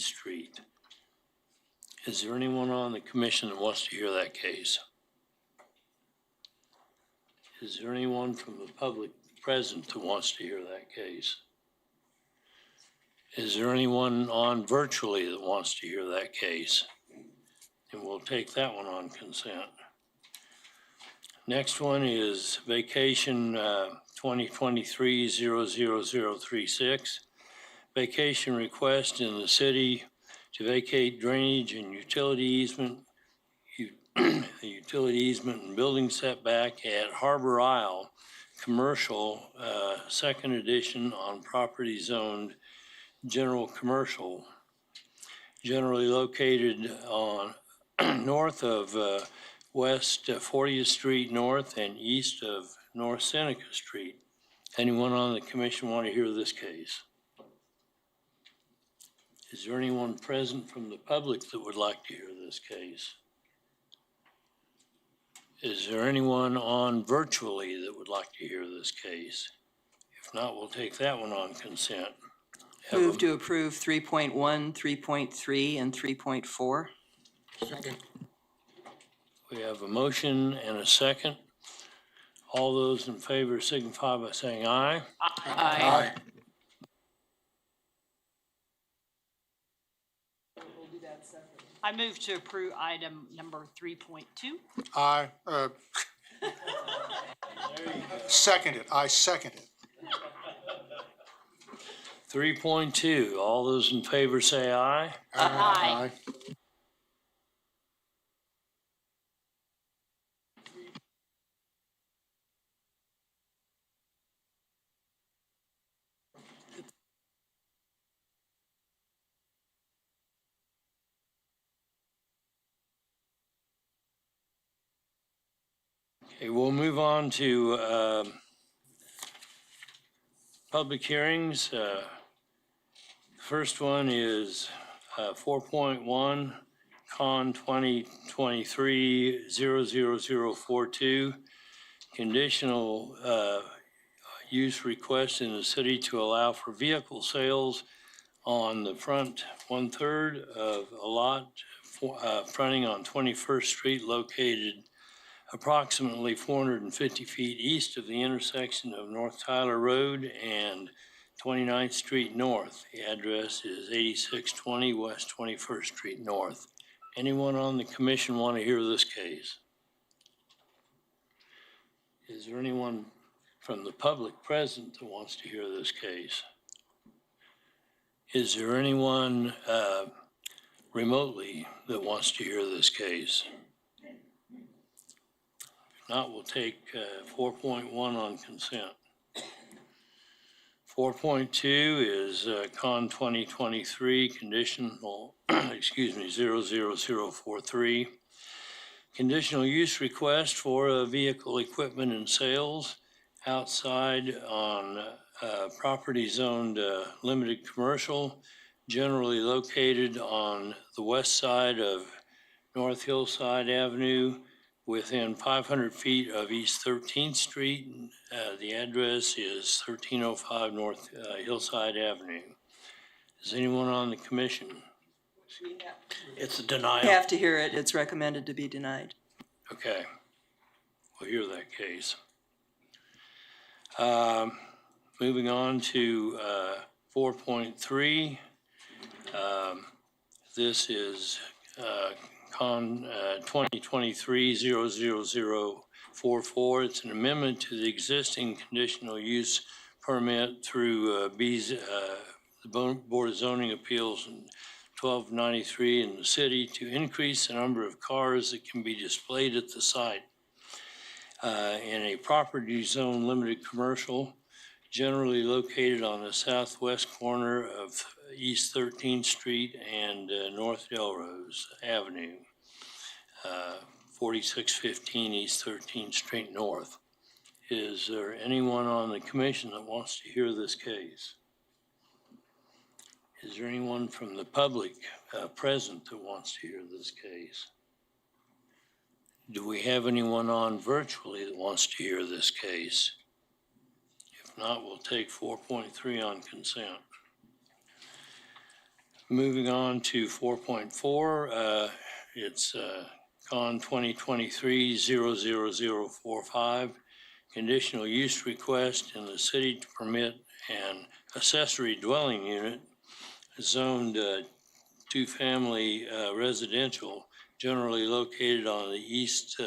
Street. Is there anyone on the commission that wants to hear that case? Is there anyone from the public present that wants to hear that case? Is there anyone on virtually that wants to hear that case? And we'll take that one on consent. Next one is vacation 2023-00036. Vacation request in the city to vacate drainage and utility easement, and building setback at Harbor Isle Commercial, second edition on property zoned general commercial, generally located on north of West 40th Street North and east of North Seneca Street. Anyone on the commission want to hear this case? Is there anyone present from the public that would like to hear this case? Is there anyone on virtually that would like to hear this case? If not, we'll take that one on consent. Move to approve 3.1, 3.3, and 3.4. Second. We have a motion and a second. All those in favor signify by saying aye. Aye. I move to approve item number 3.2. Aye. Second it. I second it. 3.2, all those in favor say aye. Aye. Okay, we'll move on to public hearings. First one is 4.1, Con 2023-00042, conditional use request in the city to allow for vehicle sales on the front 1/3 of a lot fronting on 21st Street located approximately 450 feet east of the intersection of North Tyler Road and 29th Street North. The address is 8620 West 21st Street North. Anyone on the commission want to hear this case? Is there anyone from the public present that wants to hear this case? Is there anyone remotely that wants to hear this case? If not, we'll take 4.1 on consent. 4.2 is Con 2023 conditional, 00043. Conditional use request for vehicle equipment and sales outside on property zoned limited commercial, generally located on the west side of North Hillside Avenue within 500 feet of East 13th Street. The address is 1305 North Hillside Avenue. Is anyone on the commission? It's a denial. We have to hear it. It's recommended to be denied. Okay, we'll hear that case. Moving on to 4.3. This is Con 2023-00044. It's an amendment to the existing conditional use permit through the Board of Zoning Appeals in 1293 in the city to increase the number of cars that can be displayed at the site in a property zone limited commercial, generally located on the southwest corner of East 13th Street and North Delrose Avenue, 4615 East 13th Street North. Is there anyone on the commission that wants to hear this case? Is there anyone from the public present that wants to hear this case? Do we have anyone on virtually that wants to hear this case? If not, we'll take 4.3 on consent. Moving on to 4.4, it's Con 2023-00045, conditional use request in the city to permit an accessory dwelling unit zoned two-family residential, generally located on the east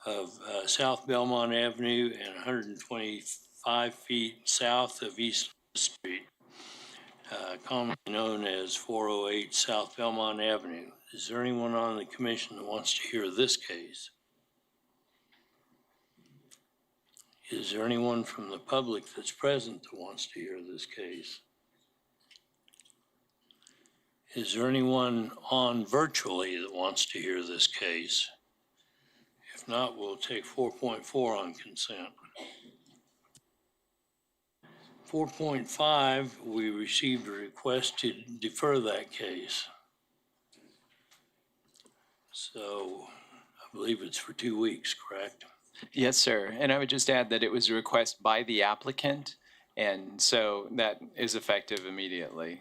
of South Belmont Avenue and 125 feet south of East Street, commonly known as 408 South Belmont Avenue. Is there anyone on the commission that wants to hear this case? Is there anyone from the public that's present that wants to hear this case? Is there anyone on virtually that wants to hear this case? If not, we'll take 4.4 on consent. 4.5, we received a request to defer that case. So I believe it's for 2 weeks, correct? Yes, sir. And I would just add that it was a request by the applicant, and so that is effective immediately.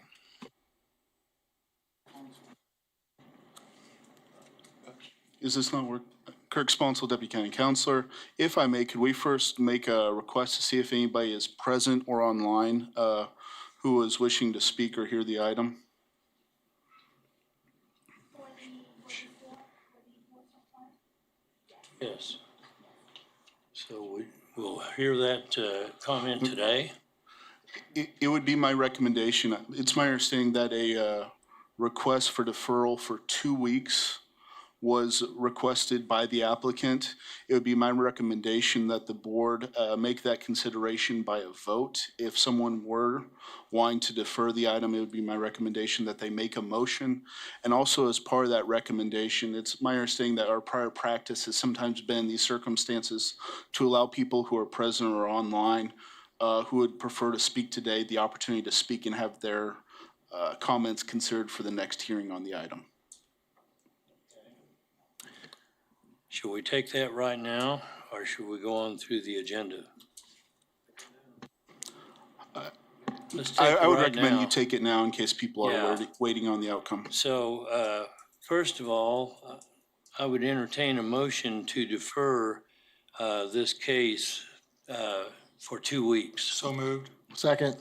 Is this not work? Kirk Sponsel, Deputy County Counselor. If I may, could we first make a request to see if anybody is present or online who is wishing to speak or hear the item? Yes. So we'll hear that comment today. It would be my recommendation. It's my understanding that a request for deferral for 2 weeks was requested by the applicant. It would be my recommendation that the board make that consideration by a vote. If someone were wanting to defer the item, it would be my recommendation that they make a motion. And also as part of that recommendation, it's my understanding that our prior practice has sometimes been in these circumstances to allow people who are present or online who would prefer to speak today the opportunity to speak and have their comments considered for the next hearing on the item. Should we take that right now, or should we go on through the agenda? Let's take it I would right recommend now. you take it now in case people are Yeah. waiting on the outcome. So, first of all, I would entertain a motion to defer this case for 2 weeks. So moved. Second.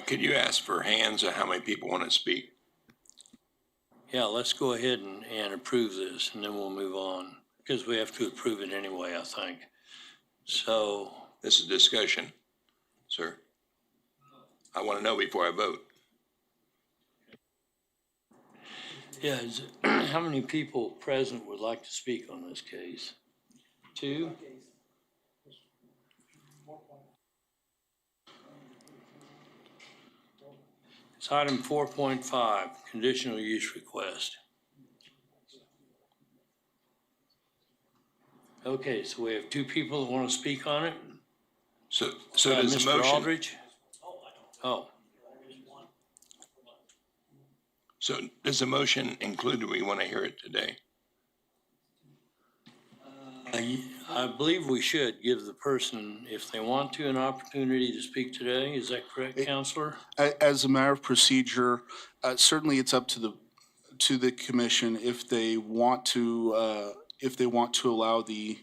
Could you ask for hands of how many people want to speak? Yeah, let's go ahead and approve this, and then we'll move on, because we have to approve it anyway, I think. So, This is discussion, sir. I want to know before I vote. yeah, how many people present would like to speak on this case? 2? It's item 4.5, conditional use request. Okay, so we have 2 people that want to speak on it. So does the Mr. motion, Aldridge? Oh, so does the motion include, do we want to hear it today? I believe we should give the person, if they want to, an opportunity to speak today. Is that correct, Counselor? As a matter of procedure, certainly it's up to the commission if they want to allow the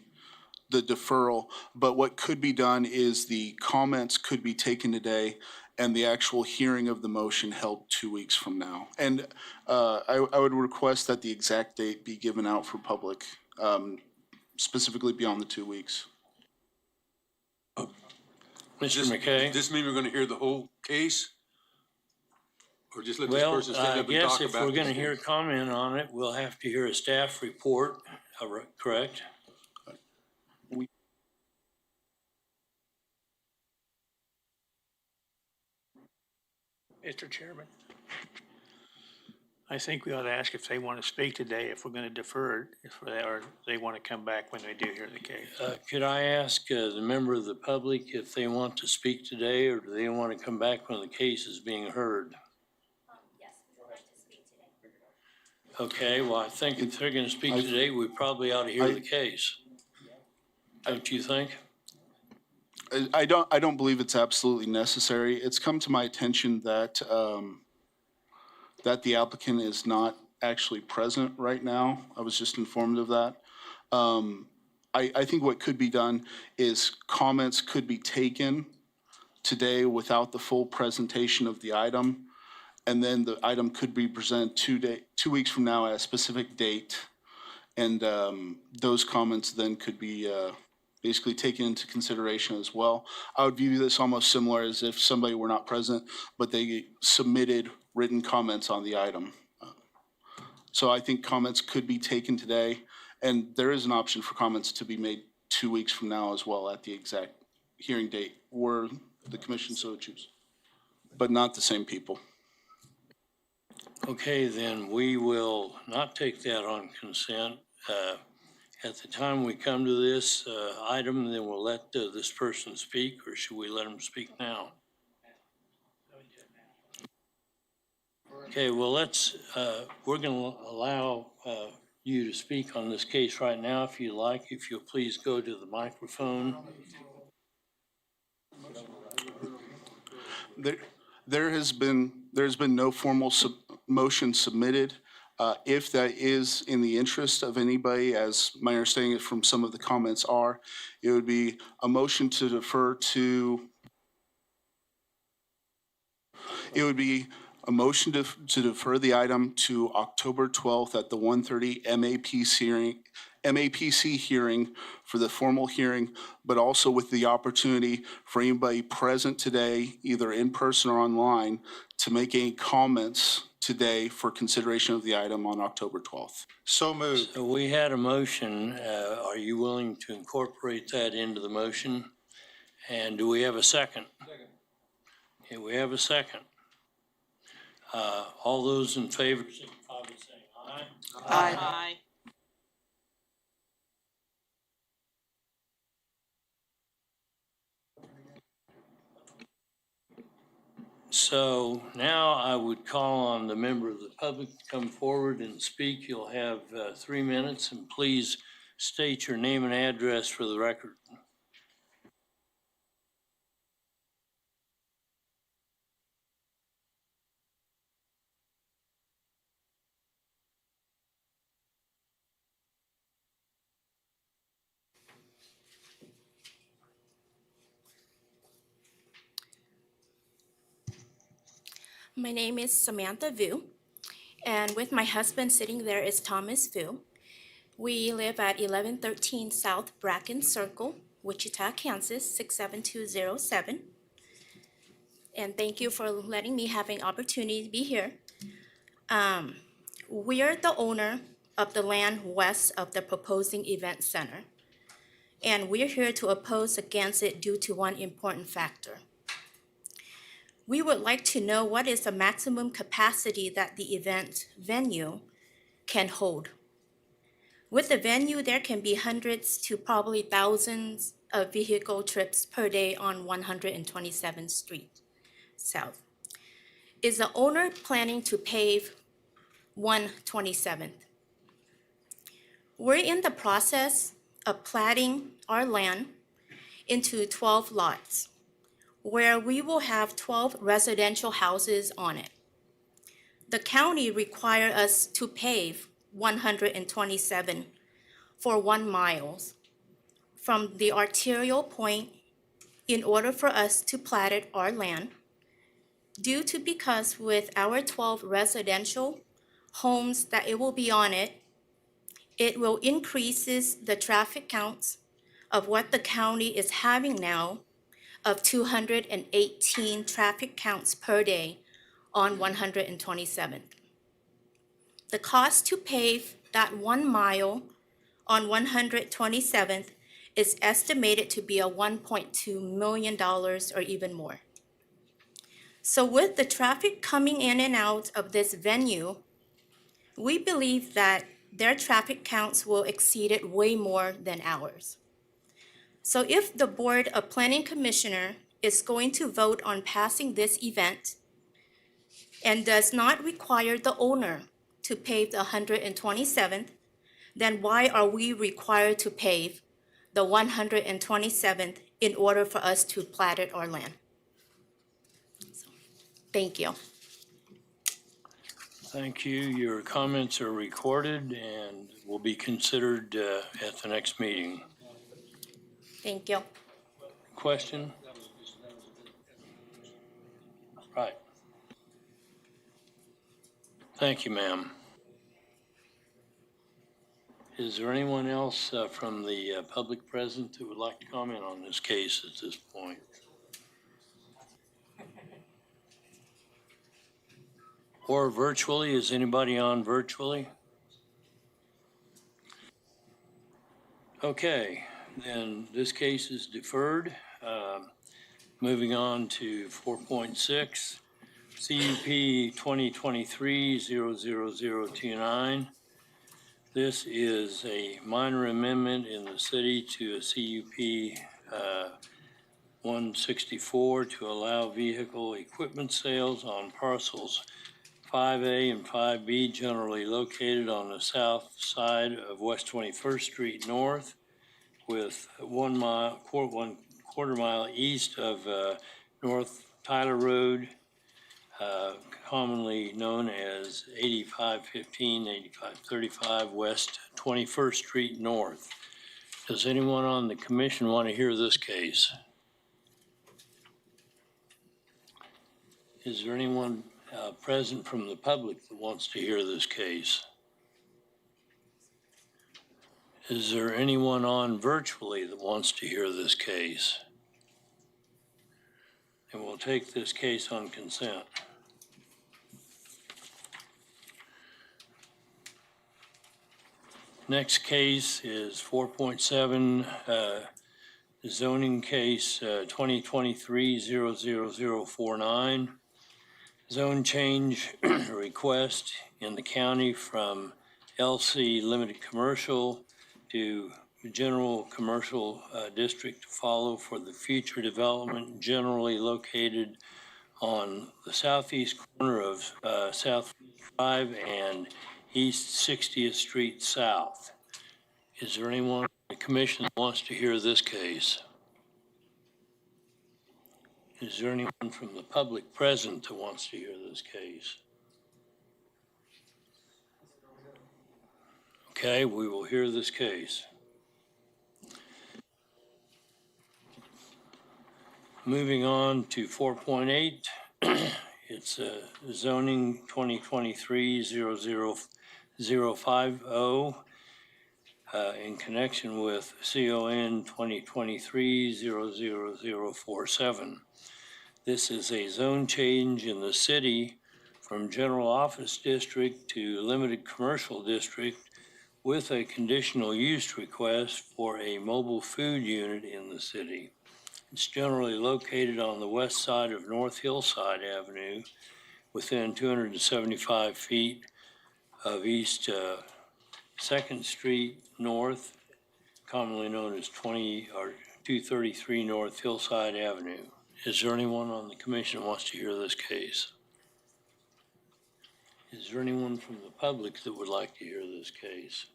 deferral. But what could be done is the comments could be taken today and the actual hearing of the motion held 2 weeks from now. And I would request that the exact date be given out for public, specifically beyond the 2 weeks. Mr. McKay? Does this mean we're gonna hear the whole case? Or just let this Well, person stand I up and guess talk if about we're going to this? hear a comment on it, we'll have to hear a staff report, correct? Mr. Chairman, I think we ought to ask if they want to speak today, if we're going to defer it, or they want to come back when they do hear the case. Could I ask the member of the public if they want to speak today, or do they want to come back when the case is being heard? Yes, we would like to speak today. Okay, well, I think if they're going to speak today, we probably ought to hear the case. Don't you think? I don't believe it's absolutely necessary. It's come to my attention that that the applicant is not actually present right now. I was just informed of that. I think what could be done is comments could be taken today without the full presentation of the item. And then the item could be presented 2 weeks from now at a specific date. And those comments then could be basically taken into consideration as well. I would view this almost similar as if somebody were not present, but they submitted written comments on the item. So I think comments could be taken today, and there is an option for comments to be made 2 weeks from now as well at the exact hearing date, or the commission so chooses, but not the same people. Okay, then we will not take that on consent. At the time we come to this item, then we'll let this person speak, or should we let them speak now? Okay, well, we're going to allow you to speak on this case right now if you like. If you'll please go to the microphone. There's been no formal motion submitted. If that is in the interest of anybody, as my understanding from some of the comments are, it would be a motion to defer to, it would be a motion to defer the item to October 12th at the 1:30 MAPC hearing for the formal hearing, but also with the opportunity for anybody present today, either in person or online, to make any comments today for consideration of the item on October 12th. So moved. So we had a motion. Are you willing to incorporate that into the motion? And do we have a second? Okay, we have a second. All those in favor, signify by saying aye. Aye. So now I would call on the member of the public to come forward and speak. You'll have 3 minutes, and please state your name and address for the record. My name is Samantha Vu, and with my husband sitting there is Thomas Vu. We live at 1113 South Bracken Circle, Wichita, Kansas, 67207. And thank you for letting me have an opportunity to be here. We are the owner of the land west of the proposing event center, and we're here to oppose against it due to one important factor. We would like to know what is the maximum capacity that the event venue can hold. With the venue, there can be hundreds to probably thousands of vehicle trips per day on 127th Street South. Is the owner planning to pave 127th? We're in the process of platting our land into 12 lots, where we will have 12 residential houses on it. The county requires us to pave 127 for 1 mile from the arterial point in order for us to plat our land, due to because with our 12 residential homes that it will be on it, it will increases the traffic counts of what the county is having now of 218 traffic counts per day on 127th. The cost to pave that 1 mile on 127th is estimated to be a $1.2 million or even more. So with the traffic coming in and out of this venue, we believe that their traffic counts will exceed it way more than ours. So if the Board of Planning Commissioner is going to vote on passing this event and does not require the owner to pave the 127th, then why are we required to pave the 127th in order for us to plat our land? So, thank you. Thank you. Your comments are recorded and will be considered at the next meeting. Thank you. Question? Right. Thank you, ma'am. Is there anyone else from the public present that would like to comment on this case at this point? Or virtually? Is anybody on virtually? Okay, then this case is deferred. Moving on to 4.6, CUP 2023-00029. This is a minor amendment in the city to a CUP 164 to allow vehicle equipment sales on parcels 5A and 5B generally located on the south side of West 21st Street North with 1 quarter mile east of North Tyler Road, commonly known as 8515, 8535 West 21st Street North. Does anyone on the commission want to hear this case? Is there anyone present from the public that wants to hear this case? Is there anyone on virtually that wants to hear this case? And we'll take this case on consent. Next case is 4.7, zoning case 2023-00049. Zone change request in the county from LC Limited Commercial to General Commercial District to follow for the future development generally located on the southeast corner of South Drive and East 60th Street South. Is there anyone on the commission that wants to hear this case? Is there anyone from the public present that wants to hear this case? Okay, we will hear this case. Moving on to 4.8, it's zoning 2023-00050 in connection with CON 2023-00047. This is a zone change in the city from general office district to limited commercial district with a conditional use request for a mobile food unit in the city. It's generally located on the west side of North Hillside Avenue within 275 feet of East 2nd Street North, commonly known as 233 North Hillside Avenue. Is there anyone on the commission who wants to hear this case? Is there anyone from the public that would like to hear this case?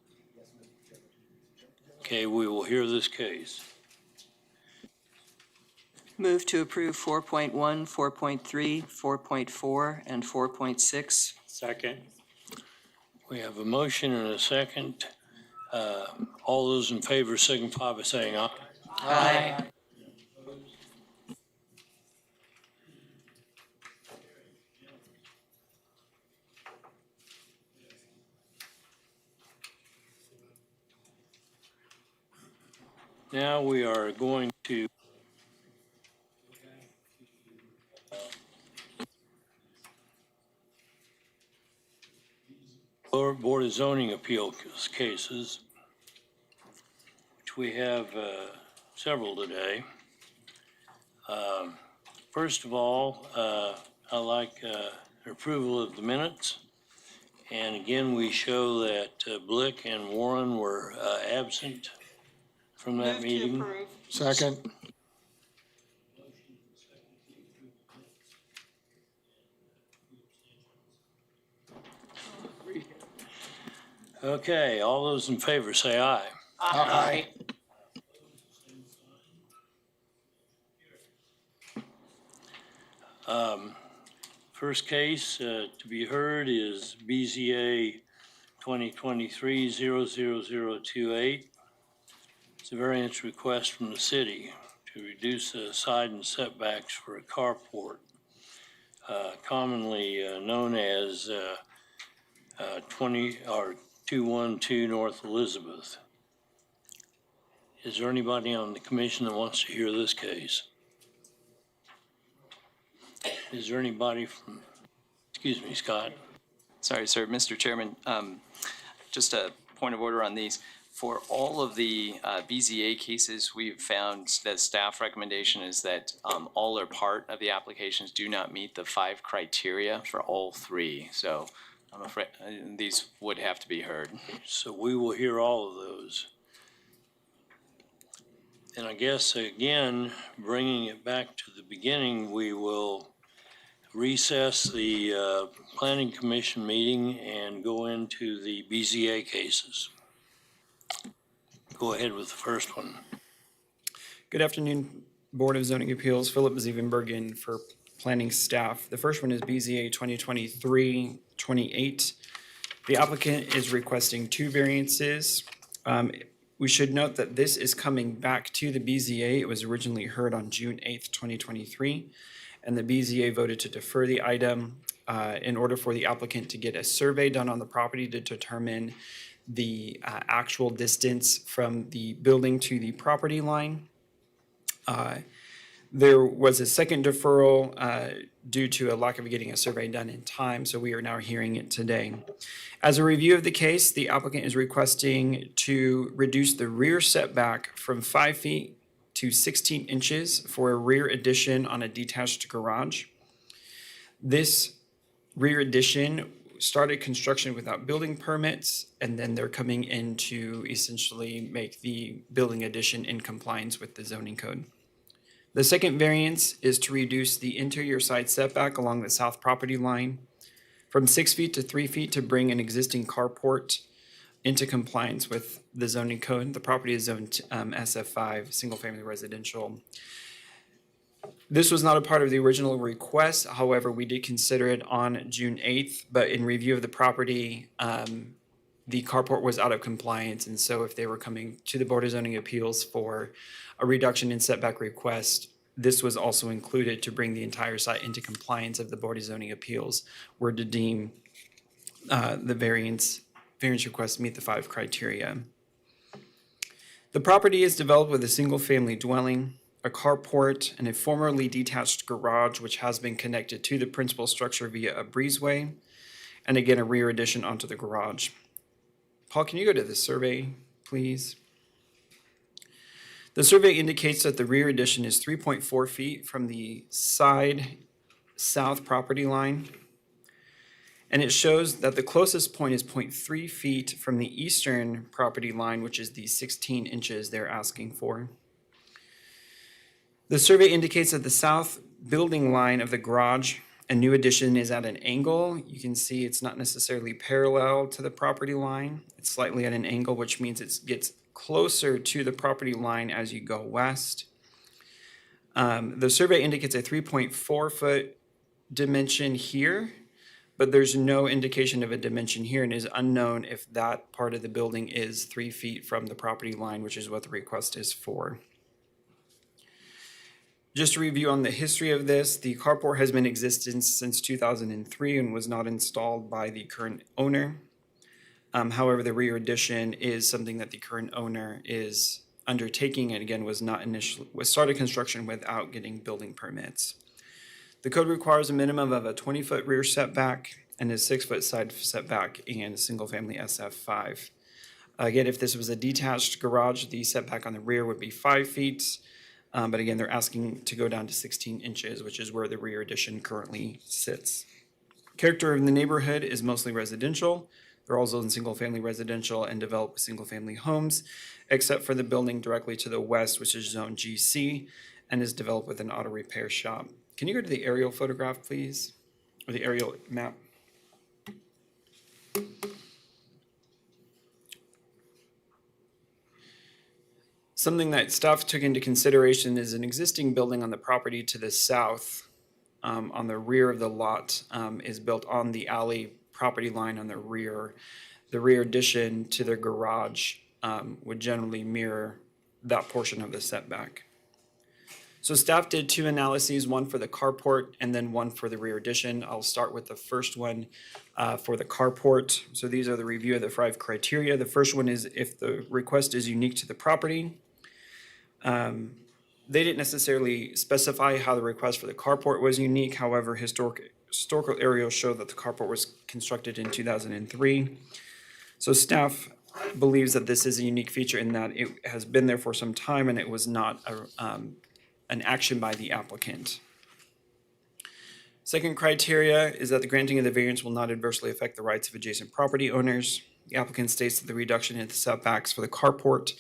Okay, we will hear this case. Move to approve 4.1, 4.3, 4.4, and 4.6. Second. We have a motion and a second. All those in favor signify by saying aye. Aye. Now we are going to Board of Zoning Appeal cases, which we have several today. First of all, I like approval of the minutes. And again, we show that Blick and Warren were absent from that Move to meeting. approve. Second. Okay, all those in favor say aye. Aye. First case to be heard is BZA 2023-00028. It's a variance request from the city to reduce the side and setbacks for a carport, commonly known as 212 North Elizabeth. Is there anybody on the commission that wants to hear this case? Is there anybody from, excuse me, Scott? Sorry, sir. Mr. Chairman, just a point of order on these. For all of the BZA cases, we've found that staff recommendation is that all or part of the applications do not meet the 5 criteria for all 3. So I'm afraid these would have to be heard. So we will hear all of those. And I guess, again, bringing it back to the beginning, we will recess the Planning Commission meeting and go into the BZA cases. Go ahead with the first one. Good afternoon, Board of Zoning Appeals. Philip Zievenbergen for planning staff. The first one is BZA 2023-28. The applicant is requesting 2 variances. We should note that this is coming back to the BZA. It was originally heard on June 8th, 2023, and the BZA voted to defer the item in order for the applicant to get a survey done on the property to determine the actual distance from the building to the property line. There was a second deferral due to a lack of getting a survey done in time, so we are now hearing it today. As a review of the case, the applicant is requesting to reduce the rear setback from 5 feet to 16 inches for a rear addition on a detached garage. This rear addition started construction without building permits, and then they're coming in to essentially make the building addition in compliance with the zoning code. The second variance is to reduce the interior side setback along the south property line from 6 feet to 3 feet to bring an existing carport into compliance with the zoning code. The property is zoned SF5, single-family residential. This was not a part of the original request. However, we did consider it on June 8th, but in review of the property, the carport was out of compliance. And so if they were coming to the Board of Zoning Appeals for a reduction in setback request, this was also included to bring the entire site into compliance if the Board of Zoning Appeals were to deem the variance request meet the 5 criteria. The property is developed with a single-family dwelling, a carport, and a formerly detached garage, which has been connected to the principal structure via a breezeway, and again, a rear addition onto the garage. Paul, can you go to the survey, please? The survey indicates that the rear addition is 3.4 feet from the side south property line, and it shows that the closest point is 0.3 feet from the eastern property line, which is the 16 inches they're asking for. The survey indicates that the south building line of the garage and new addition is at an angle. You can see it's not necessarily parallel to the property line. It's slightly at an angle, which means it gets closer to the property line as you go west. The survey indicates a 3.4 foot dimension here, but there's no indication of a dimension here, and it is unknown if that part of the building is 3 feet from the property line, which is what the request is for. Just a review on the history of this, the carport has been in existence since 2003 and was not installed by the current owner. However, the rear addition is something that the current owner is undertaking, and again was started construction without getting building permits. The code requires a minimum of a 20-foot rear setback and a 6-foot side setback and single-family SF5. Again, if this was a detached garage, the setback on the rear would be 5 feet. But again, they're asking to go down to 16 inches, which is where the rear addition currently sits. Character of the neighborhood is mostly residential. They're also in single-family residential and developed with single-family homes, except for the building directly to the west, which is zone GC, and is developed with an auto repair shop. Can you go to the aerial photograph, please? Or the aerial map? Something that staff took into consideration is an existing building on the property to the south on the rear of the lot is built on the alley property line on the rear. The rear addition to their garage would generally mirror that portion of the setback. So staff did two analyses, one for the carport and then one for the rear addition. I'll start with the first one for the carport. So these are the review of the 5 criteria. The first one is if the request is unique to the property. They didn't necessarily specify how the request for the carport was unique. However, historical aerials show that the carport was constructed in 2003. So staff believes that this is a unique feature in that it has been there for some time and it was not an action by the applicant. Second criteria is that the granting of the variance will not adversely affect the rights of adjacent property owners. The applicant states that the reduction in the setbacks for the carport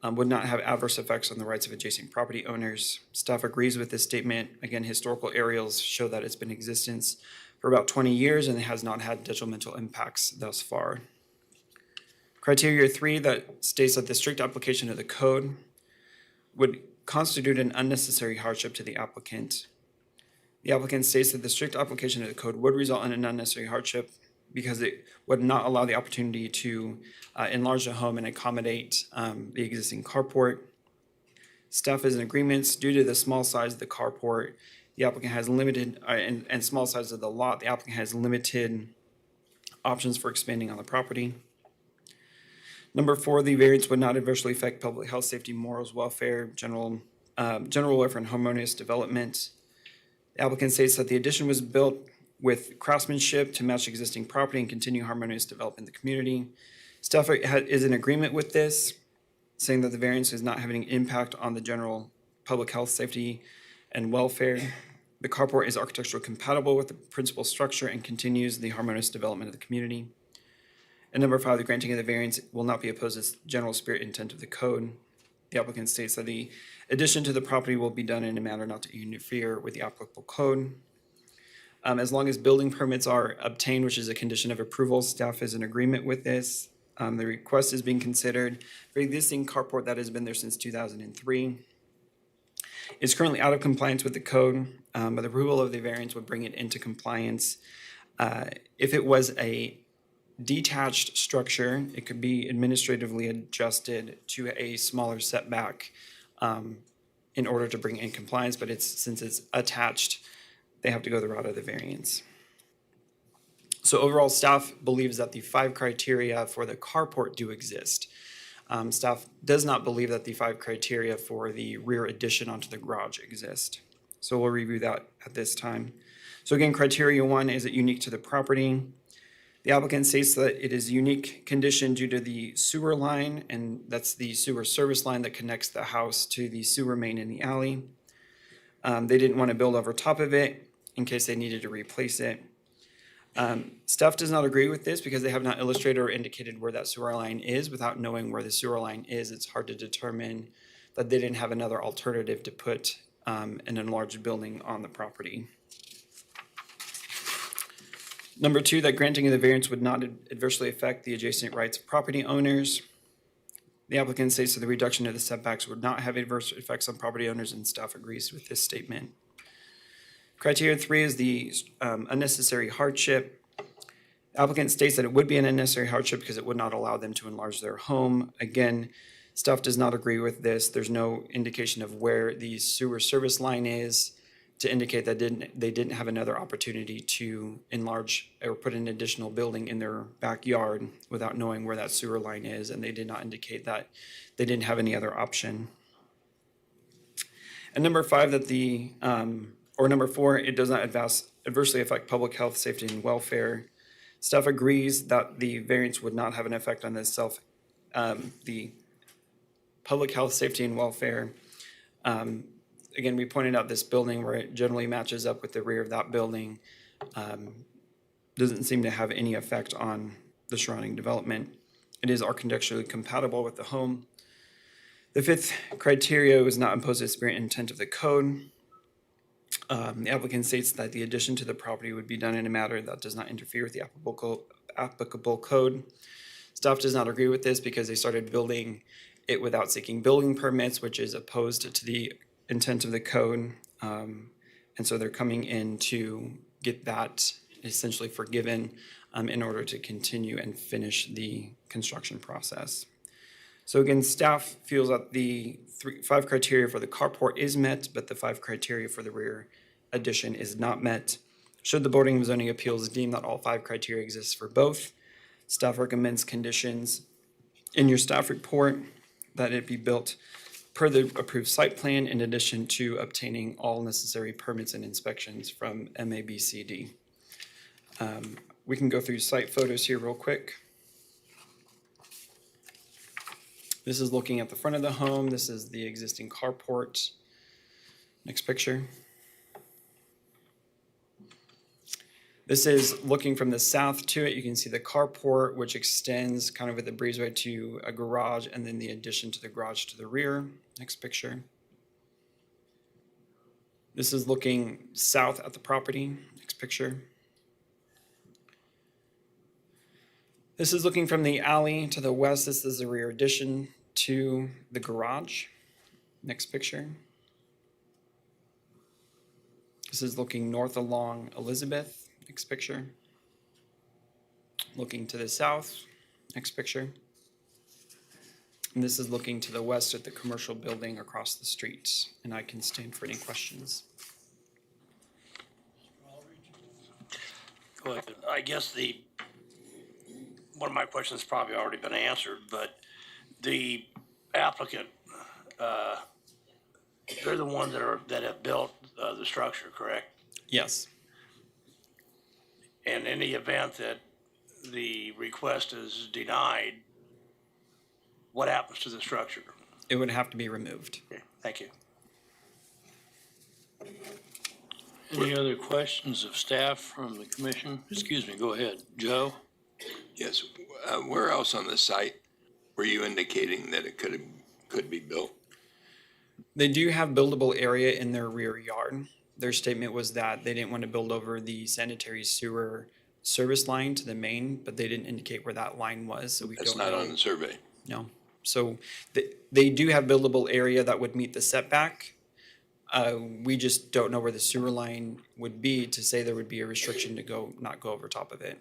would not have adverse effects on the rights of adjacent property owners. Staff agrees with this statement. Again, historical aerials show that it's been in existence for about 20 years and it has not had detrimental impacts thus far. Criteria 3 that states that the strict application of the code would constitute an unnecessary hardship to the applicant. The applicant states that the strict application of the code would result in an unnecessary hardship because it would not allow the opportunity to enlarge the home and accommodate the existing carport. Staff is in agreement due to the small size of the carport. The applicant has limited, and small size of the lot, the applicant has limited options for expanding on the property. Number 4, the variance would not adversely affect public health, safety, morals, welfare, general welfare, and harmonious development. The applicant states that the addition was built with craftsmanship to match existing property and continue harmonious development in the community. Staff is in agreement with this, saying that the variance is not having an impact on the general public health, safety, and welfare. The carport is architecturally compatible with the principal structure and continues the harmonious development of the community. And number 5, the granting of the variance will not be opposed to the general spirit and intent of the code. The applicant states that the addition to the property will be done in a manner not to interfere with the applicable code. As long as building permits are obtained, which is a condition of approval, staff is in agreement with this. The request is being considered for existing carport that has been there since 2003. It's currently out of compliance with the code, but the approval of the variance would bring it into compliance. If it was a detached structure, it could be administratively adjusted to a smaller setback in order to bring it in compliance, but since it's attached, they have to go the route of the variance. So overall, staff believes that the 5 criteria for the carport do exist. Staff does not believe that the 5 criteria for the rear addition onto the garage exist. So we'll review that at this time. So again, criteria 1, is it unique to the property? The applicant states that it is a unique condition due to the sewer line, and that's the sewer service line that connects the house to the sewer main in the alley. They didn't want to build over top of it in case they needed to replace it. Staff does not agree with this because they have not illustrated or indicated where that sewer line is. Without knowing where the sewer line is, it's hard to determine that they didn't have another alternative to put an enlarged building on the property. Number 2, that granting of the variance would not adversely affect the adjacent rights of property owners. The applicant states that the reduction of the setbacks would not have adverse effects on property owners, and staff agrees with this statement. Criteria 3 is the unnecessary hardship. The applicant states that it would be an unnecessary hardship because it would not allow them to enlarge their home. Again, staff does not agree with this. There's no indication of where the sewer service line is to indicate that they didn't have another opportunity to enlarge or put an additional building in their backyard without knowing where that sewer line is, and they did not indicate that they didn't have any other option. And number 5, number 4, it does not adversely affect public health, safety, and welfare. Staff agrees that the variance would not have an effect on the public health, safety, and welfare. Again, we pointed out this building where it generally matches up with the rear of that building. Doesn't seem to have any effect on the surrounding development. It is architecturally compatible with the home. The 5th criteria was not imposed the spirit and intent of the code. The applicant states that the addition to the property would be done in a manner that does not interfere with the applicable code. Staff does not agree with this because they started building it without seeking building permits, which is opposed to the intent of the code. And so they're coming in to get that essentially forgiven in order to continue and finish the construction process. So again, staff feels that the 5 criteria for the carport is met, but the 5 criteria for the rear addition is not met. Should the Board of Zoning Appeals deem that all 5 criteria exist for both, staff recommends conditions in your staff report that it be built per the approved site plan in addition to obtaining all necessary permits and inspections from MAPC. We can go through site photos here real quick. This is looking at the front of the home. This is the existing carport. Next picture. This is looking from the south to it. You can see the carport, which extends kind of with the breezeway to a garage, and then the addition to the garage to the rear. Next picture. This is looking south at the property. Next picture. This is looking from the alley to the west. This is the rear addition to the garage. Next picture. This is looking north along Elizabeth. Next picture. Looking to the south. Next picture. And this is looking to the west at the commercial building across the street. And I can stand for any questions. Go ahead. I guess one of my questions has probably already been answered, but the applicant, they're the ones that have built the structure, correct? Yes. In any event that the request is denied, what happens to the structure? It would have to be removed. Okay, thank you. Any other questions of staff from the commission? Excuse me, go ahead. Joe? Yes, where else on the site were you indicating that it could be built? They do have buildable area in their rear yard. Their statement was that they didn't want to build over the sanitary sewer service line to the main, but they didn't indicate where that line was, so we don't know. That's not on the survey. No. So they do have buildable area that would meet the setback. We just don't know where the sewer line would be to say there would be a restriction to not go over top of it.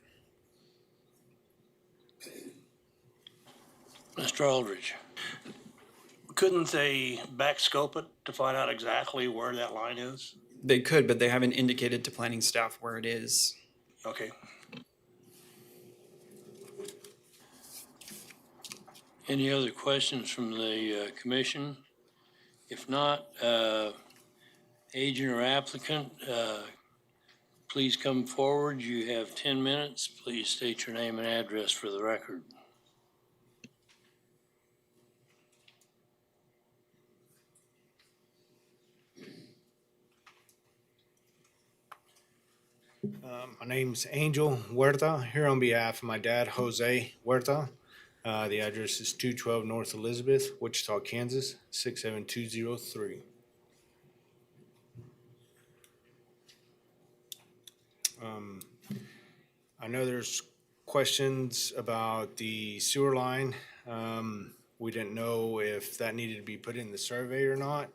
Mr. Aldridge? Couldn't they back scope it to find out exactly where that line is? They could, but they haven't indicated to planning staff where it is. Okay. Any other questions from the commission? If not, agent or applicant, please come forward. You have 10 minutes. Please state your name and address for the record. My name's Angel Huerta, here on behalf of my dad, Jose Huerta. The address is 212 North Elizabeth, Wichita, Kansas, 67203. I know there's questions about the sewer line. We didn't know if that needed to be put in the survey or not.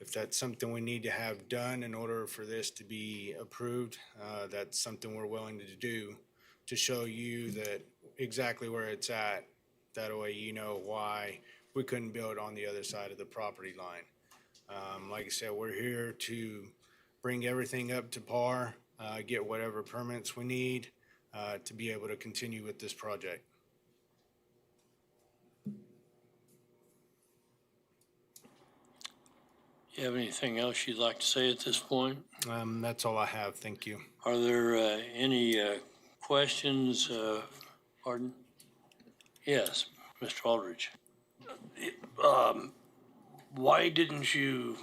If that's something we need to have done in order for this to be approved, that's something we're willing to do to show you that exactly where it's at. That way you know why we couldn't build on the other side of the property line. Like I said, we're here to bring everything up to par, get whatever permits we need to be able to continue with this project. You have anything else you'd like to say at this point? That's all I have. Thank you. Are there any questions? Pardon? Yes, Mr. Aldridge. Why didn't you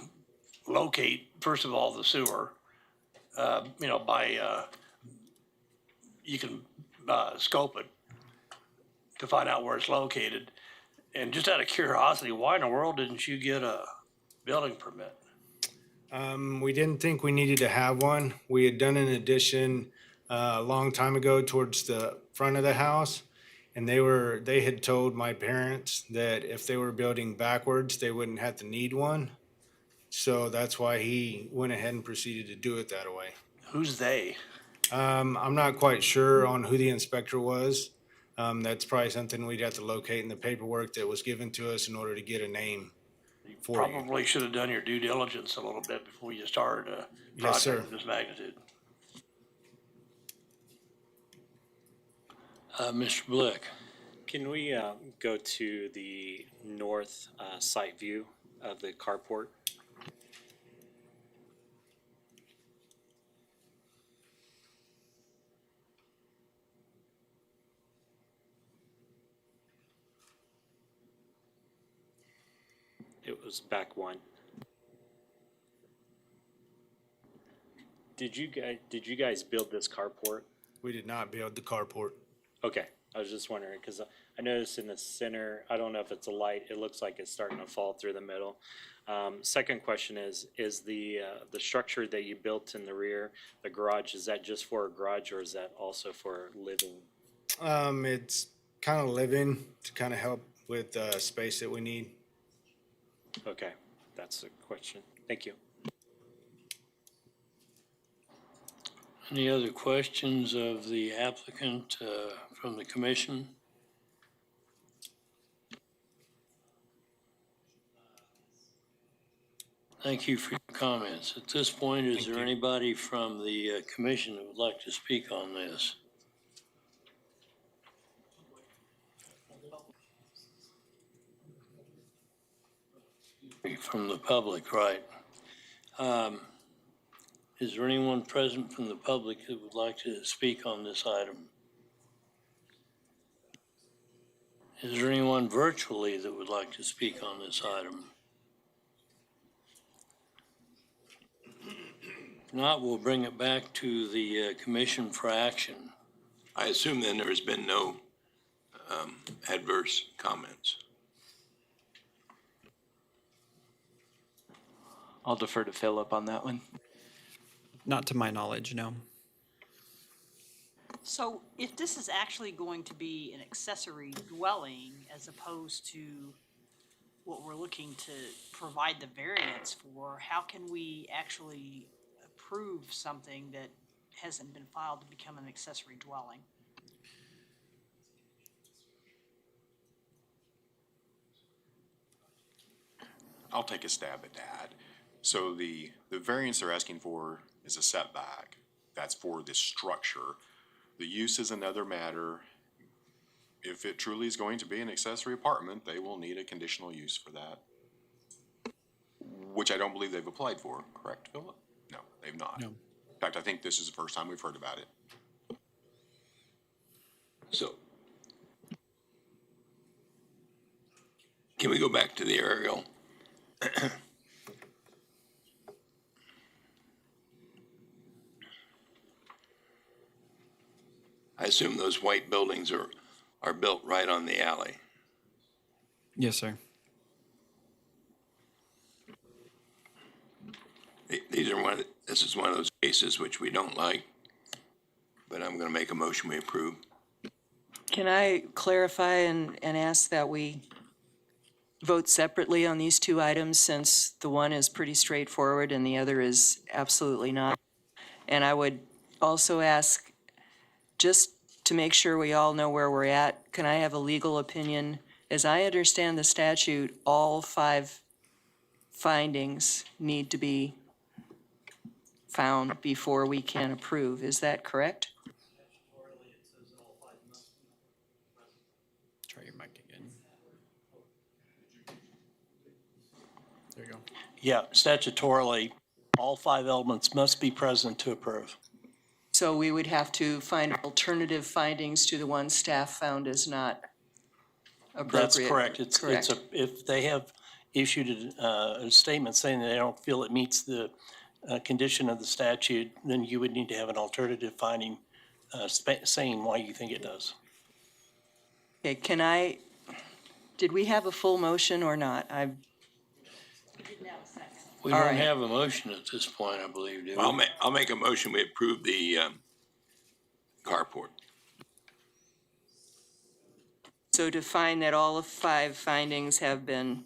locate, first of all, the sewer? You can scope it to find out where it's located. And just out of curiosity, why in the world didn't you get a building permit? We didn't think we needed to have one. We had done an addition a long time ago towards the front of the house. And they had told my parents that if they were building backwards, they wouldn't have to need one. So that's why he went ahead and proceeded to do it that way. Who's they? I'm not quite sure on who the inspector was. That's probably something we'd have to locate in the paperwork that was given to us in order to get a name for you. Probably should have done your due diligence a little bit before you started a Yes, sir. project of this magnitude. Mr. Blick, Can we go to the north site view of the carport? It was back one. Did you guys build this carport? We did not build the carport. Okay, I was just wondering, because I noticed in the center, I don't know if it's a light, it looks like it's starting to fall through the middle. Second question is the structure that you built in the rear, the garage, is that just for a garage or is that also for living? It's kind of living to kind of help with space that we need. Okay, that's the question. Thank you. any other questions of the applicant from the commission? Thank you for your comments. At this point, is there anybody from the commission that would like to speak on this? From the public, right. Is there anyone present from the public that would like to speak on this item? Is there anyone virtually that would like to speak on this item? If not, we'll bring it back to the commission for action. I assume then there has been no adverse comments. I'll defer to Philip on that one. Not to my knowledge, no. So if this is actually going to be an accessory dwelling as opposed to what we're looking to provide the variance for, how can we actually approve something that hasn't been filed to become an accessory dwelling? I'll take a stab at that. So the variance they're asking for is a setback. That's for the structure. The use is another matter. If it truly is going to be an accessory apartment, they will need a conditional use for that. Which I don't believe they've applied for, correct, Philip? No, they've not. No. In fact, I think this is the first time we've heard about it. So can we go back to the aerial? I assume those white buildings are built right on the alley. Yes, sir. This is one of those cases which we don't like, but I'm gonna make a motion we approve. Can I clarify and ask that we vote separately on these two items, since the one is pretty straightforward and the other is absolutely not? And I would also ask, just to make sure we all know where we're at, can I have a legal opinion? As I understand the statute, all 5 findings need to be found before we can approve. Is that correct? Try your mic again. There you go. Yeah, statutorily, all 5 elements must be present to approve. So we would have to find alternative findings to the one staff found as not appropriate? That's correct. If they have issued a statement saying that they don't feel it meets the condition of the statute, then you would need to have an alternative finding saying why you think it does. Okay, did we have a full motion or not? We All don't right. have a motion at this point, I believe, do we? I'll make a motion we approve the carport. So to find that all of 5 findings have been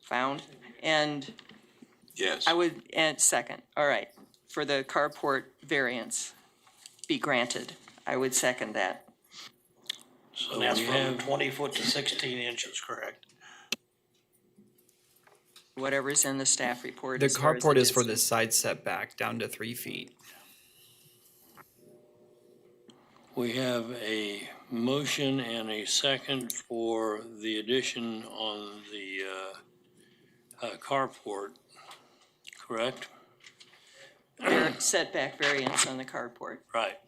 found? And Yes. I would, and second, all right, for the carport variance be granted. I would second that. So And that's we from have, 20 foot to 16 inches, correct? Whatever's in the staff report The as far as the carport is for the distance. side setback down to 3 feet. we have a motion and a second for the addition on the carport, correct? Setback variance on the carport. Right.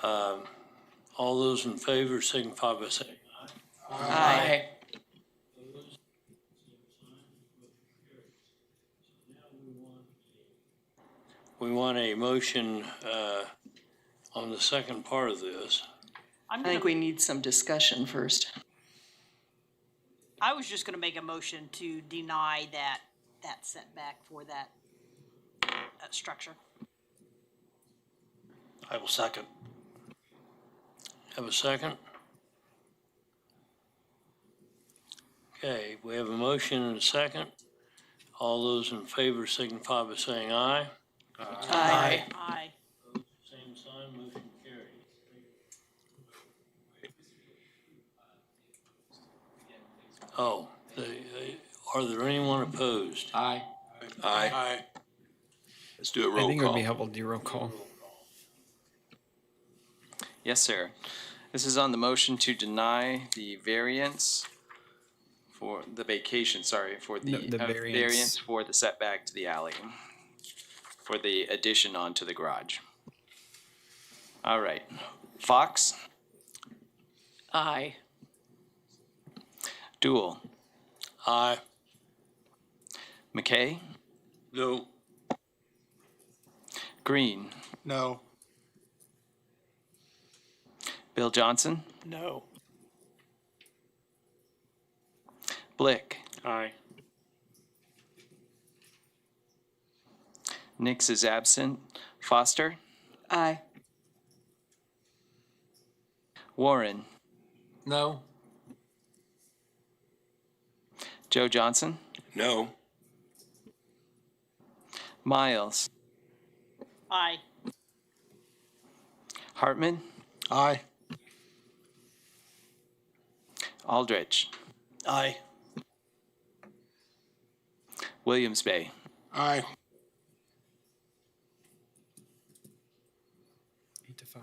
All those in favor signify by saying aye. Aye. We want a motion on the second part of this. I think we need some discussion first. I was just gonna make a motion to deny that setback for that structure. I will second. Have a second? Okay, we have a motion and a second. All those in favor signify by saying aye. Aye. Aye. Same sign, motion carried. Oh, are there anyone opposed? Aye. Aye. Let's do a I roll think it would call. be helpful to do roll call. Yes, sir. This is on the motion to deny the variance for the vacation, sorry, for No, the the variance. variance for the setback to the alley, for the addition onto the garage. All right. Fox, Aye. Dool, Aye. McKay, No. Green, No. Bill Johnson, No. Blick, Aye. Nix is absent, Foster, Aye. Warren, No. Joe Johnson, No. Miles, Aye. Hartman, Aye. Aldrich, Aye. Williams Bay. Aye. 8 to 5.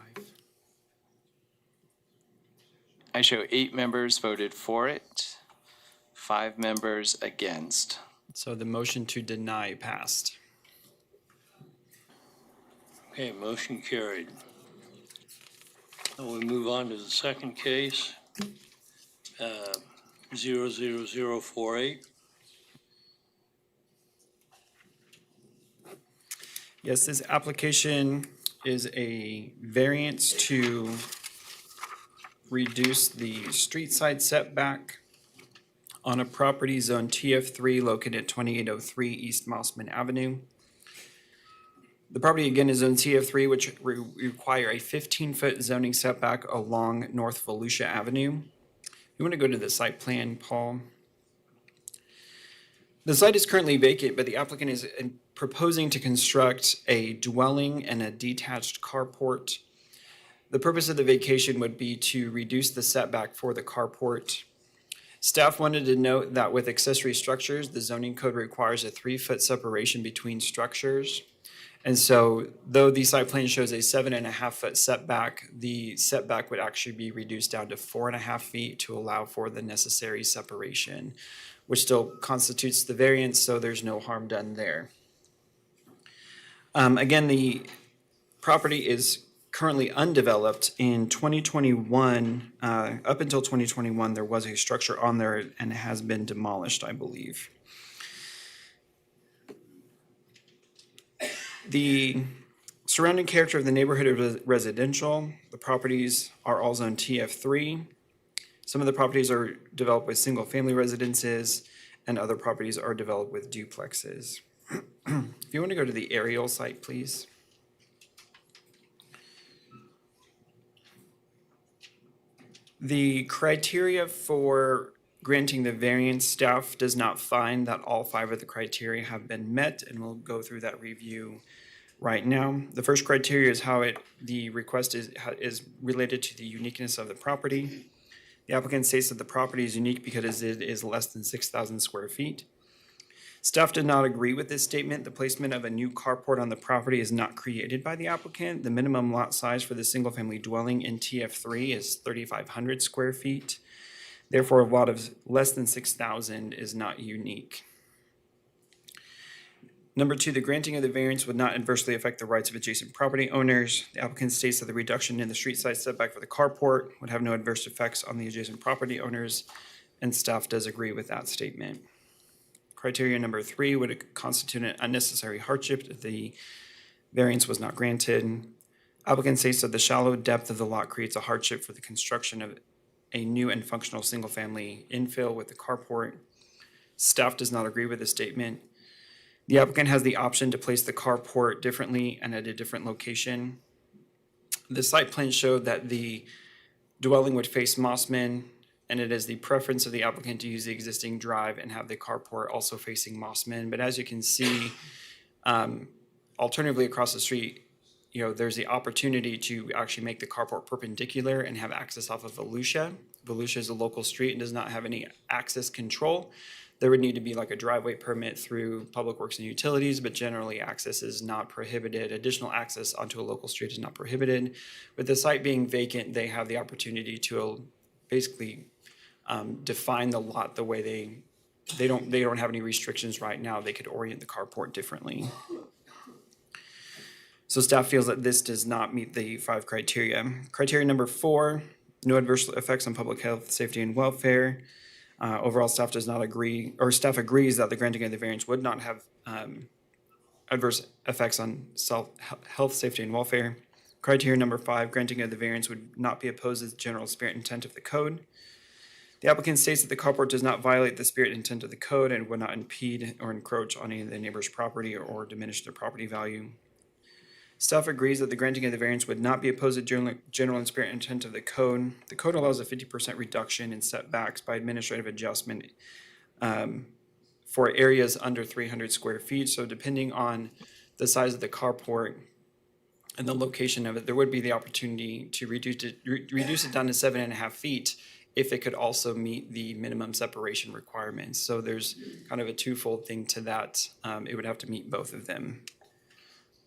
I show 8 members voted for it, 5 members against. So the motion to deny passed. Okay, motion carried. And we move on to the second case, 00048. Yes, this application is a variance to reduce the street side setback on a property zone TF3 located at 2803 East Mousman Avenue. The property again is zone TF3, which require a 15-foot zoning setback along North Volusia Avenue. You want to go to the site plan, Paul? The site is currently vacant, but the applicant is proposing to construct a dwelling and a detached carport. The purpose of the vacation would be to reduce the setback for the carport. Staff wanted to note that with accessory structures, the zoning code requires a 3-foot separation between structures. And so though the site plan shows a 7.5-foot setback, the setback would actually be reduced down to 4.5 feet to allow for the necessary separation, which still constitutes the variance, so there's no harm done there. Again, the property is currently undeveloped. In 2021, up until 2021, there was a structure on there and it has been demolished, I believe. The surrounding character of the neighborhood is residential. The properties are all zone TF3. Some of the properties are developed with single-family residences and other properties are developed with duplexes. If you want to go to the aerial site, please. The criteria for granting the variance, staff does not find that all 5 of the criteria have been met, and we'll go through that review right now. The first criteria is how the request is related to the uniqueness of the property. The applicant states that the property is unique because it is less than 6,000 square feet. Staff did not agree with this statement. The placement of a new carport on the property is not created by the applicant. The minimum lot size for the single-family dwelling in TF3 is 3,500 square feet. Therefore, a lot of less than 6,000 is not unique. Number 2, the granting of the variance would not adversely affect the rights of adjacent property owners. The applicant states that the reduction in the street side setback for the carport would have no adverse effects on the adjacent property owners, and staff does agree with that statement. Criteria number 3, would it constitute an unnecessary hardship if the variance was not granted? Applicant states that the shallow depth of the lot creates a hardship for the construction of a new and functional single-family infill with the carport. Staff does not agree with this statement. The applicant has the option to place the carport differently and at a different location. The site plan showed that the dwelling would face Mossman, and it is the preference of the applicant to use the existing drive and have the carport also facing Mossman. But as you can see, alternatively across the street, there's the opportunity to actually make the carport perpendicular and have access off of Volusia. Volusia is a local street and does not have any access control. There would need to be like a driveway permit through Public Works and Utilities, but generally access is not prohibited. Additional access onto a local street is not prohibited. With the site being vacant, they have the opportunity to basically define the lot the way they don't have any restrictions right now. They could orient the carport differently. So staff feels that this does not meet the 5 criteria. Criteria number 4, no adverse effects on public health, safety, and welfare. Overall, staff does not agree, or staff agrees that the granting of the variance would not have adverse effects on health, safety, and welfare. Criteria number 5, granting of the variance would not be opposed to the general spirit and intent of the code. The applicant states that the carport does not violate the spirit and intent of the code and would not impede or encroach on any of the neighbor's property or diminish their property value. Staff agrees that the granting of the variance would not be opposed to general and spirit intent of the code. The code allows a 50% reduction in setbacks by administrative adjustment for areas under 300 square feet. So depending on the size of the carport and the location of it, there would be the opportunity to reduce it down to 7.5 feet if it could also meet the minimum separation requirements. So there's kind of a twofold thing to that. It would have to meet both of them.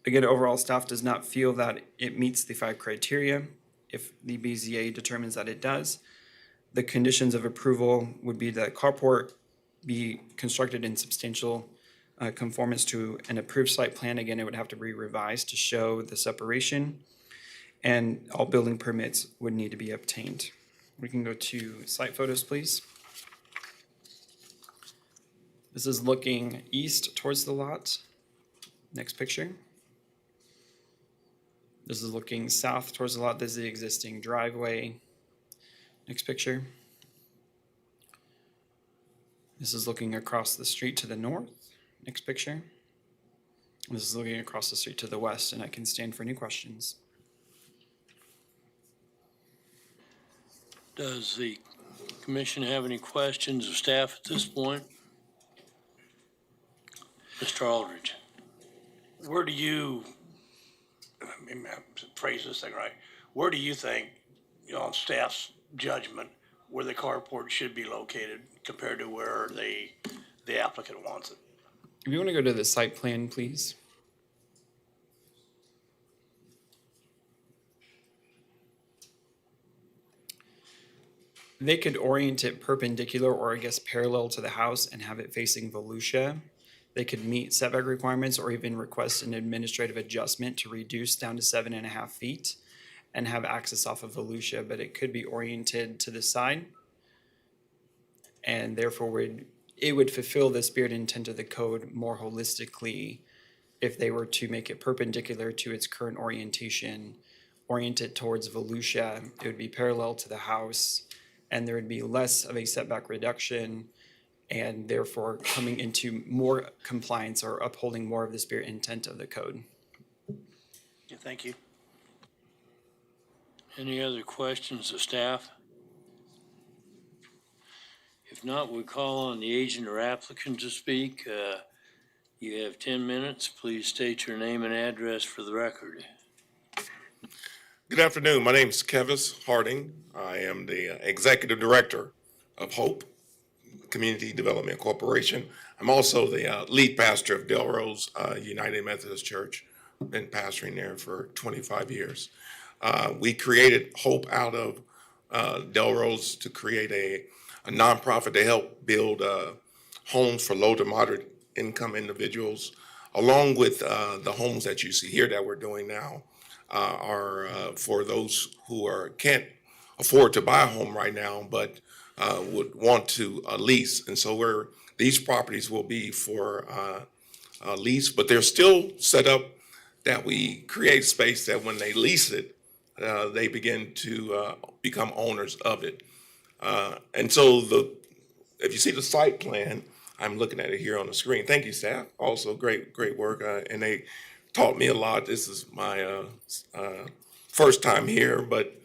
Again, overall, staff does not feel that it meets the 5 criteria. If the BZA determines that it does, the conditions of approval would be that carport be constructed in substantial conformance to an approved site plan. Again, it would have to be revised to show the separation, and all building permits would need to be obtained. We can go to site photos, please. This is looking east towards the lot. Next picture. This is looking south towards the lot. This is the existing driveway. Next picture. This is looking across the street to the north. Next picture. This is looking across the street to the west, and I can stand for any questions. Does the commission have any questions of staff at this point? Mr. Aldridge. Where do you, maybe I phrase this thing right, where do you think, on staff's judgment, where the carport should be located compared to where the applicant wants it? If you want to go to the site plan, please. They could orient it perpendicular or I guess parallel to the house and have it facing Volusia. They could meet setback requirements or even request an administrative adjustment to reduce down to 7.5 feet and have access off of Volusia, but it could be oriented to the side. And therefore it would fulfill the spirit and intent of the code more holistically if they were to make it perpendicular to its current orientation, oriented towards Volusia. It would be parallel to the house, and there would be less of a setback reduction, and therefore coming into more compliance or upholding more of the spirit and intent of the code. Yeah, thank you. Any other questions of staff? If not, we call on the agent or applicant to speak. You have 10 minutes. Please state your name and address for the record. Good afternoon. My name is Kevis Harding. I am the Executive Director of Hope Community Development Corporation. I'm also the lead pastor of Delrose United Methodist Church. Been pastoring there for 25 years. We created Hope out of Delrose to create a nonprofit to help build homes for low to moderate income individuals, along with the homes that you see here that we're doing now are for those who can't afford to buy a home right now, but would want to lease. And so these properties will be for lease, but they're still set up that we create space that when they lease it, they begin to become owners of it. And so if you see the site plan, I'm looking at it here on the screen. Thank you, staff. Also, great work. And they taught me a lot. This is my first time here, but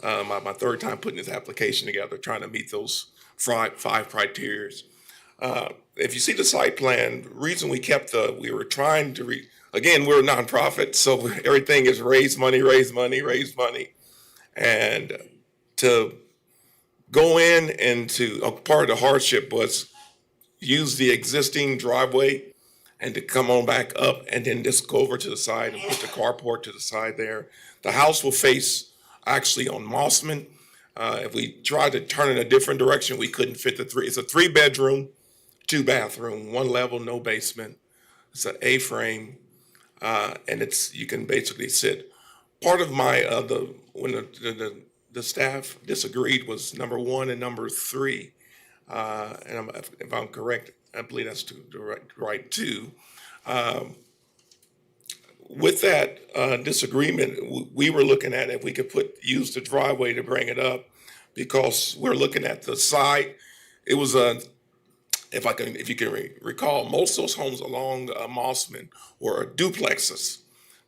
my third time putting this application together, trying to meet those five criteria. If you see the site plan, the reason we were trying to again, we're a nonprofit, so everything is raise money. And to go in and a part of the hardship was use the existing driveway and to come on back up and then just go over to the side and put the carport to the side there. The house will face actually on Mossman. If we tried to turn in a different direction, we couldn't fit it's a 3-bedroom, 2-bathroom, 1 level, no basement. It's an A-frame, and you can basically sit. Part of my, when the staff disagreed was number 1 and number 3. And if I'm correct, I believe that's the right 2. With that disagreement, we were looking at if we could use the driveway to bring it up, because we're looking at the side. It was if you can recall, most of those homes along Mossman were duplexes.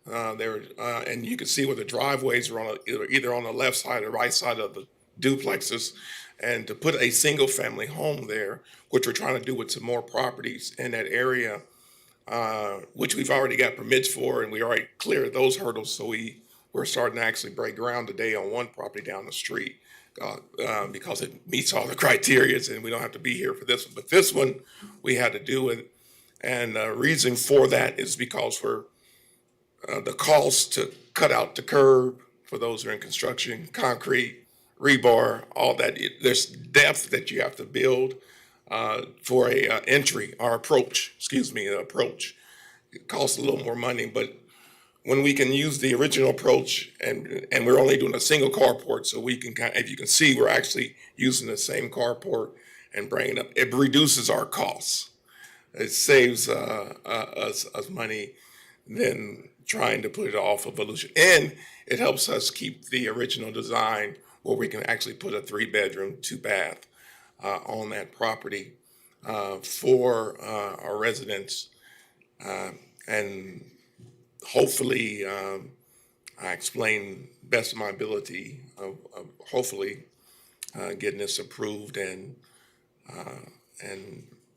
And you can see where the driveways are either on the left side or right side of the duplexes. And to put a single family home there, which we're trying to do with some more properties in that area, which we've already got permits for, and we already cleared those hurdles. So we're starting to actually break ground today on one property down the street because it meets all the criteria, and we don't have to be here for this one. But this one, we had to do it. And the reason for that is because the cost to cut out the curb for those who are in construction, concrete, rebar, all that. There's depth that you have to build for a approach. It costs a little more money, but when we can use the original approach, and we're only doing a single carport, so we can if you can see, we're actually using the same carport and bringing it up. It reduces our costs. It saves us money than trying to put it off of Evolution, and it helps us keep the original design where we can actually put a 3-bedroom, 2-bath on that property for our residents. And hopefully, I explain best of my ability of hopefully getting this approved and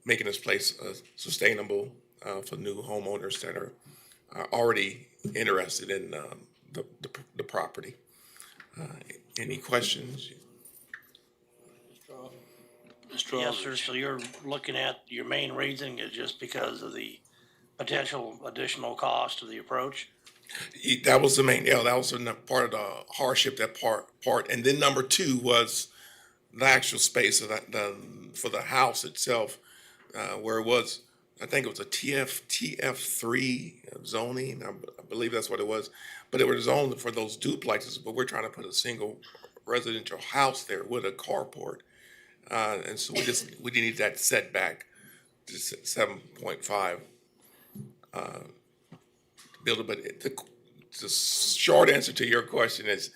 making this place sustainable for new homeowners that are already interested in the property. Any questions? Mr. Yes, sir. Aldrich. So you're looking at your main reason is just because of the potential additional cost of the approach? That was the main, that was part of the hardship, that part. And then number 2 was the actual space of for the house itself, where it was, I think it was a TF3 zoning. I believe that's what it was. But it was zoned for those duplexes, but we're trying to put a single residential house there with a carport. And so we need that setback to 7.5 build it. But the short answer to your question is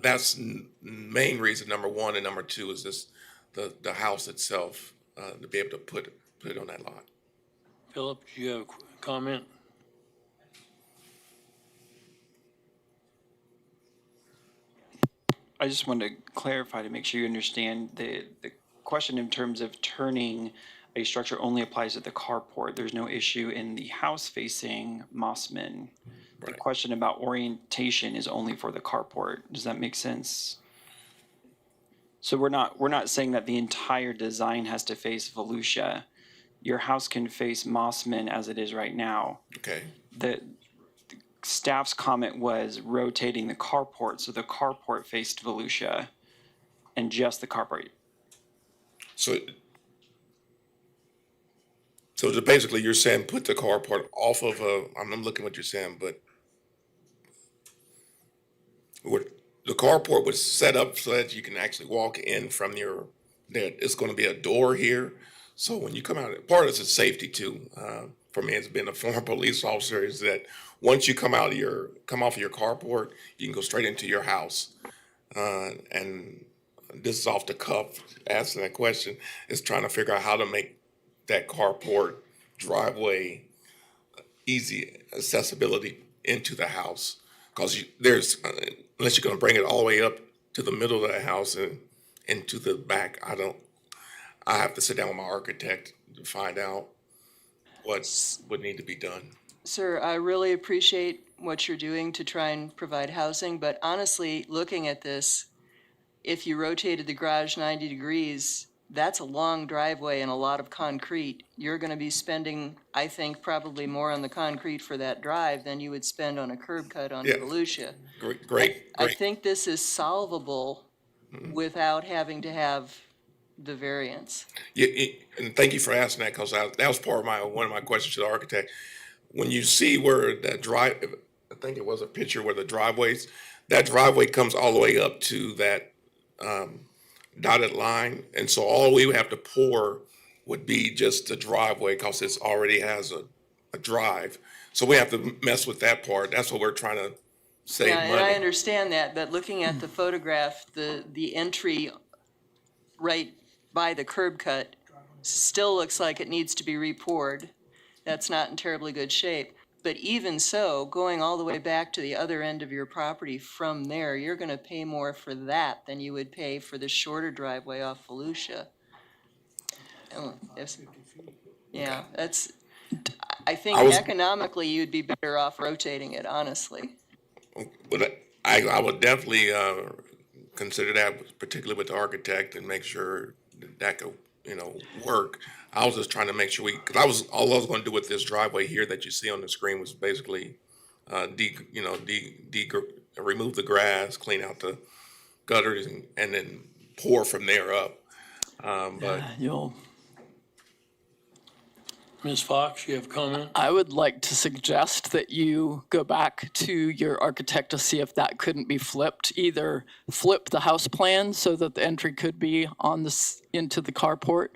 that's main reason, number 1, and number 2 is this the house itself, to be able to put it on that lot. Philip, do you have a comment? I just wanted to clarify to make sure you understand the question in terms of turning a structure only applies to the carport. There's no issue in the house facing Mossman. The question about orientation is only for the carport. Does that make sense? So we're not saying that the entire design has to face Volusia. Your house can face Mossman as it is right now. Okay. The staff's comment was rotating the carport, so the carport faced Volusia and just the carport. So basically you're saying put the carport off of I'm looking what you're saying, but the carport was set up so that you can actually walk in from that it's going to be a door here. So when you come out, part of this is safety too. For me, as being a former police officer, is that once you come off of your carport, you can go straight into your house. And this is off the cuff, asking that question, is trying to figure out how to make that carport driveway easy accessibility into the house. Because there's, unless you're going to bring it all the way up to the middle of the house and into the back, I have to sit down with my architect to find out what would need to be done. Sir, I really appreciate what you're doing to try and provide housing, but honestly, looking at this, if you rotated the garage 90 degrees, that's a long driveway and a lot of concrete. You're going to be spending, I think, probably more on the concrete for that drive than you would spend on a curb cut on Volusia. Great. I think this is solvable without having to have the variance. Yeah, and thank you for asking that, because that was part of one of my questions to the architect. When you see where that I think it was a picture where that driveway comes all the way up to that dotted line, and so all we would have to pour would be just the driveway, because it already has a drive. So we have to mess with that part. That's what we're trying to save money. And I understand that, but looking at the photograph, the entry right by the curb cut still looks like it needs to be re-poured. That's not in terribly good shape. But even so, going all the way back to the other end of your property from there, you're going to pay more for that than you would pay for the shorter driveway off Volusia. Yeah, I think economically you'd be better off rotating it, honestly. But I would definitely consider that, particularly with the architect, and make sure that could, work. I was just trying to make sure because all I was going to do with this driveway here that you see on the screen was basically, remove the grass, clean out the gutters, and then pour from there up. But Ms. Fox, you have a comment? I would like to suggest that you go back to your architect to see if that couldn't be flipped. Either flip the house plan so that the entry could be into the carport,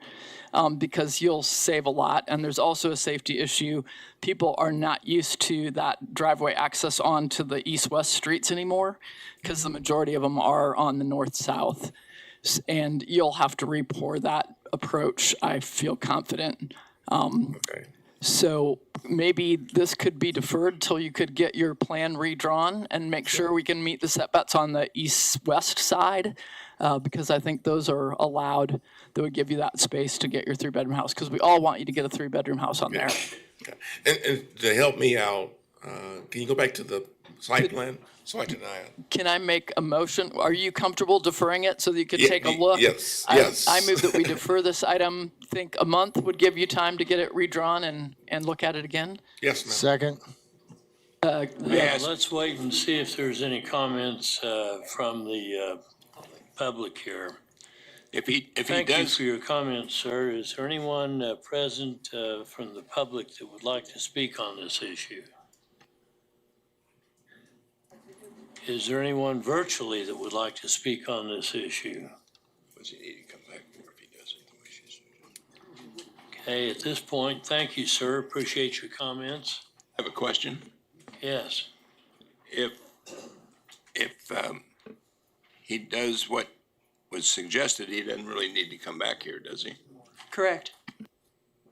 because you'll save a lot. And there's also a safety issue. People are not used to that driveway access onto the east-west streets anymore, because the majority of them are on the north-south. And you'll have to re-pour that approach, I feel confident. So maybe this could be deferred till you could get your plan redrawn and make sure we can meet the setbacks on the east-west side, because I think those are allowed. That would give you that space to get your 3-bedroom house, because we all want you to get a 3-bedroom house on there. Okay. And to help me out, can you go back to the site plan so I can? Can I make a motion? Are you comfortable deferring it so that you could take a look? Yes. I move that we defer this item. Think a month would give you time to get it redrawn and look at it again? Yes, ma'am. Second. Let's wait and see if there's any comments from the public here. If he Thank you does, for your comments, sir. Is there anyone present from the public that would like to speak on this issue? Is there anyone virtually that would like to speak on this issue? what's he need to come back for if he doesn't? Okay, at this point, thank you, sir. Appreciate your comments. I have a question. Yes. If he does what was suggested, he doesn't really need to come back here, does he? Correct.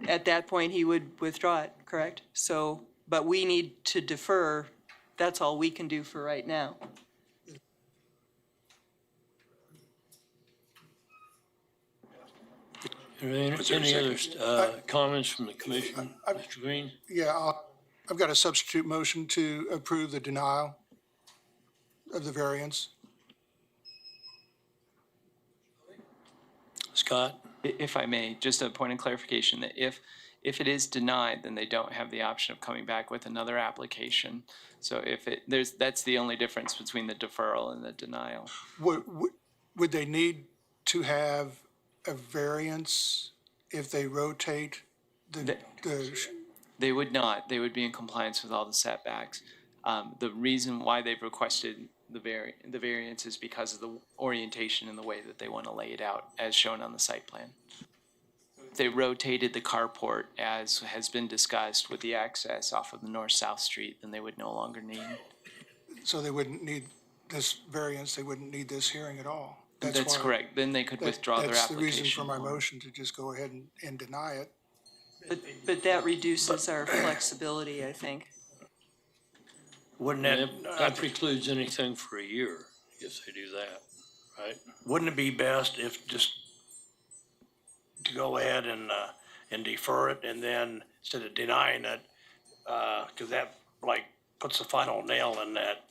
At that point, he would withdraw it, correct? So, but we need to defer. That's all we can do for right now. Are there Was there a any other second? comments from the commission? Mr. Green? Yeah, I've got a substitute motion to approve the denial of the variance. Scott? If I may, just a point of clarification, that if it is denied, then they don't have the option of coming back with another application. So that's the only difference between the deferral and the denial. Would they need to have a variance if they rotate the They would not. They would be in compliance with all the setbacks. The reason why they've requested the variance is because of the orientation and the way that they want to lay it out, as shown on the site plan. If they rotated the carport, as has been discussed with the access off of the north-south street, then they would no longer need. So they wouldn't need this variance, they wouldn't need this hearing at all? That's why- correct. Then they could withdraw their That's the application. reason for my motion, to just go ahead and deny it. But that reduces our flexibility, I think. Wouldn't That precludes anything for a year if they do that, right? wouldn't it be best if just to go ahead and defer it, and then instead of denying it, cause that like puts the final nail in that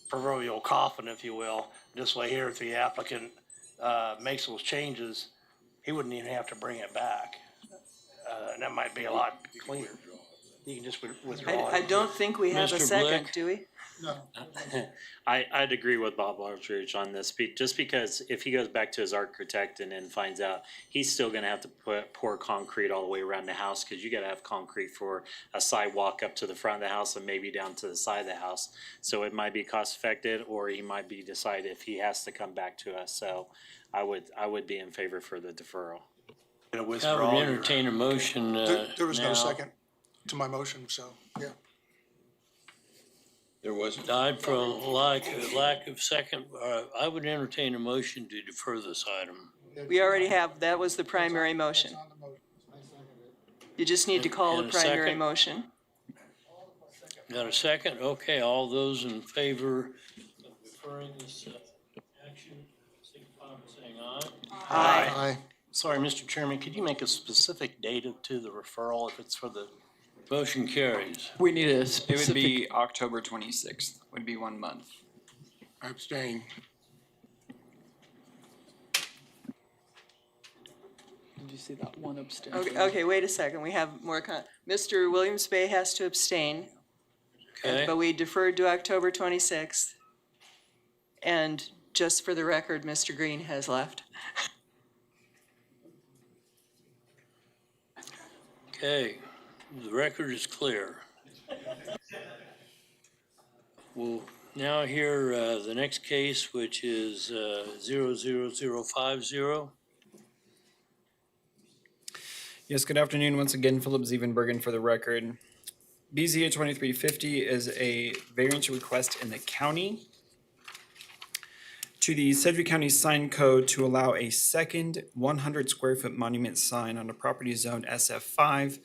proverbial coffin, if you will. This way here, if the applicant, makes those changes, he wouldn't even have to bring it back. And that might be a lot cleaner. You can just withdraw it. I don't think we have a Mr. second, Blick? do we? No. I'd agree with Bob Partridge on this, just because if he goes back to his architect and then finds out, he's still gonna have to pour concrete all the way around the house, cause you gotta have concrete for a sidewalk up to the front of the house and maybe down to the side of the house. So it might be cost effective, or he might be decided if he has to come back to us, so I would be in favor for the deferral. Gonna I would withdraw your- entertain a motion There was no now. second to my motion, so, yeah. There wasn't. Died for lack of second. I would entertain a motion to defer this item. We already have, that was the primary motion. You just need to call the And a primary second? motion. Got a second? Okay, all those in favor of deferring this action, signify by saying aye. Aye. Sorry, Mr. Chairman, could you make a specific date to the referral if it's for the, Motion carries. We need a It would specific. be October 26th, would be 1 month. I abstain. Did you see that one abstention? Okay, wait a second, we have more Mr. Williams Bay has to abstain, Okay, but we deferred to October 26th. And just for the record, Mr. Green has left. okay. The record is clear. We'll now hear the next case, which is 00050. Yes, good afternoon. Once again, Philip Zevenbergen for the record. BZA 2350 is a variance request in the county to the Sedgwick County Sign Code to allow a second 100 square foot monument sign on a property zone SF5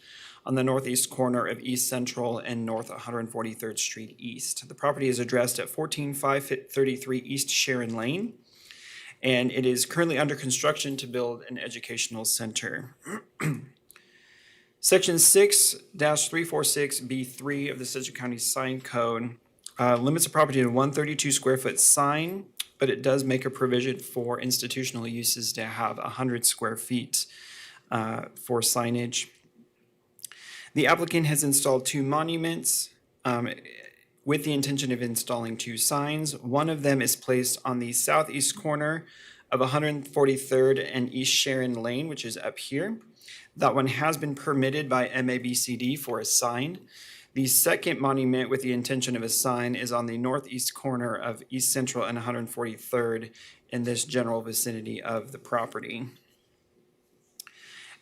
on the northeast corner of East Central and North 143rd Street East. The property is addressed at 14533 East Sharon Lane, and it is currently under construction to build an educational center. Section 6-346B3 of the Sedgwick County Sign Code limits a property to 132 square foot sign, but it does make a provision for institutional uses to have 100 square feet for signage. The applicant has installed 2 monuments with the intention of installing 2 signs. One of them is placed on the southeast corner of 143rd and East Sharon Lane, which is up here. That one has been permitted by MAPCD for a sign. The second monument with the intention of a sign is on the northeast corner of East Central and 143rd in this general vicinity of the property.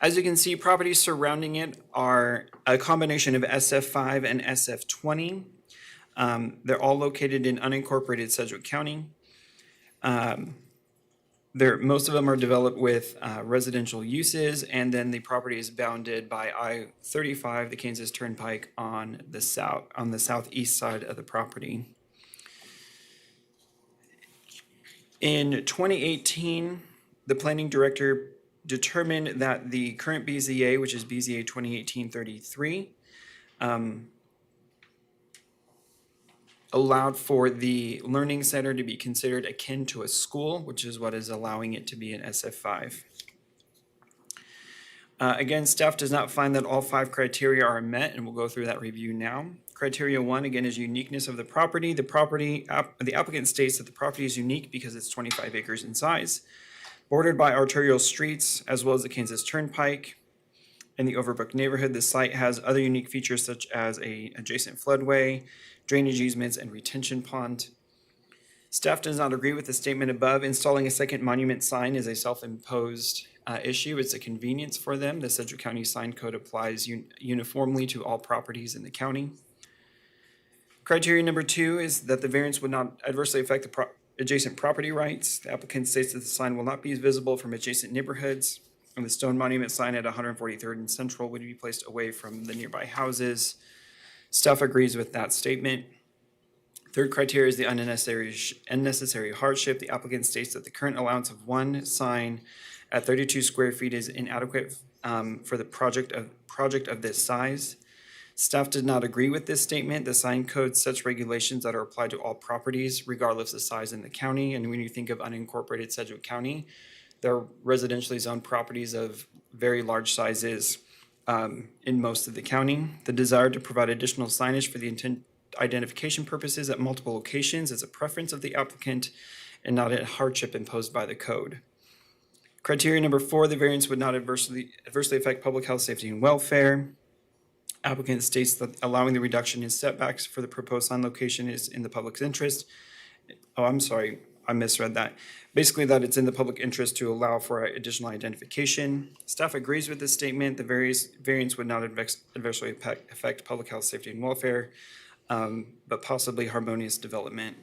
As you can see, properties surrounding it are a combination of SF5 and SF20. They're all located in unincorporated Sedgwick County. Most of them are developed with residential uses, and then the property is bounded by I-35, the Kansas Turnpike, on the southeast side of the property. In 2018, the planning director determined that the current BZA, which is BZA 2018-33, allowed for the learning center to be considered akin to a school, which is what is allowing it to be an SF5. Again, staff does not find that all 5 criteria are met, and we'll go through that review now. Criteria 1, again, is uniqueness of the property. The applicant states that the property is unique because it's 25 acres in size, bordered by arterial streets, as well as the Kansas Turnpike. In the Overbrook neighborhood, the site has other unique features such as an adjacent floodway, drainage easements, and retention pond. Staff does not agree with the statement above. Installing a second monument sign is a self-imposed issue. It's a convenience for them. The Sedgwick County Sign Code applies uniformly to all properties in the county. Criteria number 2 is that the variance would not adversely affect the adjacent property rights. The applicant states that the sign will not be visible from adjacent neighborhoods, and the stone monument sign at 143rd and Central would be placed away from the nearby houses. Staff agrees with that statement. Third criteria is the unnecessary hardship. The applicant states that the current allowance of 1 sign at 32 square feet is inadequate for the project of this size. Staff did not agree with this statement. The sign code sets regulations that are applied to all properties, regardless of size in the county. And when you think of unincorporated Sedgwick County, there are residentially zoned properties of very large sizes in most of the county. The desire to provide additional signage for the identification purposes at multiple locations is a preference of the applicant and not a hardship imposed by the code. Criteria number 4, the variance would not adversely affect public health, safety, and welfare. Applicant states that allowing the reduction in setbacks for the proposed sign location is in the public's interest. Oh, I'm sorry, I misread that. Basically, that it's in the public interest to allow for additional identification. Staff agrees with this statement. The variance would not adversely affect public health, safety, and welfare, but possibly harmonious development.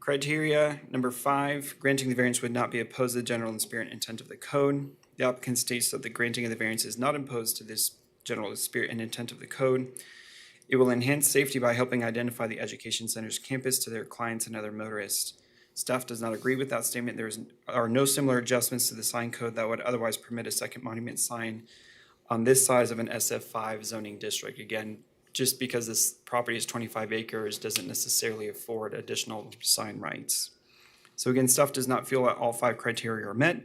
Criteria number 5, granting the variance would not be opposed to the general and spirit and intent of the code. The applicant states that the granting of the variance is not opposed to this general spirit and intent of the code. It will enhance safety by helping identify the education center's campus to their clients and other motorists. Staff does not agree with that statement. There are no similar adjustments to the sign code that would otherwise permit a second monument sign on this size of an SF5 zoning district. Again, just because this property is 25 acres doesn't necessarily afford additional sign rights. So again, staff does not feel that all 5 criteria are met.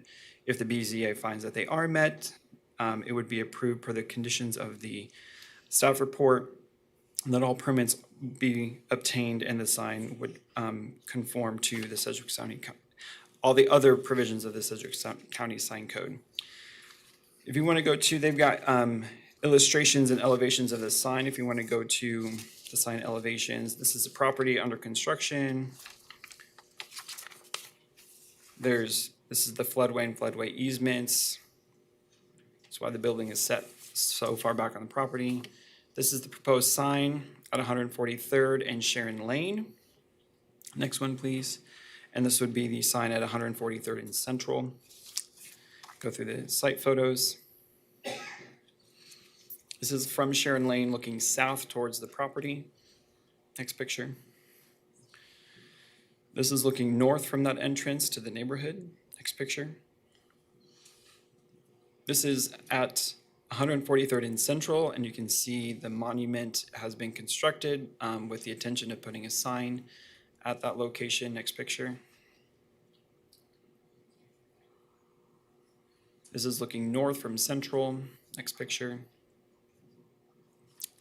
If the BZA finds that they are met, it would be approved per the conditions of the staff report, and that all permits be obtained and the sign would conform to the Sedgwick County, all the other provisions of the Sedgwick County Sign Code. If you want to go to, they've got illustrations and elevations of the sign. If you want to go to the sign elevations, this is a property under construction. This is the floodway and floodway easements. That's why the building is set so far back on the property. This is the proposed sign at 143rd and Sharon Lane. Next one, please. And this would be the sign at 143rd and Central. Go through the site photos. This is from Sharon Lane looking south towards the property. Next picture. This is looking north from that entrance to the neighborhood. Next picture. This is at 143rd and Central, and you can see the monument has been constructed with the intention of putting a sign at that location. Next picture. This is looking north from Central. Next picture.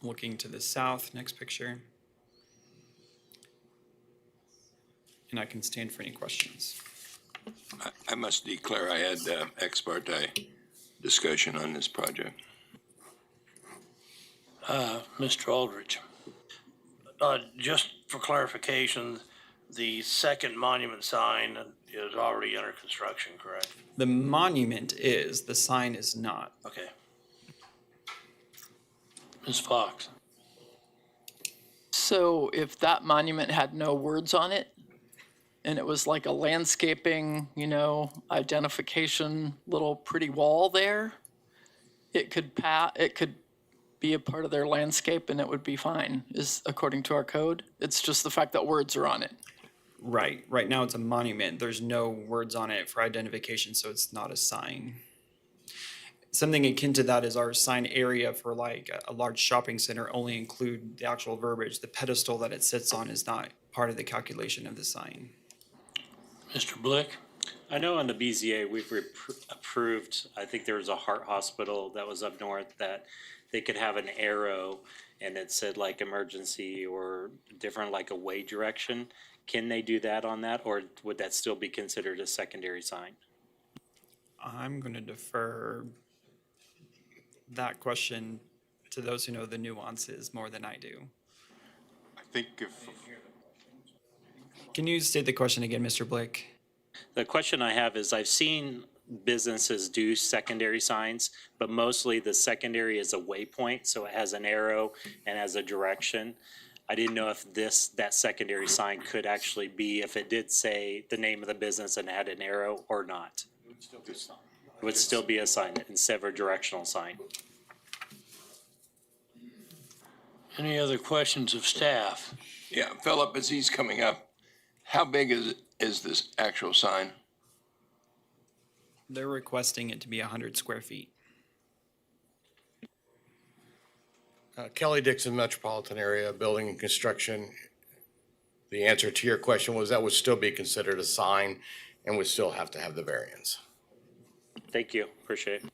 Looking to the south. Next picture. And I can stand for any questions. I must declare I had ex parte discussion on this project. Mr. Aldrich. Just for clarification, the second monument sign is already under construction, correct? The monument is, the sign is not. Okay. Ms. Fox. So if that monument had no words on it, and it was like a landscaping, identification little pretty wall there, it could be a part of their landscape and it would be fine, is according to our code. It's just the fact that words are on it. Right now it's a monument. There's no words on it for identification, so it's not a sign. Something akin to that is our sign area for like a large shopping center only include the actual verbiage. The pedestal that it sits on is not part of the calculation of the sign. Mr. Blick? I know on the BZA, we've approved, I think there was a heart hospital that was up north that they could have an arrow and it said like emergency or different, like a way direction. Can they do that on that, or would that still be considered a secondary sign? I'm going to defer that question to those who know the nuances more than I do. I think if, Can you state the question again, Mr. Blick? The question I have is I've seen businesses do secondary signs, but mostly the secondary is a waypoint, so it has an arrow and has a direction. I didn't know if that secondary sign could actually be, if it did say the name of the business and had an arrow or not. It would still be a sign instead of a directional sign. Any other questions of staff? Yeah, Philip, as he's coming up, how big is this actual sign? They're requesting it to be 100 square feet. Kelly Dixon Metropolitan Area Building and Construction. The answer to your question was that would still be considered a sign and would still have to have the variance. Thank you, appreciate it.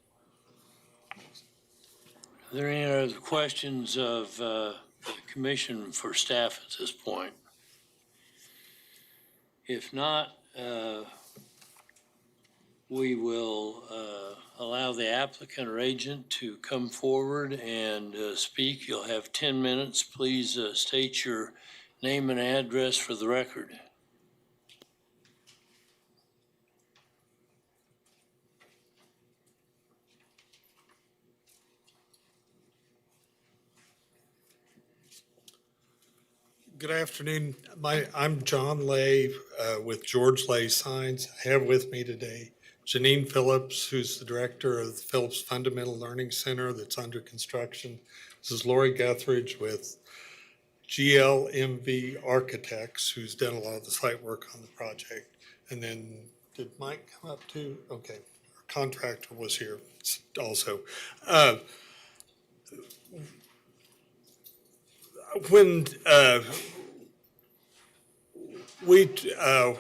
Are there any other questions of the commission for staff at this point? If not, we will allow the applicant or agent to come forward and speak. You'll have 10 minutes. Please state your name and address for the record. Good afternoon. I'm John Lay with George Lay Signs. I have with me today Janine Phillips, who's the director of the Phillips Fundamental Learning Center that's under construction. This is Lori Guthridge with GLMV Architects, who's done a lot of the site work on the project. And then, did Mike come up too? Okay, our contractor was here also. When we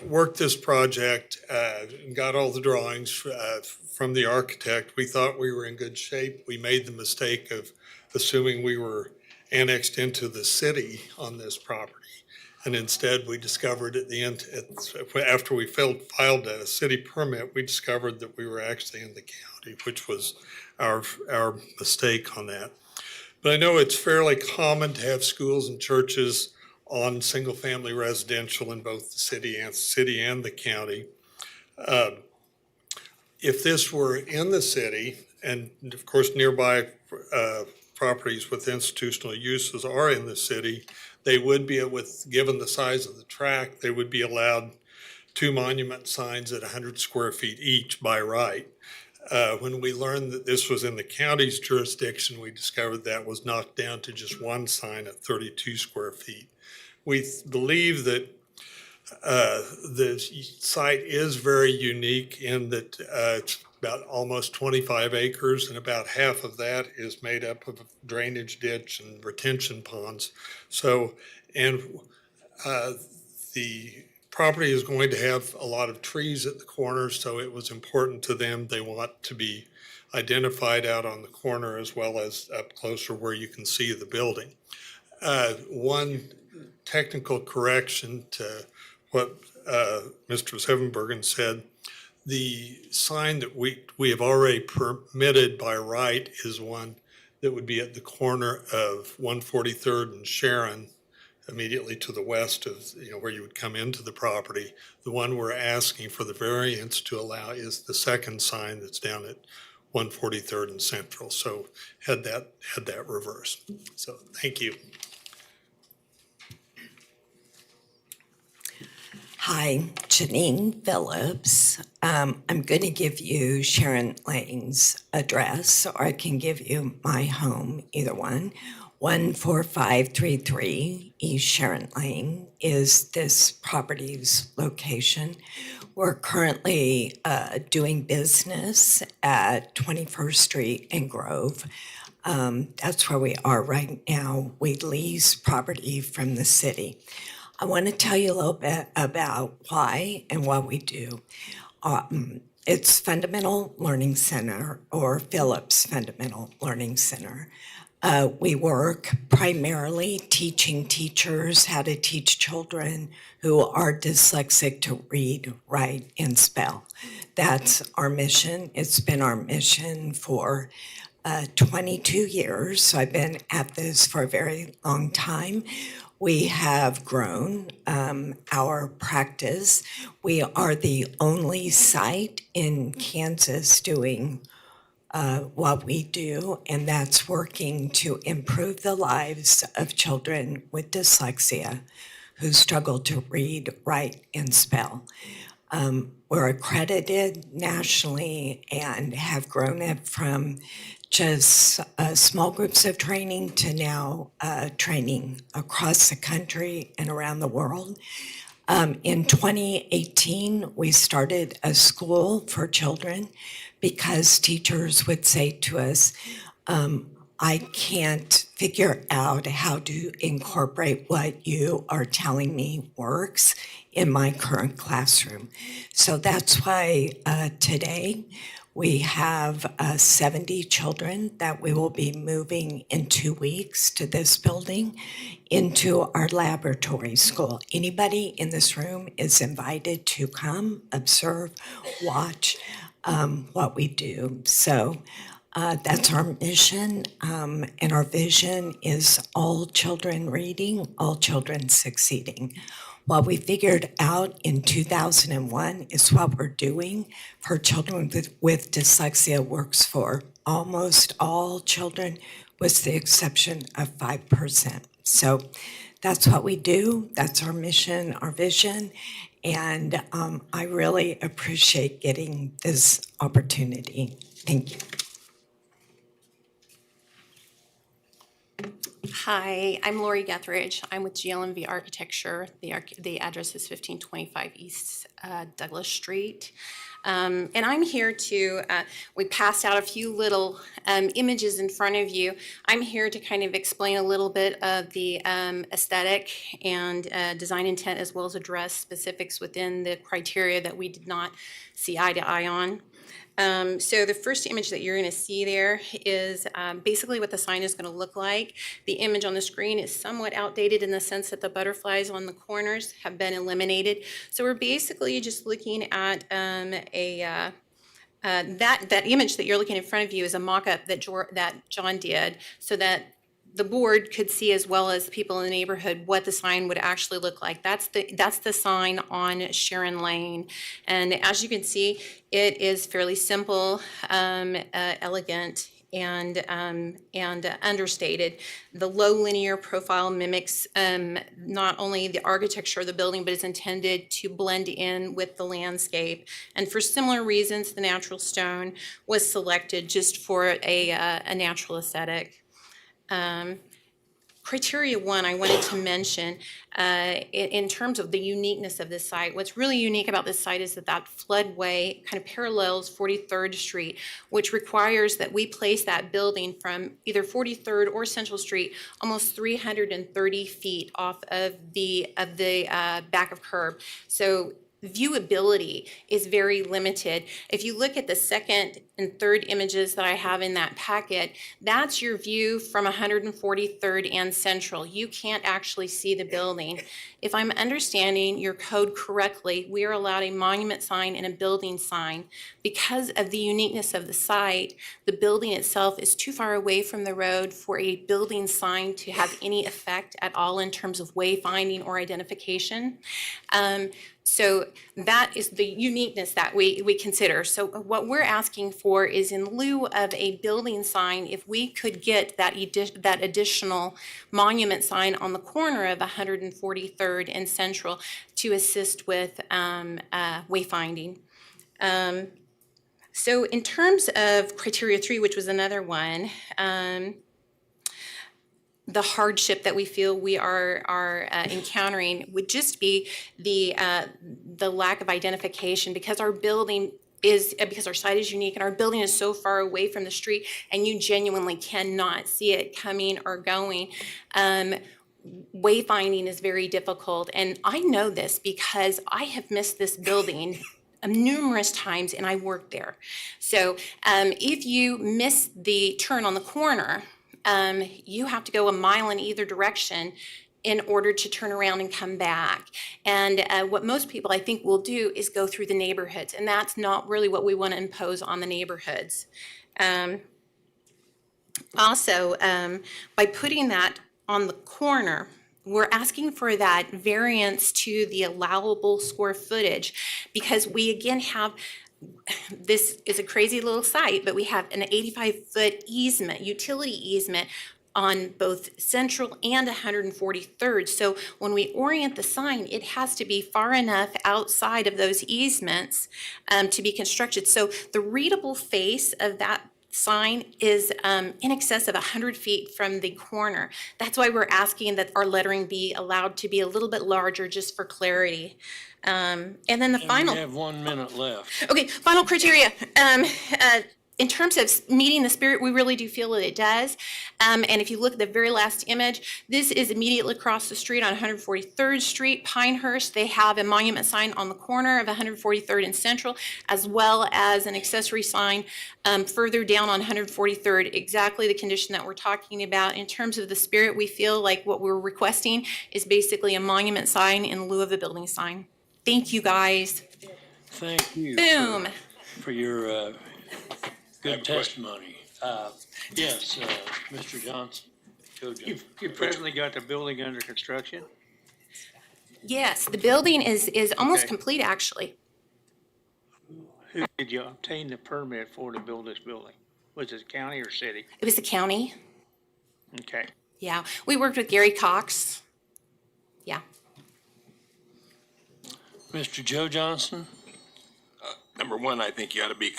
worked this project and got all the drawings from the architect, we thought we were in good shape. We made the mistake of assuming we were annexed into the city on this property. And instead, we discovered at the end, after we filed a city permit, we discovered that we were actually in the county, which was our mistake on that. But I know it's fairly common to have schools and churches on single-family residential in both the city and the county. If this were in the city, and of course nearby properties with institutional uses are in the city, they would be, given the size of the tract, they would be allowed 2 monument signs at 100 square feet each by right. When we learned that this was in the county's jurisdiction, we discovered that was knocked down to just 1 sign at 32 square feet. We believe that the site is very unique in that it's about almost 25 acres, and about half of that is made up of drainage ditch and retention ponds. So, and the property is going to have a lot of trees at the corner, so it was important to them. They want to be identified out on the corner as well as up closer where you can see the building. One technical correction to what Mr. Sevenbergen said, the sign that we have already permitted by right is one that would be at the corner of 143rd and Sharon, immediately to the west of where you would come into the property. The one we're asking for the variance to allow is the second sign that's down at 143rd and Central. So had that reversed. So thank you. Hi, Janine Phillips. I'm going to give you Sharon Lane's address, or I can give you my home, either one. 14533 East Sharon Lane is this property's location. We're currently doing business at 21st Street and Grove. That's where we are right now. We lease property from the city. I want to tell you a little bit about why and what we do. It's Fundamental Learning Center, or Phillips Fundamental Learning Center. We work primarily teaching teachers how to teach children who are dyslexic to read, write, and spell. That's our mission. It's been our mission for 22 years, so I've been at this for a very long time. We have grown our practice. We are the only site in Kansas doing what we do, and that's working to improve the lives of children with dyslexia who struggle to read, write, and spell. We're accredited nationally and have grown it from just small groups of training to now training across the country and around the world. In 2018, we started a school for children because teachers would say to us, I can't figure out how to incorporate what you are telling me works in my current classroom. So that's why today we have 70 children that we will be moving in 2 weeks to this building into our laboratory school. Anybody in this room is invited to come, observe, watch what we do. So that's our mission, and our vision is all children reading, all children succeeding. What we figured out in 2001 is what we're doing for children with dyslexia works for almost all children, with the exception of 5%. So that's what we do. That's our mission, our vision, and I really appreciate getting this opportunity. Thank you. Hi, I'm Lori Guthridge. I'm with GLMV Architecture. The address is 1525 East Douglas Street. And I'm here to, we passed out a few little images in front of you. I'm here to kind of explain a little bit of the aesthetic and design intent, as well as address specifics within the criteria that we did not see eye to eye on. So the first image that you're going to see there is basically what the sign is going to look like. The image on the screen is somewhat outdated in the sense that the butterflies on the corners have been eliminated. So we're basically just looking at that image that you're looking in front of you is a mock-up that John did, so that the board could see, as well as people in the neighborhood, what the sign would actually look like. That's the sign on Sharon Lane. And as you can see, it is fairly simple, elegant, and understated. The low linear profile mimics not only the architecture of the building, but is intended to blend in with the landscape. And for similar reasons, the natural stone was selected just for a natural aesthetic. Criteria one, I wanted to mention in terms of the uniqueness of this site. What's really unique about this site is that floodway kind of parallels 43rd Street, which requires that we place that building from either 43rd or Central Street almost 330 feet off of the back of curb. So viewability is very limited. If you look at the second and third images that I have in that packet, that's your view from 143rd and Central. You can't actually see the building. If I'm understanding your code correctly, we are allowed a monument sign and a building sign. Because of the uniqueness of the site, the building itself is too far away from the road for a building sign to have any effect at all in terms of wayfinding or identification. So that is the uniqueness that we consider. So what we're asking for is, in lieu of a building sign, if we could get that additional monument sign on the corner of 143rd and Central to assist with wayfinding. So in terms of criteria 3, which was another one, the hardship that we feel we are encountering would just be the lack of identification, because our building is, because our site is unique and our building is so far away from the street and you genuinely cannot see it coming or going. Wayfinding is very difficult, and I know this because I have missed this building numerous times and I worked there. So if you miss the turn on the corner, you have to go a mile in either direction in order to turn around and come back. And what most people, I think, will do is go through the neighborhoods, and that's not really what we want to impose on the neighborhoods. Also, by putting that on the corner, we're asking for that variance to the allowable square footage, because we again have, this is a crazy little site, but we have an 85-foot easement, utility easement, on both Central and 143rd. So when we orient the sign, it has to be far enough outside of those easements to be constructed. So the readable face of that sign is in excess of 100 feet from the corner. That's why we're asking that our lettering be allowed to be a little bit larger, just for clarity. And then the final. We have 1 minute left. Okay, final criteria. In terms of meeting the spirit, we really do feel that it does. And if you look at the very last image, this is immediately across the street on 143rd Street, Pinehurst. They have a monument sign on the corner of 143rd and Central, as well as an accessory sign further down on 143rd, exactly the condition that we're talking about. In terms of the spirit, we feel like what we're requesting is basically a monument sign in lieu of a building sign. Thank you, guys. Thank you. Boom. For your good testimony. Yes, Mr. Johnson. Joe Johnson. You presently got the building under construction? Yes, the building is almost Okay. complete, actually. Who did you obtain the permit for to build this building? Was it county or city? It was the county. Okay. Yeah, we worked with Gary Cox. Yeah. Mr. Joe Johnson? Number one, I think you ought to be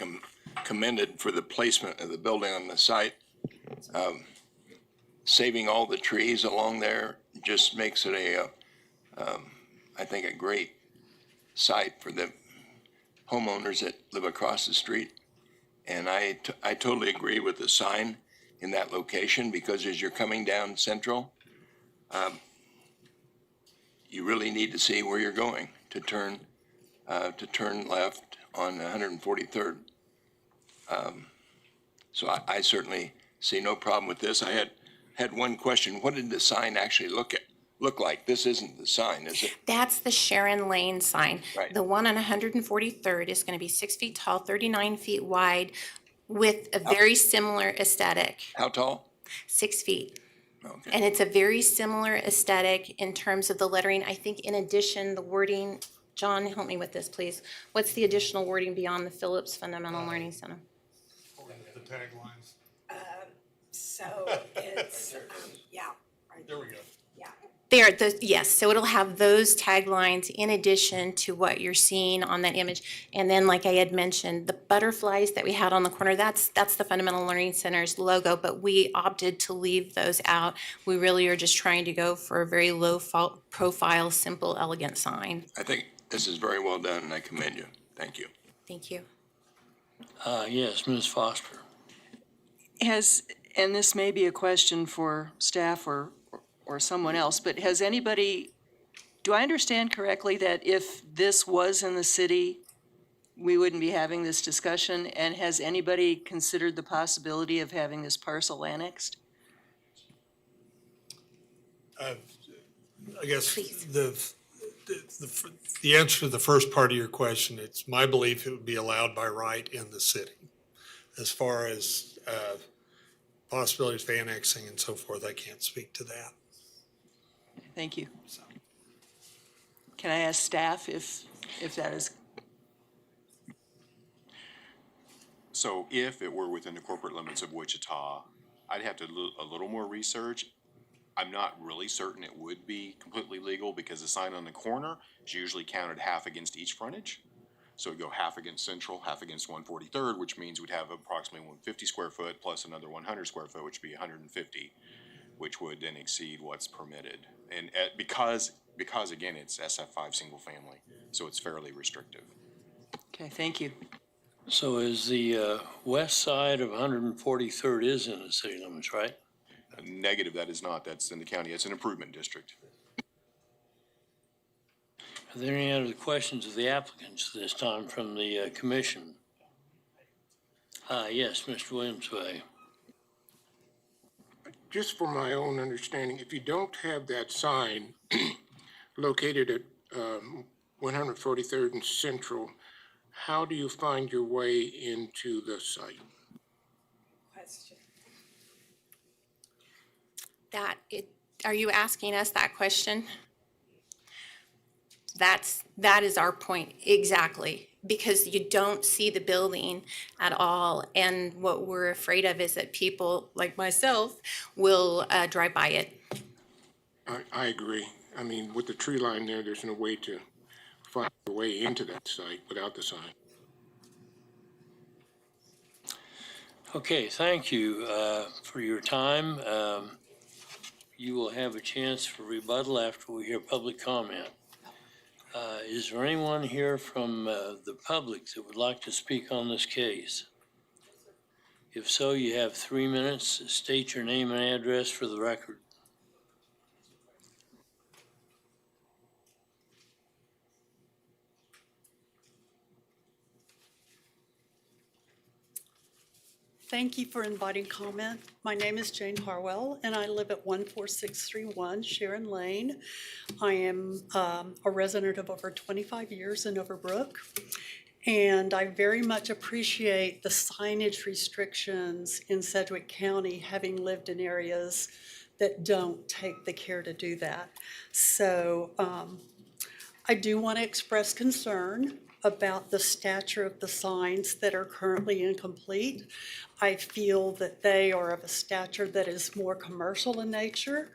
commended for the placement of the building on the site. Saving all the trees along there just makes it I think, a great site for the homeowners that live across the street. And I totally agree with the sign in that location, because as you're coming down Central, you really need to see where you're going to turn left on 143rd. So I certainly see no problem with this. I had one question. What did the sign actually look like? This isn't the sign, is it? That's the Sharon Lane sign. Right. The one on 143rd is going to be 6 feet tall, 39 feet wide, with a very similar aesthetic. How tall? 6 feet. Okay. And it's a very similar aesthetic in terms of the lettering. I think in addition, the wording, John, help me with this, please. What's the additional wording beyond the Phillips Fundamental Learning Center? The taglines. So it's, yeah. There we go. Yes, so it'll have those taglines in addition to what you're seeing on that image. And then, like I had mentioned, the butterflies that we had on the corner, that's the Fundamental Learning Center's logo, but we opted to leave those out. We really are just trying to go for a very low profile, simple, elegant sign. I think this is very well done, and I commend you. Thank you. Thank you. Yes, Ms. Foster. And this may be a question for staff or someone else, but has anybody, do I understand correctly that if this was in the city, we wouldn't be having this discussion? And has anybody considered the possibility of having this parcel annexed? I guess the answer to the first part of your question, it's my belief it would be allowed by right in the city. As far as possibilities of annexing and so forth, I can't speak to that. Thank you. Can I ask staff if that is? So if it were within the corporate limits of Wichita, I'd have to do a little more research. I'm not really certain it would be completely legal, because the sign on the corner is usually counted half against each frontage. So it'd go half against Central, half against 143rd, which means we'd have approximately 150 square foot plus another 100 square foot, which would be 150. which would then exceed what's permitted. And because again, it's SF5 single family, so it's fairly restrictive. Okay, thank you. So is the west side of 143rd is in the city limits, right? Negative, that is not. That's in the county. It's an improvement district. Are there any other questions of the applicants this time from the commission? Yes, Mr. Williams-Way. Just for my own understanding, if you don't have that sign located at 143rd and Central, how do you find your way into the site? Are you asking us that question? That is our point, exactly, because you don't see the building at all. And what we're afraid of is that people like myself will drive by it. I agree. I mean, with the tree line there, there's no way to find a way into that site without the sign. Okay, thank you for your time. You will have a chance for rebuttal after we hear public comment. Is there anyone here from the public that would like to speak on this case? If so, you have 3 minutes. State your name and address for the record. Thank you for inviting comment. My name is Jane Harwell, and I live at 14631 Sharon Lane. I am a resident of over 25 years in Overbrook, and I very much appreciate the signage restrictions in Sedgwick County, having lived in areas that don't take the care to do that. So I do want to express concern about the stature of the signs that are currently incomplete. I feel that they are of a stature that is more commercial in nature,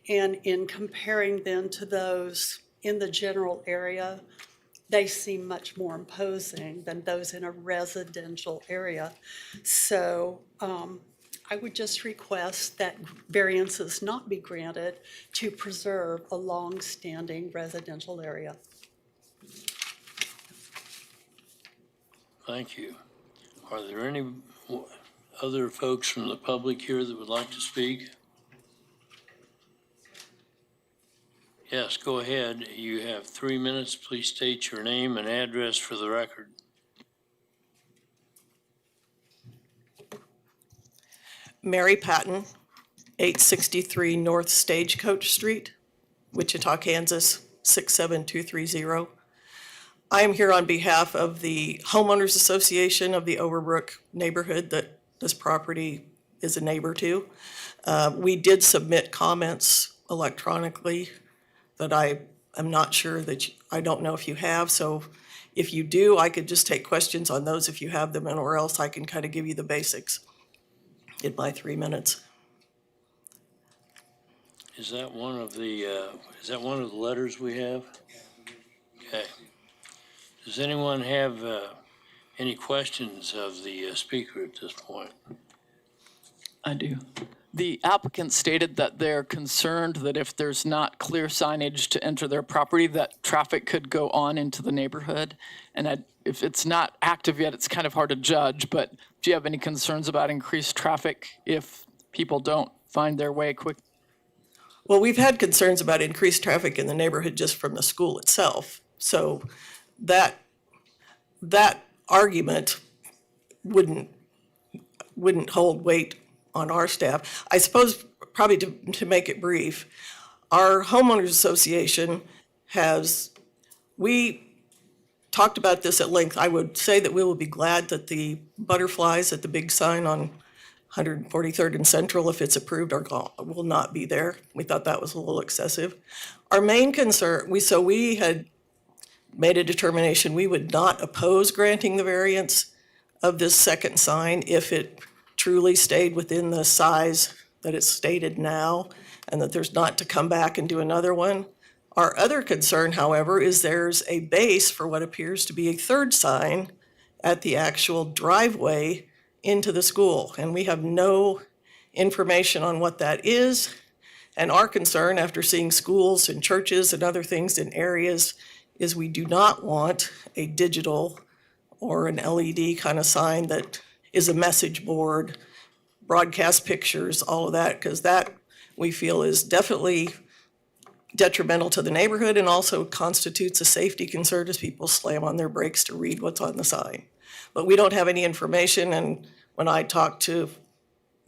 and in comparing them to those in the general area, they seem much more imposing than those in a residential area. So I would just request that variances not be granted to preserve a long-standing residential area. Thank you. Are there any other folks from the public here that would like to speak? Yes, go ahead. You have 3 minutes. Please state your name and address for the record. Mary Patton, 863 North Stagecoach Street, Wichita, Kansas, 67230. I am here on behalf of the Homeowners Association of the Overbrook neighborhood that this property is a neighbor to. We did submit comments electronically that I am not sure that, I don't know if you have, so if you do, I could just take questions on those if you have them, or else I can kind of give you the basics in my 3 minutes. Is that one of the letters we have? Okay. Does anyone have any questions of the speaker at this point? I do. The applicant stated that they're concerned that if there's not clear signage to enter their property, that traffic could go on into the neighborhood. And if it's not active yet, it's kind of hard to judge, but do you have any concerns about increased traffic if people don't find their way quick? Well, we've had concerns about increased traffic in the neighborhood just from the school itself. So that argument wouldn't hold weight on our staff. I suppose, probably to make it brief, our homeowners association we talked about this at length. I would say that we will be glad that the butterflies at the big sign on 143rd and Central, if it's approved, will not be there. We thought that was a little excessive. Our main concern, we had made a determination we would not oppose granting the variance of this second sign if it truly stayed within the size that it's stated now, and that there's not to come back and do another one. Our other concern, however, is there's a base for what appears to be a third sign at the actual driveway into the school, and we have no information on what that is. And our concern after seeing schools and churches and other things in areas is we do not want a digital or an LED kind of sign that is a message board, broadcast pictures, all of that, because that we feel is definitely detrimental to the neighborhood and also constitutes a safety concern as people slam on their brakes to read what's on the sign. But we don't have any information, and when I talked to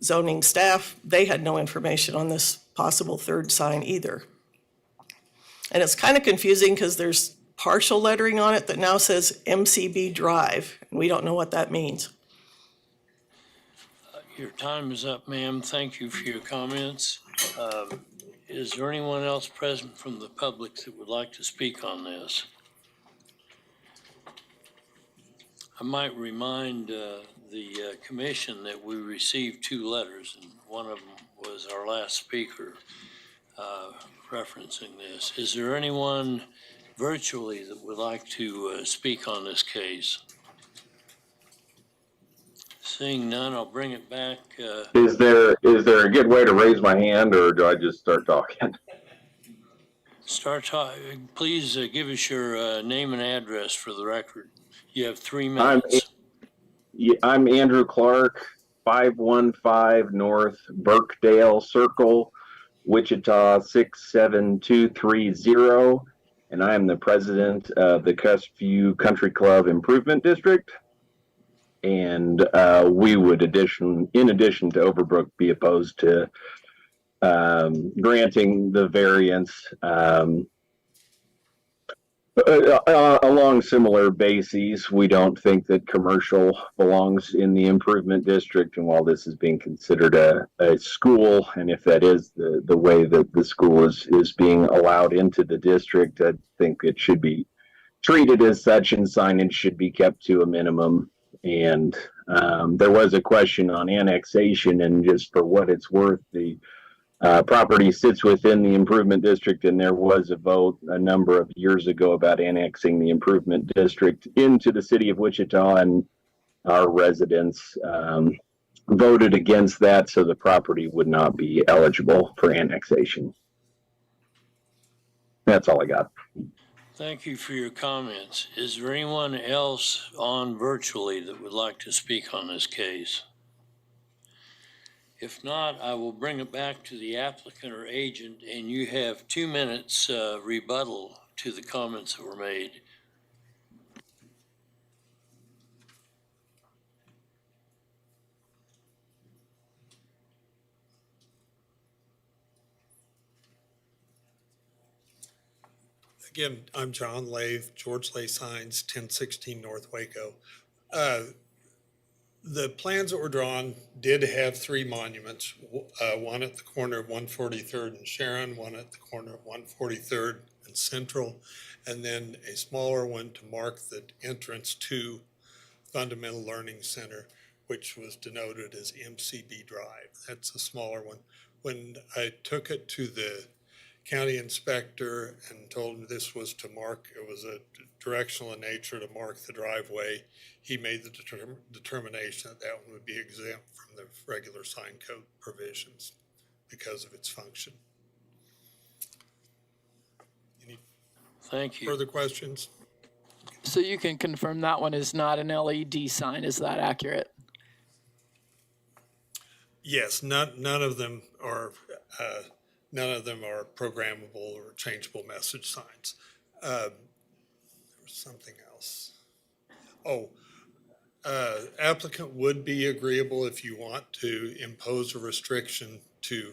zoning staff, they had no information on this possible third sign either. And it's kind of confusing because there's partial lettering on it that now says MCB Drive, and we don't know what that means. Your time is up, ma'am. Thank you for your comments. Is there anyone else present from the public that would like to speak on this? I might remind the commission that we received 2 letters, and one of them was our last speaker referencing this. Is there anyone virtually that would like to speak on this case? Seeing none, I'll bring it back. Is there a good way to raise my hand, or do I just start talking? Start talking. Please give us your name and address for the record. You have 3 minutes. I'm Andrew Clark, 515 North Birkdale Circle, Wichita 67230, and I am the president of the Crestview Country Club Improvement District. And we would, in addition to Overbrook, be opposed to granting the variance along similar bases. We don't think that commercial belongs in the improvement district, and while this is being considered a school, and if that is the way that the school is being allowed into the district, I think it should be treated as such, and signage should be kept to a minimum. And there was a question on annexation, and just for what it's worth, the property sits within the improvement district, and there was a vote a number of years ago about annexing the improvement district into the city of Wichita, and our residents voted against that, so the property would not be eligible for annexation. That's all I got. Thank you for your comments. Is there anyone else on virtually that would like to speak on this case? If not, I will bring it back to the applicant or agent, and you have 2 minutes rebuttal to the comments that were made. Again, I'm John Lave, George Lay Signs, 1016 North Waco. The plans that were drawn did have 3 monuments, one at the corner of 143rd and Sharon, one at the corner of 143rd and Central, and then a smaller one to mark the entrance to Fundamental Learning Center, which was denoted as MCB Drive. That's a smaller one. When I took it to the county inspector and told him this was to mark, it was a directional in nature to mark the driveway, he made the determination that that one would be exempt from the regular sign code provisions because of its function. Any Thank you. further questions? So you can confirm that one is not an LED sign, is that accurate? Yes, none of them are programmable or changeable message signs. There was something else. Applicant would be agreeable if you want to impose a restriction to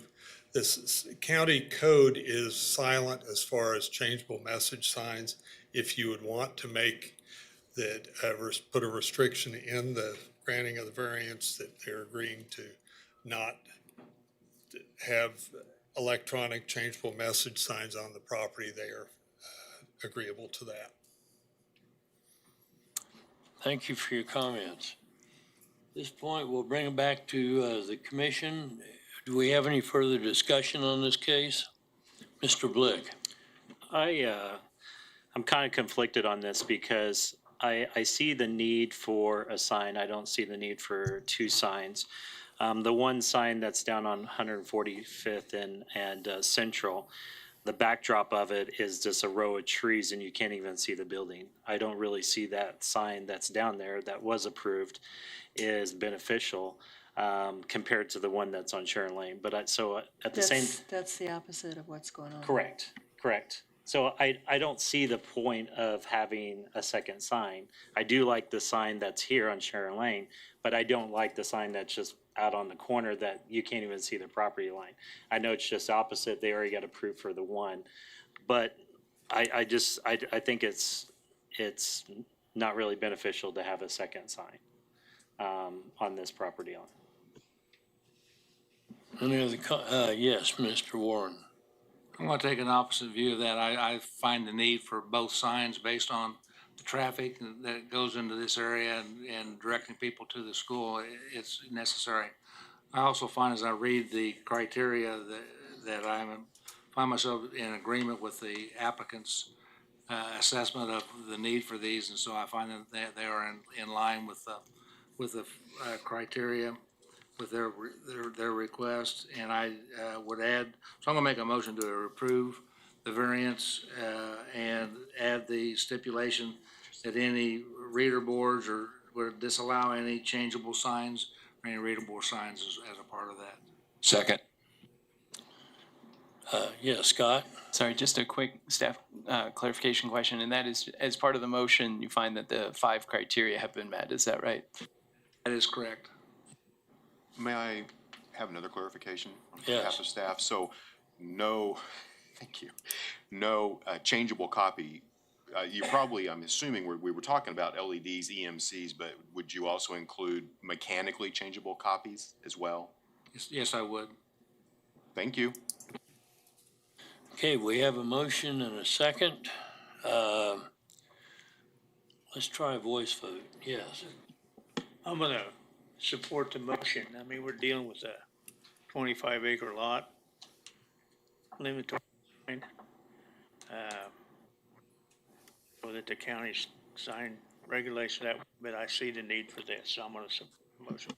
this. County code is silent as far as changeable message signs. If you would want to make that, put a restriction in the granting of the variance that they're agreeing to not have electronic changeable message signs on the property, they are agreeable to that. Thank you for your comments. At this point, we'll bring it back to the commission. Do we have any further discussion on this case? Mr. Blick. I'm kind of conflicted on this because I see the need for a sign. I don't see the need for 2 signs. The one sign that's down on 145th and Central, the backdrop of it is just a row of trees and you can't even see the building. I don't really see that sign that's down there that was approved is beneficial compared to the one that's on Sharon Lane. But at the same. That's the opposite of what's going on. Correct, correct. So I don't see the point of having a second sign. I do like the sign that's here on Sharon Lane, but I don't like the sign that's just out on the corner that you can't even see the property line. I know it's just opposite. They already got approved for the one. But I think it's not really beneficial to have a second sign on this property line. Any other, yes, Mr. Warren. I'm going to take an opposite view of that. I find the need for both signs based on the traffic that goes into this area and directing people to the school. It's necessary. I also find as I read the criteria that I find myself in agreement with the applicant's assessment of the need for these, and so I find that they are in line with the criteria with their request, and I would add, so I'm gonna make a motion to approve the variance and add the stipulation that any reader boards or would disallow any changeable signs or any readable signs as a part of that. Second. Yes, Scott? Sorry, just a quick staff clarification question, and that is, as part of the motion, you find that the 5 criteria have been met, is that right? That is correct. May I have another clarification on Yes. behalf of staff? So no, thank you, no changeable copy. You probably, I'm assuming we were talking about LEDs, EMCs, but would you also include mechanically changeable copies as well? Yes, I would. Thank you. Okay, we have a motion and a second. Let's try a voice vote. Yes. I'm gonna support the motion. I mean, we're dealing with a 25-acre lot. Limit to so that the county's sign regulation that, but I see the need for this, so I'm gonna support the motion.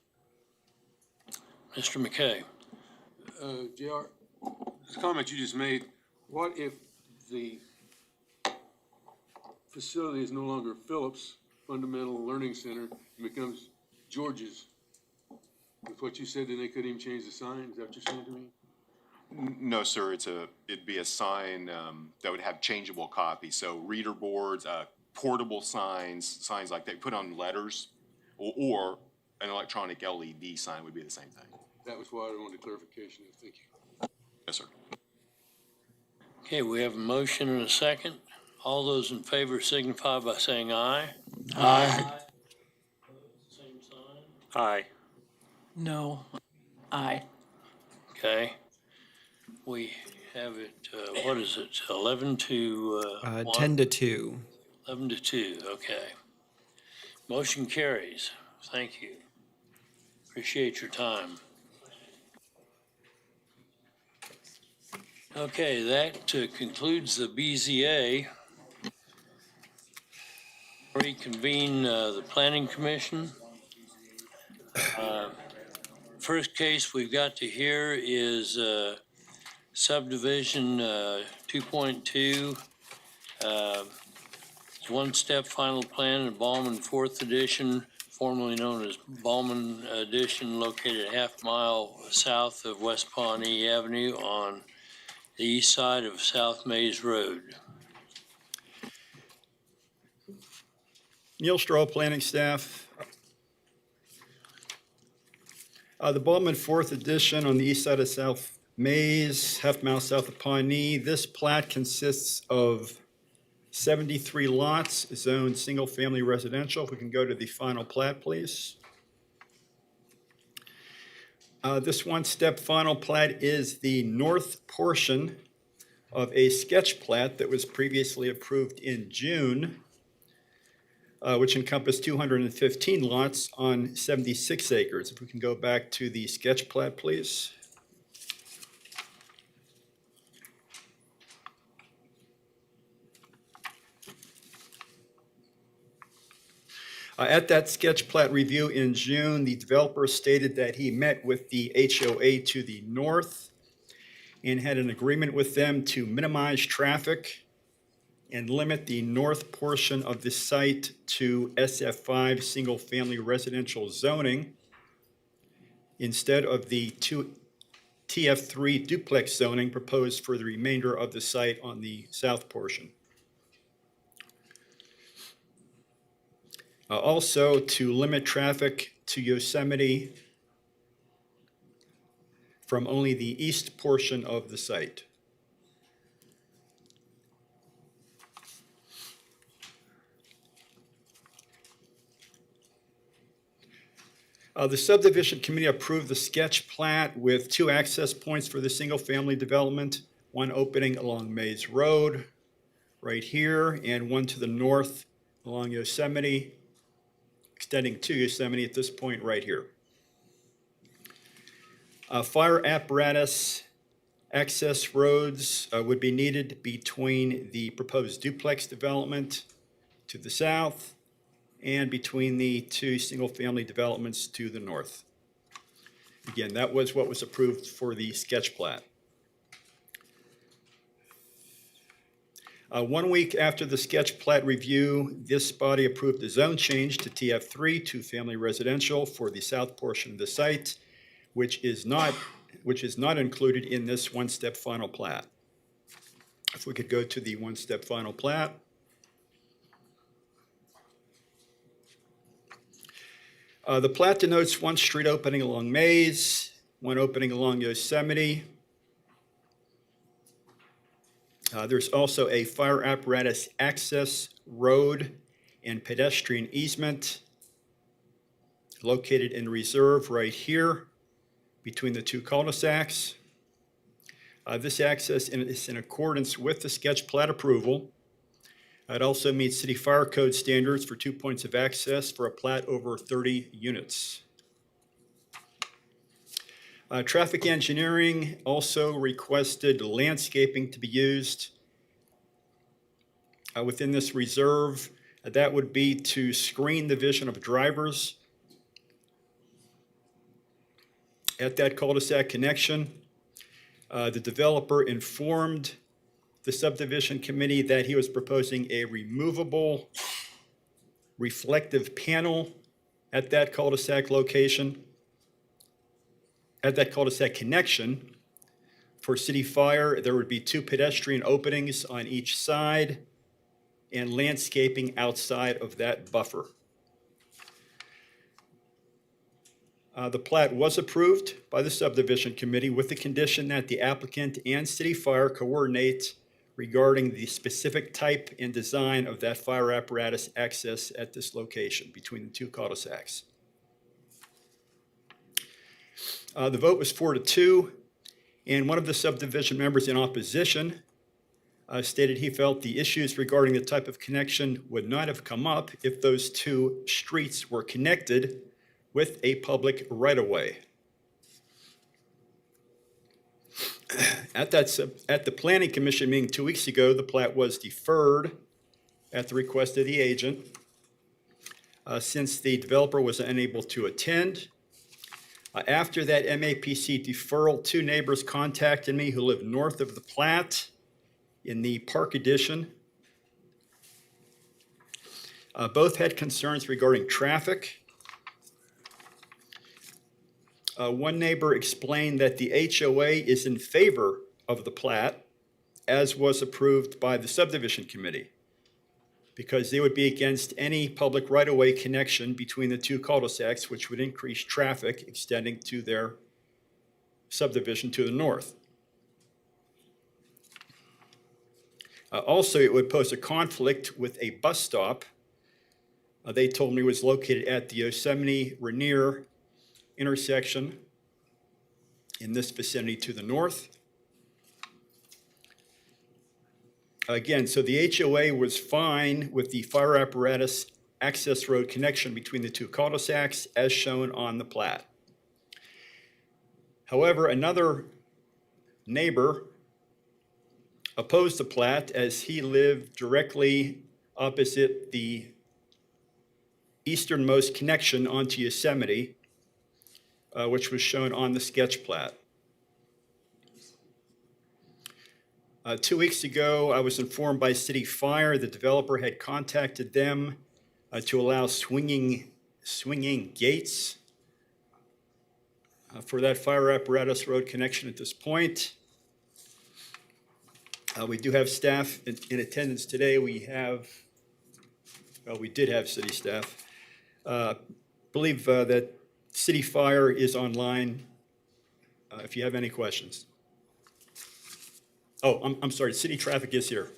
Mr. McKay. JR, this comment you just made, what if the facility is no longer Phillips Fundamental Learning Center and becomes George's? With what you said, then they couldn't even change the sign? Is that what you're saying to me? No, sir, it'd be a sign that would have changeable copies. So reader boards, portable signs like that, put on letters, or an electronic LED sign would be the same thing. That was why I wanted clarification. Thank you. Yes, sir. Okay, we have a motion and a second. All those in favor signify by saying aye. Aye. Same sign. Aye. No. Aye. Okay. We have it, what is it, 11 to 1? 10 to 2. 11 to 2, okay. Motion carries. Thank you. Appreciate your time. Okay, that concludes the BZA. Reconvene the Planning Commission. First case we've got to hear is subdivision 2.2. One-step final plan in Ballman 4th Edition, formerly known as Ballman Edition, located a half-mile south of West Pawnee Avenue on the east side of South Mays Road. Neil Straw, planning staff. The Ballman 4th Edition on the east side of South Mays, half mile south of Pawnee. This plat consists of 73 lots, zoned single-family residential. If we can go to the final plat, please. This one-step final plat is the north portion of a sketch plat that was previously approved in June, which encompassed 215 lots on 76 acres. If we can go back to the sketch plat, please. At that sketch plat review in June, the developer stated that he met with the HOA to the north and had an agreement with them to minimize traffic and limit the north portion of the site to SF5 single-family residential zoning instead of the TF3 duplex zoning proposed for the remainder of the site on the south portion. Also, to limit traffic to Yosemite from only the east portion of the site. The subdivision committee approved the sketch plat with 2 access points for the single-family development, one opening along Mays Road right here, and one to the north along Yosemite, extending to Yosemite at this point right here. Fire apparatus access roads would be needed between the proposed duplex development to the south and between the 2 single-family developments to the north. Again, that was what was approved for the sketch plat. 1 week after the sketch plat review, this body approved the zone change to TF3, 2-family residential, for the south portion of the site, which is not included in this one-step final plat. If we could go to the one-step final plat. The plat denotes 1 street opening along Mays, 1 opening along Yosemite. There's also a fire apparatus access road and pedestrian easement located in reserve right here between the 2 cul-de-sacs. This access is in accordance with the sketch plat approval. It also meets city fire code standards for 2 points of access for a plat over 30 units. Traffic engineering also requested landscaping to be used within this reserve. That would be to screen the vision of drivers at that cul-de-sac connection. The developer informed the subdivision committee that he was proposing a removable reflective panel at that cul-de-sac location, at that cul-de-sac connection. For city fire, there would be 2 pedestrian openings on each side and landscaping outside of that buffer. The plat was approved by the subdivision committee with the condition that the applicant and city fire coordinate regarding the specific type and design of that fire apparatus access at this location between the 2 cul-de-sacs. The vote was 4-2, and one of the subdivision members in opposition stated he felt the issues regarding the type of connection would not have come up if those 2 streets were connected with a public right-of-way. At the Planning Commission meeting 2 weeks ago, the plat was deferred at the request of the agent since the developer was unable to attend. After that MAPC deferral, 2 neighbors contacted me who live north of the plat in the Park Addition. Both had concerns regarding traffic. One neighbor explained that the HOA is in favor of the plat, as was approved by the subdivision committee, because they would be against any public right-of-way connection between the 2 cul-de-sacs, which would increase traffic extending to their subdivision to the north. Also, it would pose a conflict with a bus stop. They told me was located at the Yosemite-Rainier intersection in this vicinity to the north. Again, so the HOA was fine with the fire apparatus access road connection between the 2 cul-de-sacs as shown on the plat. However, another neighbor opposed the plat as he lived directly opposite the easternmost connection onto Yosemite, which was shown on the sketch plat. 2 weeks ago, I was informed by City Fire the developer had contacted them to allow swinging gates for that fire apparatus road connection at this point. We do have staff in attendance today. We did have city staff. Believe that City Fire is online if you have any questions. Oh, I'm sorry, city traffic is here.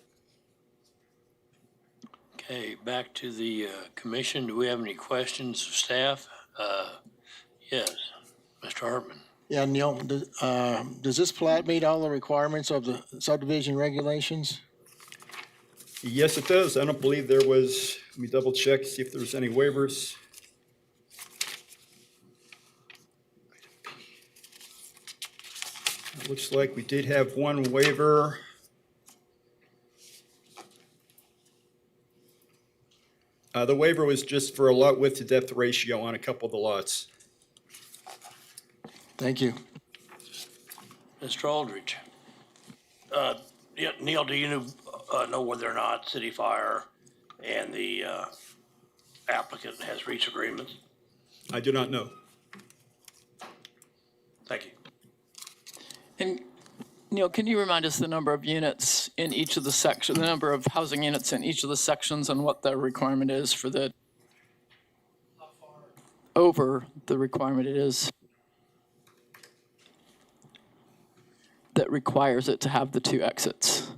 Okay, back to the commission. Do we have any questions of staff? Yes, Mr. Hartman. Yeah, Neil, does this plat meet all the requirements of the subdivision regulations? Yes, it does. I don't believe there was, let me double check, see if there was any waivers. It looks like we did have one waiver. The waiver was just for a lot width to depth ratio on a couple of the lots. Thank you. Mr. Aldridge. Yeah, Neil, do you know whether or not City Fire and the applicant has reached agreements? I do not know. Thank you. And Neil, can you remind us the number of units in each of the sections, the number of housing units in each of the sections and what the requirement is for the, over the requirement it is that requires it to have the two exits?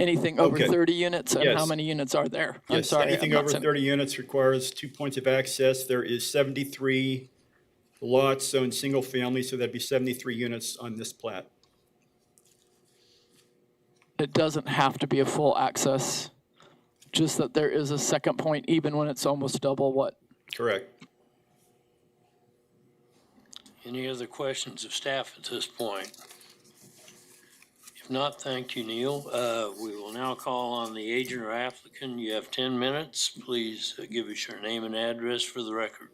Anything over Okay. 30 units, and how Yes. many units are there? I'm Yes, sorry. anything I'm not over saying- 30 units requires 2 points of access. There is 73 lots zoned single family, so that'd be 73 units on this plat. It doesn't have to be a full access, just that there is a second point even when it's almost double what? Correct. Any other questions of staff at this point? If not, thank you, Neil. We will now call on the agent or applicant. You have 10 minutes. Please give us your name and address for the record.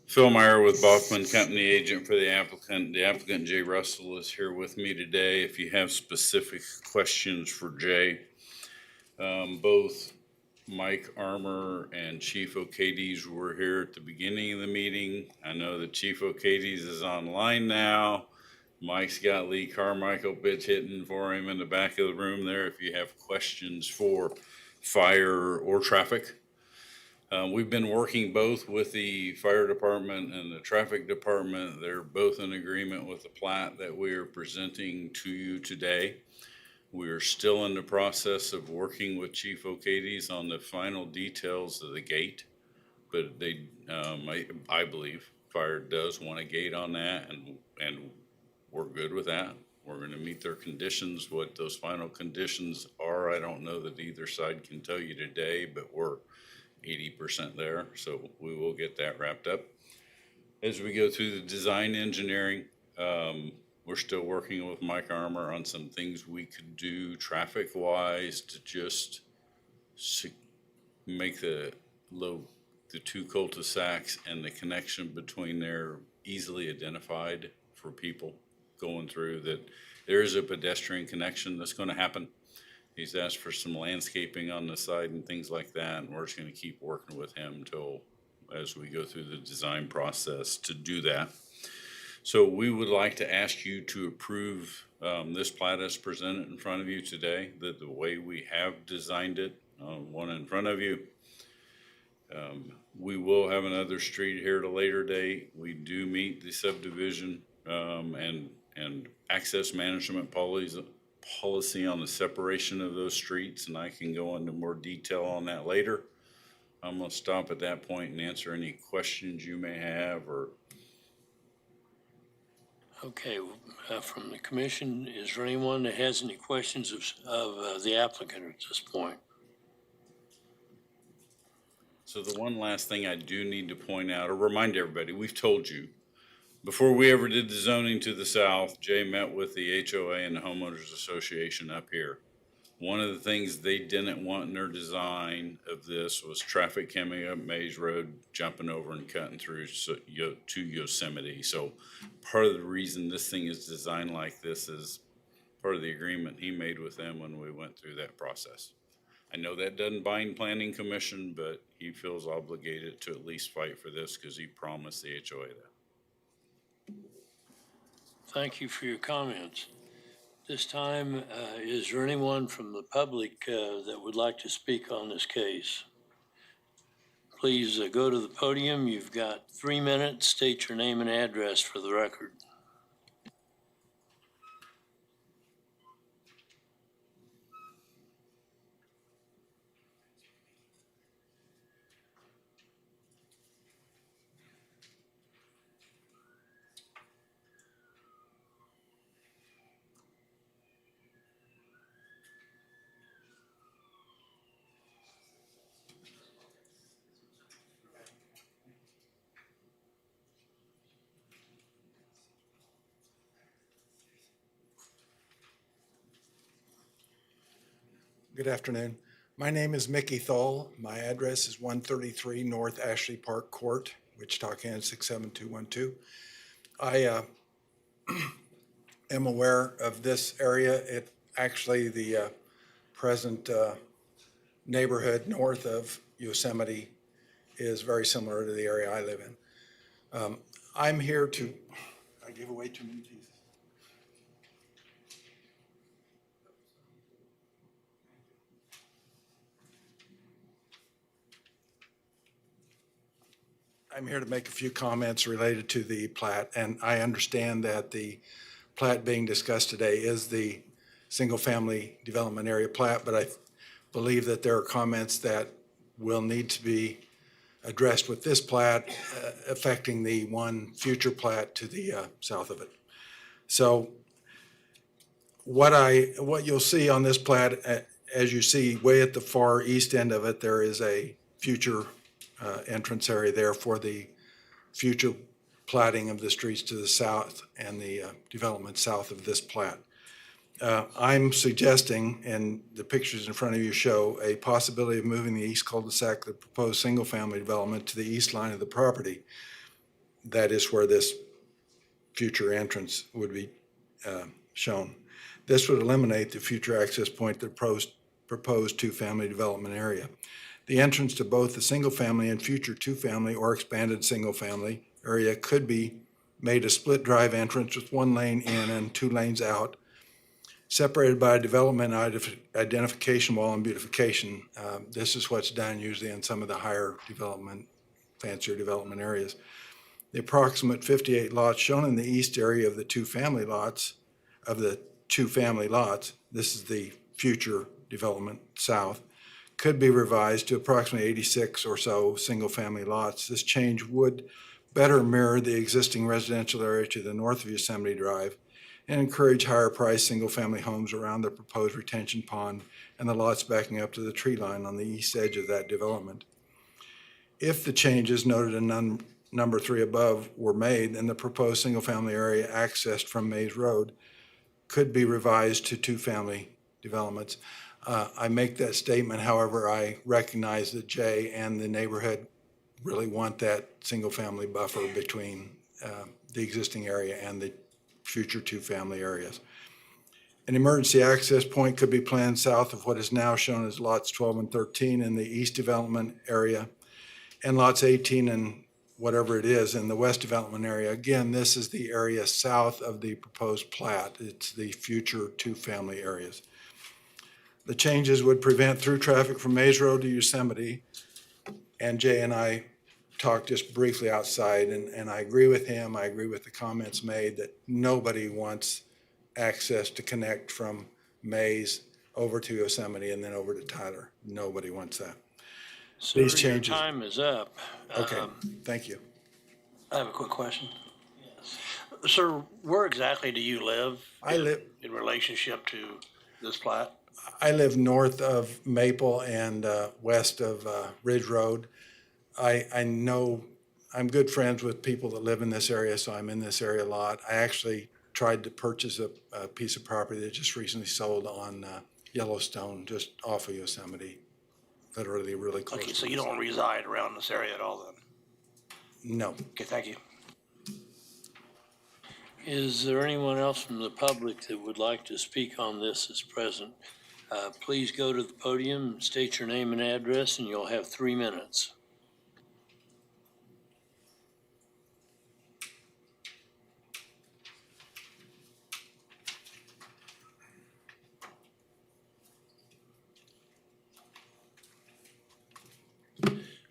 Phil Meyer with Baughman Company, agent for the applicant. The applicant, Jay Russell, is here with me today. If you have specific questions for Jay, both Mike Armour and Chief O'Cades were here at the beginning of the meeting. I know that Chief O'Cades is online now. Mike's got Lee Carmichael bitch hitting for him in the back of the room there if you have questions for fire or traffic. We've been working both with the fire department and the traffic department. They're both in agreement with the plat that we are presenting to you today. We are still in the process of working with Chief O'Cades on the final details of the gate, but they, I believe, fire does want a gate on that, and we're good with that. We're going to meet their conditions. What those final conditions are, I don't know that either side can tell you today, but we're 80% there, so we will get that wrapped up. As we go through the design engineering, we're still working with Mike Armour on some things we could do traffic-wise to just make the two cul-de-sacs and the connection between there easily identified for people going through, that there is a pedestrian connection that's going to happen. He's asked for some landscaping on the side and things like that, and we're just going to keep working with him as we go through the design process to do that. So we would like to ask you to approve this plat as presented in front of you today, the way we have designed it, one in front of you. We will have another street here at a later date. We do meet the subdivision and access management policy on the separation of those streets, and I can go into more detail on that later. I'm going to stop at that point and answer any questions you may have. Or Okay, from the commission, is there anyone that has any questions of the applicant at this point? so the one last thing I do need to point out or remind everybody, we've told you Before we ever did the zoning to the south, Jay met with the HOA and the homeowners association up here. One of the things they didn't want in their design of this was traffic coming up Mays Road, jumping over and cutting through to Yosemite. So part of the reason this thing is designed like this is part of the agreement he made with them when we went through that process. I know that doesn't bind planning commission, but he feels obligated to at least fight for this because he promised the HOA that. Thank you for your comments. This time, is there anyone from the public that would like to speak on this case? Please go to the podium. You've got 3 minutes. State your name and address for the record. Good afternoon. My name is Mickey Thole. My address is 133 North Ashley Park Court, Wichita, Kansas 67212. I am aware of this area. It actually, the present neighborhood north of Yosemite is very similar to the area I live in. I'm here to, I give away too many pieces. I'm here to make a few comments related to the plat, and I understand that the plat being discussed today is the single-family development area plat, but I believe that there are comments that will need to be addressed with this plat affecting the one future plat to the south of it. So what you'll see on this plat, as you see way at the far east end of it, there is a future entrance area there for the future platting of the streets to the south and the development south of this plat. I'm suggesting, and the pictures in front of you show, a possibility of moving the east cul-de-sac, the proposed single-family development, to the east line of the property. That is where this future entrance would be shown. This would eliminate the future access point to the proposed two-family development area. The entrance to both the single-family and future two-family or expanded single-family area could be made a split drive entrance with 1 lane in and 2 lanes out, separated by a development identification wall and beautification. This is what's done usually in some of the higher development, fancier development areas. The approximate 58 lots shown in the east area of the two-family lots, this is the future development south, could be revised to approximately 86 or so single-family lots. This change would better mirror the existing residential area to the north of Yosemite Drive and encourage higher-priced single-family homes around the proposed retention pond and the lots backing up to the tree line on the east edge of that development. If the changes noted in number 3 above were made, then the proposed single-family area accessed from Mays Road could be revised to two-family developments. I make that statement, however, I recognize that Jay and the neighborhood really want that single-family buffer between the existing area and the future two-family areas. An emergency access point could be planned south of what is now shown as lots 12 and 13 in the east development area, and lots 18 and whatever it is in the west development area. Again, this is the area south of the proposed plat. It's the future two-family areas. The changes would prevent through traffic from Mays Road to Yosemite. And Jay and I talked just briefly outside, and I agree with him. I agree with the comments made that nobody wants access to connect from Mays over to Yosemite and then over to Tyler. Nobody wants that. Sir, These changes. your time is up. Okay, thank you. I have a quick question. Sir, where exactly do you live? I live in relationship to this plat? I live north of Maple and west of Ridge Road. I know I'm good friends with people that live in this area, so I'm in this area a lot. I actually tried to purchase a piece of property that just recently sold on Yellowstone, just off of Yosemite, literally really close. Okay, so you don't reside around this area at all then? No. Okay, thank you. Is there anyone else from the public that would like to speak on this as present? Please go to the podium, state your name and address, and you'll have 3 minutes.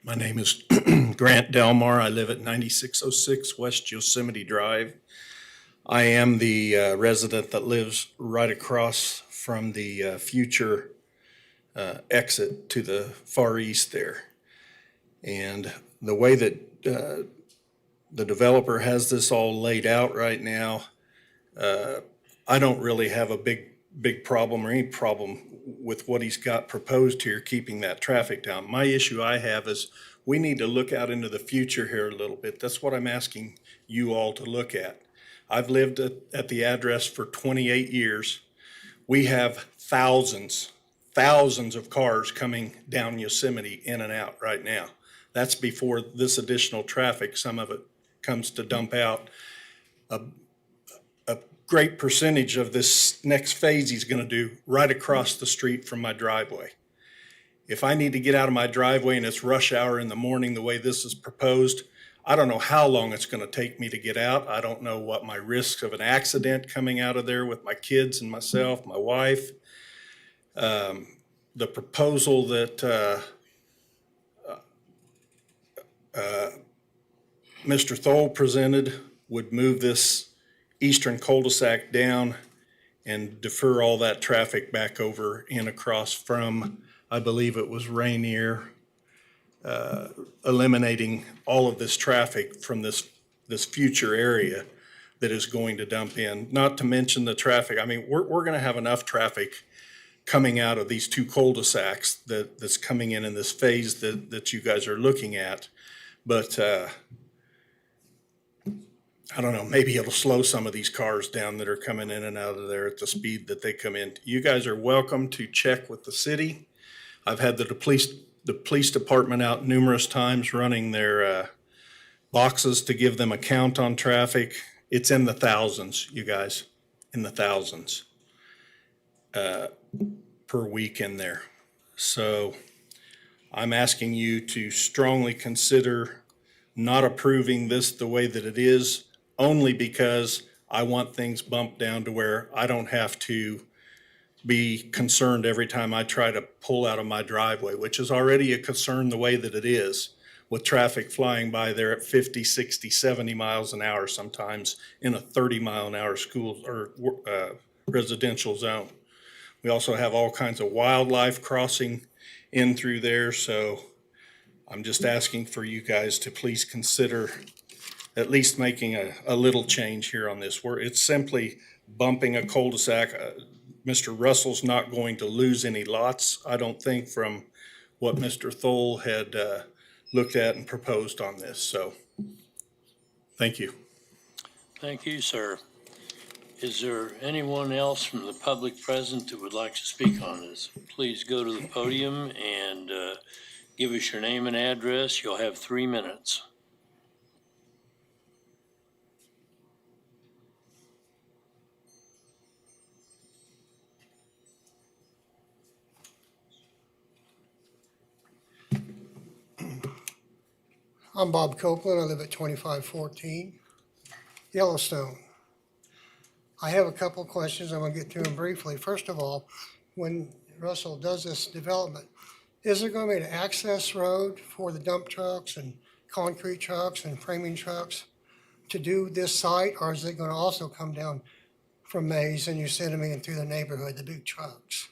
My name is Grant Delmar. I live at 9606 West Yosemite Drive. I am the resident that lives right across from the future exit to the far east there. And the way that the developer has this all laid out right now, I don't really have a big problem or any problem with what he's got proposed here, keeping that traffic down. My issue I have is we need to look out into the future here a little bit. That's what I'm asking you all to look at. I've lived at the address for 28 years. We have thousands of cars coming down Yosemite in and out right now. That's before this additional traffic, some of it comes to dump out. A great percentage of this next phase he's going to do right across the street from my driveway. If I need to get out of my driveway and it's rush hour in the morning the way this is proposed, I don't know how long it's going to take me to get out. I don't know what my risks of an accident coming out of there with my kids and myself, my wife. The proposal that Mr. Thole presented would move this eastern cul-de-sac down and defer all that traffic back over and across from, I believe it was Rainier, eliminating all of this traffic from this future area that is going to dump in. Not to mention the traffic. I mean, we're going to have enough traffic coming out of these two cul-de-sacs that's coming in this phase that you guys are looking at. But I don't know, maybe it'll slow some of these cars down that are coming in and out of there at the speed that they come in. You guys are welcome to check with the city. I've had the police department out numerous times running their boxes to give them a count on traffic. It's in the thousands, you guys, in the thousands per week in there. So I'm asking you to strongly consider not approving this the way that it is, only because I want things bumped down to where I don't have to be concerned every time I try to pull out of my driveway, which is already a concern the way that it is, with traffic flying by there at 50, 60, 70 miles an hour sometimes in a 30-mile-an-hour school or residential zone. We also have all kinds of wildlife crossing in through there, so I'm just asking for you guys to please consider at least making a little change here on this. It's simply bumping a cul-de-sac. Mr. Russell's not going to lose any lots, I don't think, from what Mr. Thole had looked at and proposed on this. So, thank you. Thank you, sir. Is there anyone else from the public present that would like to speak on this? Please go to the podium and give us your name and address. You'll have 3 minutes. I'm Bob Copeland. I live at 2514 Yellowstone. I have a couple of questions. I'm going to get to them briefly. First of all, when Russell does this development, is there going to be an access road for the dump trucks and concrete trucks and framing trucks to do this site, or is it going to also come down from Mays and Yosemite and through the neighborhood, the big trucks?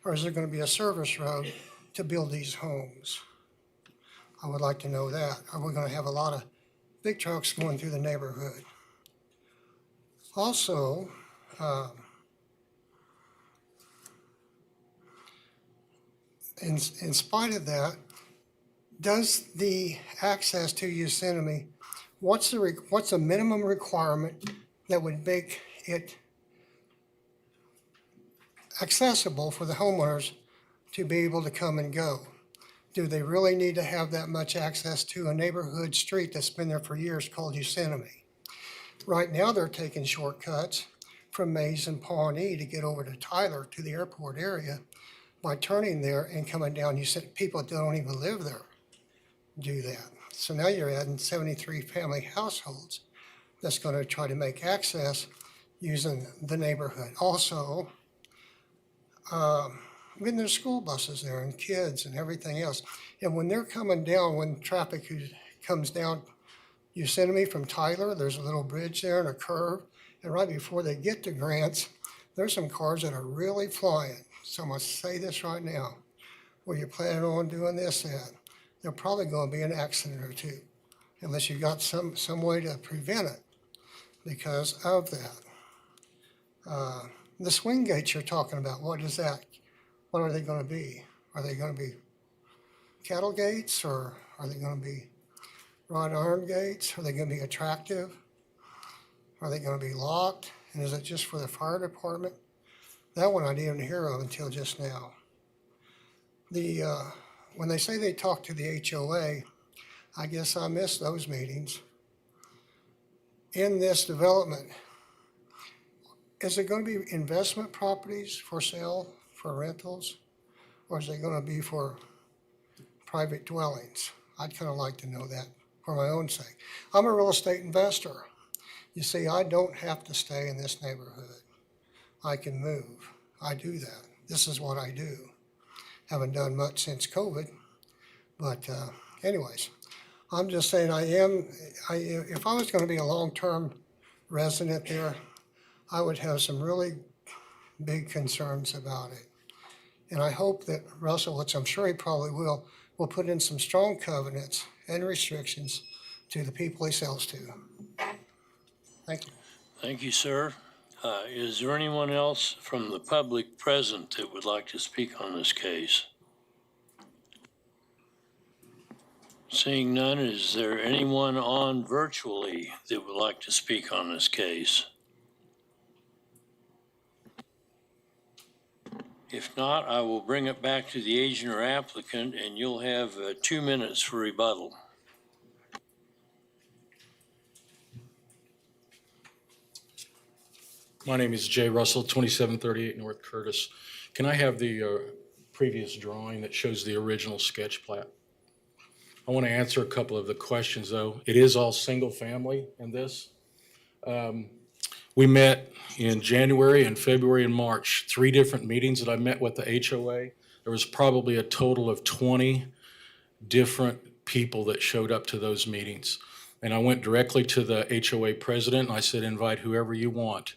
Or is there going to be a service road to build these homes? I would like to know that. Are we going to have a lot of big trucks going through the neighborhood? Also, in spite of that, does the access to Yosemite, what's the minimum requirement that would make it accessible for the homeowners to be able to come and go? Do they really need to have that much access to a neighborhood street that's been there for years called Yosemite? Right now, they're taking shortcuts from Mays and Pawnee to get over to Tyler to the airport area by turning there and coming down. You said people that don't even live there do that. So now you're adding 73 family households that's going to try to make access using the neighborhood. Also, when there's school buses there and kids and everything else. And when they're coming down, when traffic comes down Yosemite from Tyler, there's a little bridge there and a curve. And right before they get to Grants, there's some cars that are really flying. So I'm going to say this right now. Where you're planning on doing this at, there's probably going to be an accident or two, unless you got some way to prevent it because of that. The swing gates you're talking about, what is that? What are they going to be? Are they going to be cattle gates, or are they going to be wrought iron gates? Are they going to be attractive? Are they going to be locked? And is it just for the fire department? That one I didn't hear of until just now. When they say they talk to the HOA, I guess I missed those meetings. In this development, is it going to be investment properties for sale, for rentals, or is it going to be for private dwellings? I'd kind of like to know that for my own sake. I'm a real estate investor. You see, I don't have to stay in this neighborhood. I can move. I do that. This is what I do. Haven't done much since COVID, but anyways, I'm just saying if I was going to be a long-term resident there, I would have some really big concerns about it. And I hope that Russell, which I'm sure he probably will put in some strong covenants and restrictions to the people he sells to. Thank you. Thank you, sir. Is there anyone else from the public present that would like to speak on this case? Seeing none, is there anyone on virtually that would like to speak on this case? If not, I will bring it back to the agent or applicant, and you'll have 2 minutes for rebuttal. My name is Jay Russell, 2738 North Curtis. Can I have the previous drawing that shows the original sketch plat? I want to answer a couple of the questions, though. It is all single family in this. We met in January and February and March, 3 different meetings that I met with the HOA. There was probably a total of 20 different people that showed up to those meetings. And I went directly to the HOA president and I said, invite whoever you want.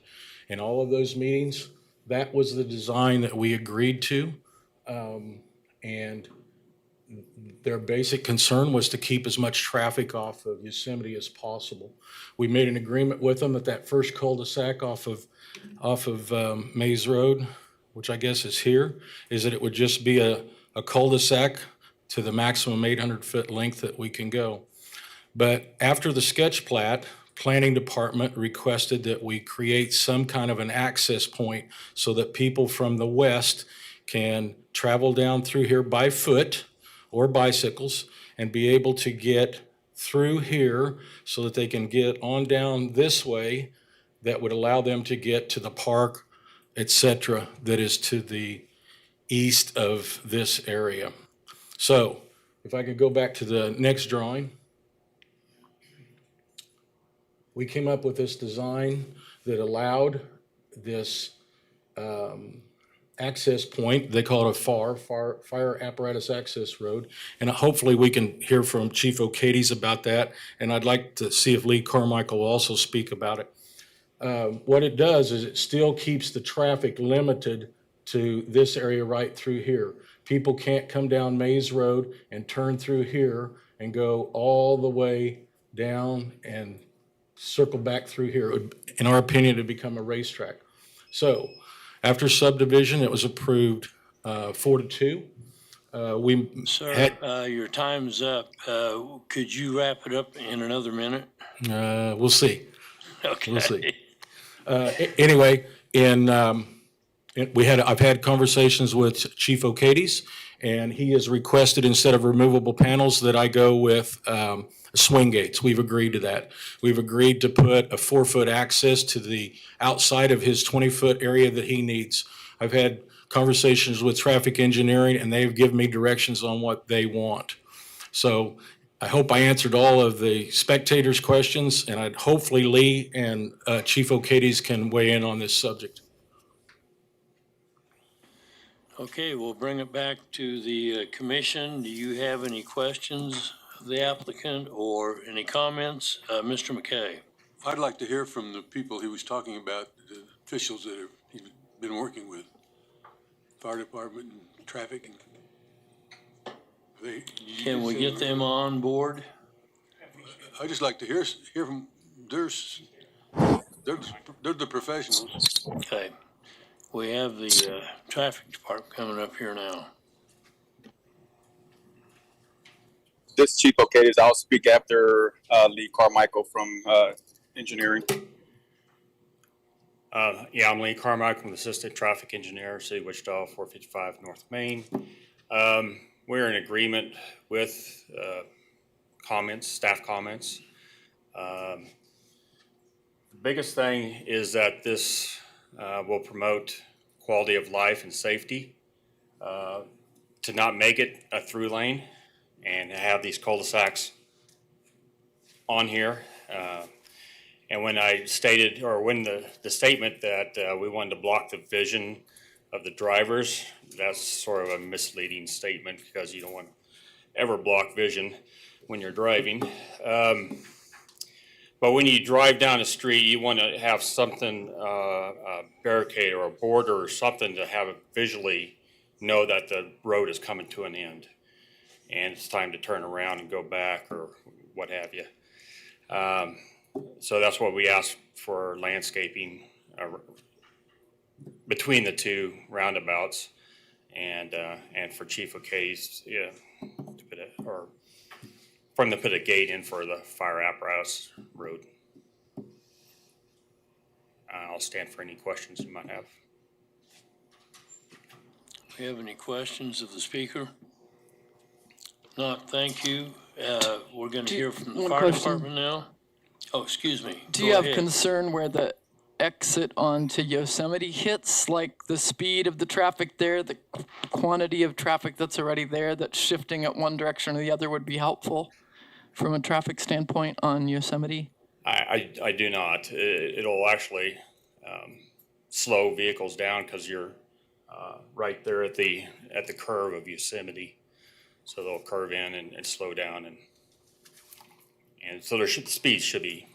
In all of those meetings, that was the design that we agreed to. And their basic concern was to keep as much traffic off of Yosemite as possible. We made an agreement with them that first cul-de-sac off of Mays Road, which I guess is here, is that it would just be a cul-de-sac to the maximum 800-foot length that we can go. But after the sketch plat, Planning Department requested that we create some kind of an access point so that people from the west can travel down through here by foot or bicycles and be able to get through here so that they can get on down this way that would allow them to get to the park, etc., that is to the east of this area. So if I could go back to the next drawing. We came up with this design that allowed this access point. They call it a fire apparatus access road. And hopefully we can hear from Chief O'Cades about that. And I'd like to see if Lee Carmichael will also speak about it. What it does is it still keeps the traffic limited to this area right through here. People can't come down Mays Road and turn through here and go all the way down and circle back through here. It would, in our opinion, to become a racetrack. So after subdivision, it was approved 4-2. We Sir, had, your time's up. Could you wrap it up in another minute? we'll see. Okay. We'll see. Anyway, I've had conversations with Chief O'Cades, and he has requested, instead of removable panels, that I go with swing gates. We've agreed to that. We've agreed to put a 4-foot access to the outside of his 20-foot area that he needs. I've had conversations with traffic engineering, and they've given me directions on what they want. So I hope I answered all of the spectators' questions, and hopefully Lee and Chief O'Cades can weigh in on this subject. Okay, we'll bring it back to the commission. Do you have any questions of the applicant or any comments? Mr. McKay. I'd like to hear from the people he was talking about, the officials that he's been working with, fire department and traffic. And Can we get them on board? I'd just like to hear from, they're the professionals. Okay. We have the traffic department coming up here now. This Chief O'Cades. I'll speak after Lee Carmichael from engineering. Yeah, I'm Lee Carmichael, I'm the Assistant Traffic Engineer, City of Wichita, 455 North Main. We're in agreement with comments, staff comments. The biggest thing is that this will promote quality of life and safety, to not make it a through lane and have these cul-de-sacs on here. And when I stated, or when the statement that we wanted to block the vision of the drivers, that's sort of a misleading statement, because you don't want to ever block vision when you're driving. But when you drive down the street, you want to have something, a barricade or a border or something to have it visually know that the road is coming to an end and it's time to turn around and go back or what have you. So that's what we asked for, landscaping between the two roundabouts, and for Chief O'Cades, yeah, to put it, or for him to put a gate in for the fire apparatus road. I'll stand for any questions you might have. Do you have any questions of the speaker? Not, thank you. We're going to hear from the one fire question. department now. Oh, excuse me. Do Go you have ahead. concern where the exit onto Yosemite hits, like the speed of the traffic there, the quantity of traffic that's already there, that shifting it one direction or the other would be helpful from a traffic standpoint on Yosemite? I do not. It'll actually slow vehicles down because you're right there at the curve of Yosemite. So they'll curve in and slow down, and so the speed should be.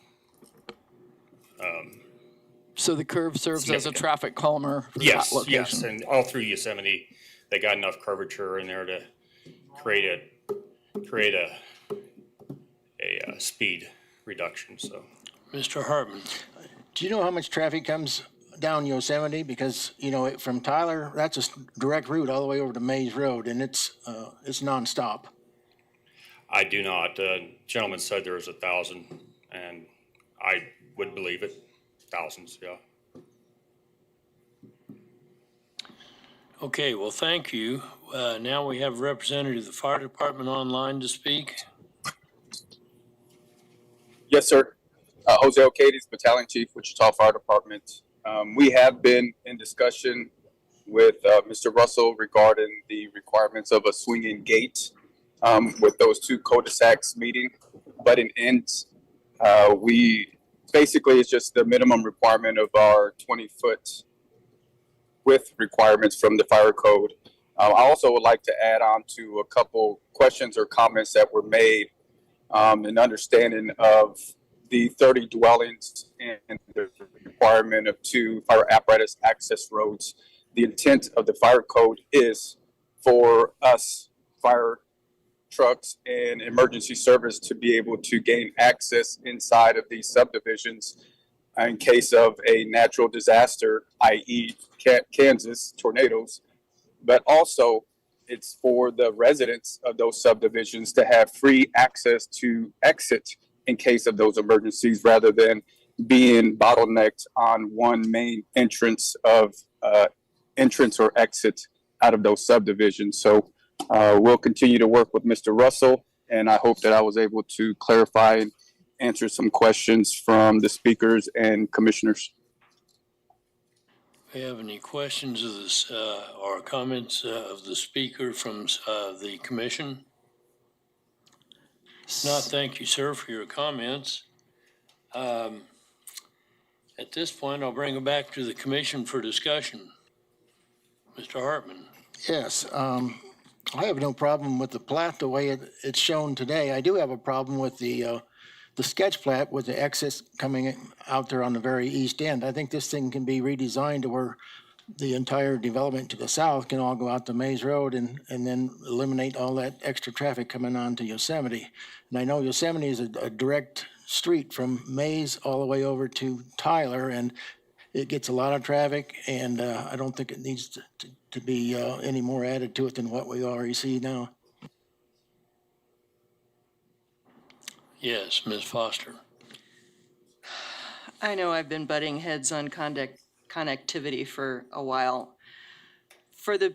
So the curve serves as a traffic calmer for that location? Yes, and all through Yosemite, they got enough curvature in there to create a speed reduction, so. Mr. Hartman. Do you know how much traffic comes down Yosemite? Because, you know, from Tyler, that's a direct route all the way over to Mays Road, and it's nonstop. I do not. Gentleman said there was 1,000, and I would believe it. Thousands, yeah. Okay, well, thank you. Now we have a representative of the fire department online to speak. Yes, sir. Jose O'Cades, Battalion Chief, Wichita Fire Department. We have been in discussion with Mr. Russell regarding the requirements of a swinging gate with those two cul-de-sacs meeting, but in end, basically it's just the minimum requirement of our 20-foot width requirements from the fire code. I also would like to add on to a couple questions or comments that were made in understanding of the 30 dwellings and the requirement of 2 fire apparatus access roads. The intent of the fire code is for us fire trucks and emergency service to be able to gain access inside of these subdivisions in case of a natural disaster, i.e. Kansas tornadoes, but also it's for the residents of those subdivisions to have free access to exit in case of those emergencies, rather than being bottlenecked on one main entrance or exit out of those subdivisions. So we'll continue to work with Mr. Russell, and I hope that I was able to clarify and answer some questions from the speakers and commissioners. Do you have any questions of this or comments of the speaker from the commission? If not, thank you, sir, for your comments. At this point, I'll bring it back to the commission for discussion. Mr. Hartman. Yes, I have no problem with the plat the way it's shown today. I do have a problem with the sketch plat with the exits coming out there on the very east end. I think this thing can be redesigned to where the entire development to the south can all go out to Mays Road and then eliminate all that extra traffic coming on to Yosemite. And I know Yosemite is a direct street from Mays all the way over to Tyler, and it gets a lot of traffic, and I don't think it needs to be any more added to it than what we already see now. Yes, Ms. Foster. I know I've been butting heads on connectivity for a while. For the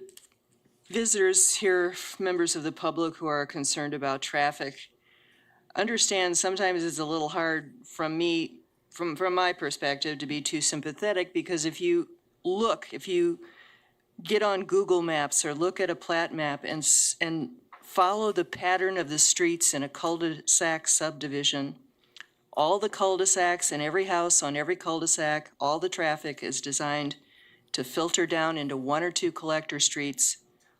visitors here, members of the public who are concerned about traffic, understand sometimes it's a little hard from my perspective to be too sympathetic, because if you get on Google Maps or look at a plat map and follow the pattern of the streets in a cul-de-sac subdivision, all the cul-de-sacs and every house on every cul-de-sac, all the traffic is designed to filter down into one or two collector streets,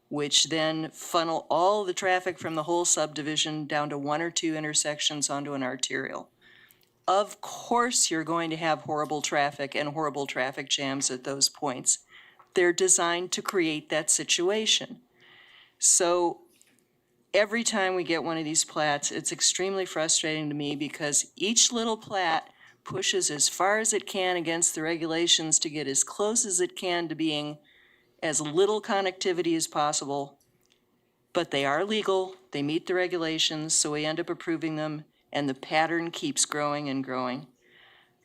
which then funnel all the traffic from the whole subdivision down to one or two intersections onto an arterial. Of course, you're going to have horrible traffic and horrible traffic jams at those points. They're designed to create that situation. So every time we get one of these plats, it's extremely frustrating to me, because each little plat pushes as far as it can against the regulations to get as close as it can to being as little connectivity as possible. But they are legal, they meet the regulations, so we end up approving them, and the pattern keeps growing and growing.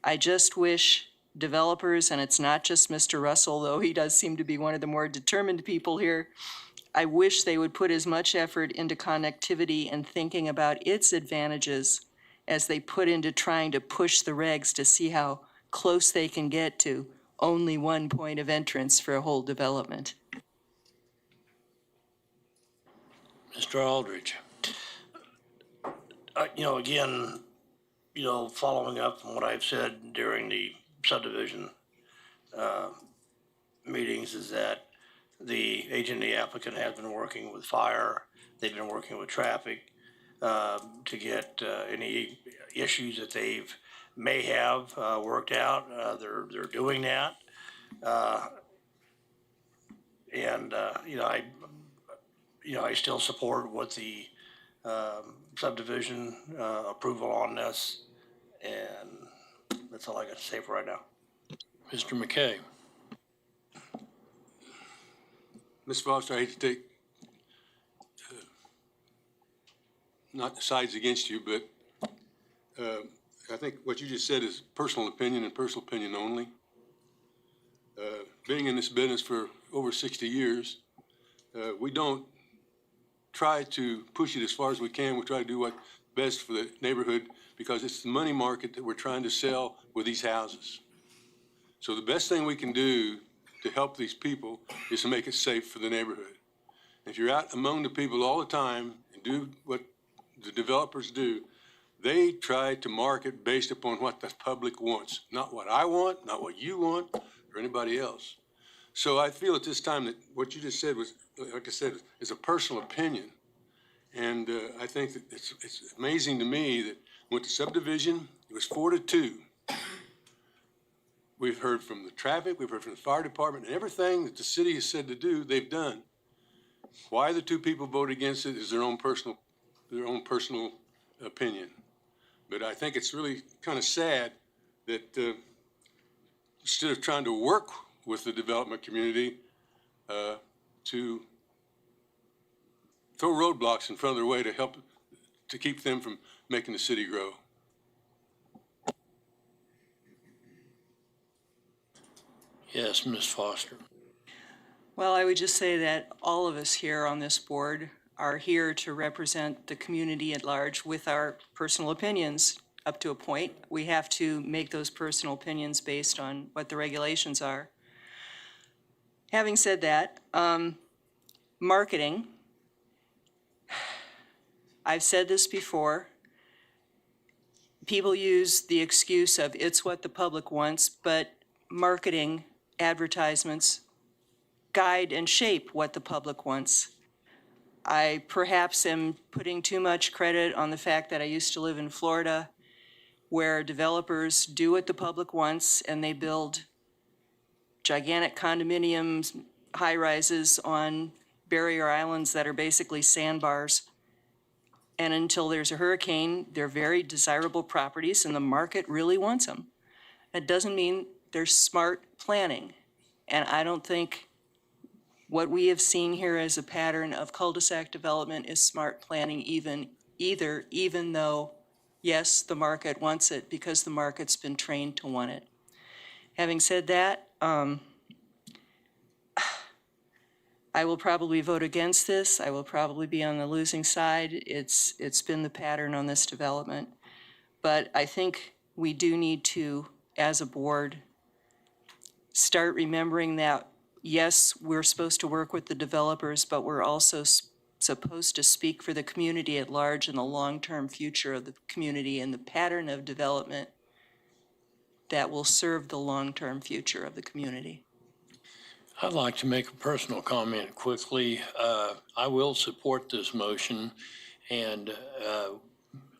I just wish developers, and it's not just Mr. Russell, though he does seem to be one of the more determined people here, I wish they would put as much effort into connectivity and thinking about its advantages as they put into trying to push the regs to see how close they can get to only one point of entrance for a whole development. Mr. Aldridge. Again, following up on what I've said during the subdivision meetings, is that the agent, the applicant, has been working with fire. They've been working with traffic to get any issues that may have worked out. They're doing that, I still support what the subdivision approval on this, and that's all I got to say for right now. Mr. McKay. Ms. Foster, I hate to take not sides against you, but I think what you just said is personal opinion and personal opinion only. Being in this business for over 60 years, we don't try to push it as far as we can. We try to do what's best for the neighborhood, because it's the money market that we're trying to sell with these houses. So the best thing we can do to help these people is to make it safe for the neighborhood. If you're out among the people all the time and do what the developers do, they try to market based upon what the public wants, not what I want, not what you want, or anybody else. So I feel at this time that what you just said was, like I said, is a personal opinion. And I think that it's amazing to me that went to subdivision, it was 4-2. We've heard from the traffic, we've heard from the fire department, and everything that the city has said to do, they've done. Why the two people vote against it is their own personal opinion. But I think it's really kind of sad that instead of trying to work with the development community to throw roadblocks in front of their way to help, to keep them from making the city grow. Yes, Ms. Foster. Well, I would just say that all of us here on this board are here to represent the community at large with our personal opinions up to a point. We have to make those personal opinions based on what the regulations are. Having said that, marketing, I've said this before, people use the excuse of it's what the public wants, but marketing, advertisements, guide and shape what the public wants. I perhaps am putting too much credit on the fact that I used to live in Florida, where developers do what the public wants and they build gigantic condominiums, high-rises on barrier islands that are basically sandbars. And until there's a hurricane, they're very desirable properties and the market really wants them. That doesn't mean there's smart planning. And I don't think what we have seen here as a pattern of cul-de-sac development is smart planning even though, yes, the market wants it because the market's been trained to want it. Having said that, I will probably vote against this. I will probably be on the losing side. It's been the pattern on this development. But I think we do need to, as a board, start remembering that, yes, we're supposed to work with the developers, but we're also supposed to speak for the community at large and the long-term future of the community and the pattern of development that will serve the long-term future of the community. I'd like to make a personal comment quickly. I will support this motion, and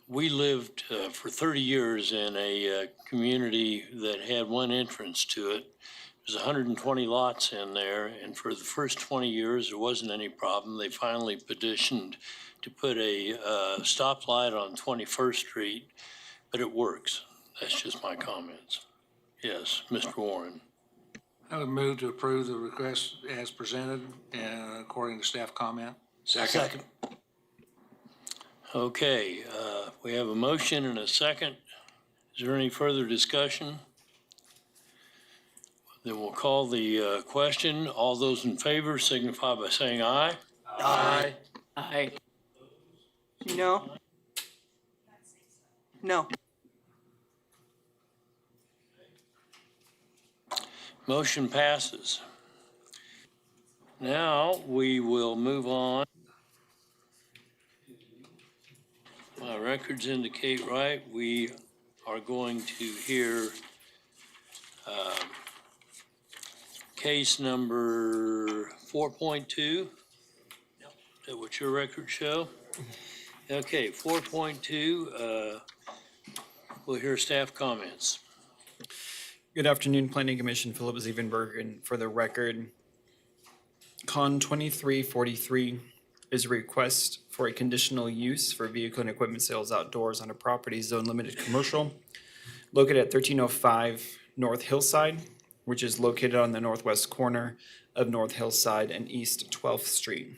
we lived for 30 years in a community that had one entrance to it. There's 120 lots in there, and for the first 20 years, there wasn't any problem. They finally petitioned to put a stoplight on 21st Street, but it works. That's just my comments. Yes, Mr. Warren. I would move to approve the request as presented and according to staff comment. Second. Okay, we have a motion and a second. Is there any further discussion? Then we'll call the question. All those in favor signify by saying aye. Aye. Aye. No? No. Motion passes. Now we will move on. My records indicate right. We are going to hear case number 4.2. Is that what your records show? Okay, 4.2. We'll hear staff comments. Good afternoon, Planning Commission, Philip Zievenberg, and for the record, Con 2343 is a request for a conditional use for vehicle and equipment sales outdoors on a property zone limited commercial located at 1305 North Hillside, which is located on the northwest corner of North Hillside and East 12th Street.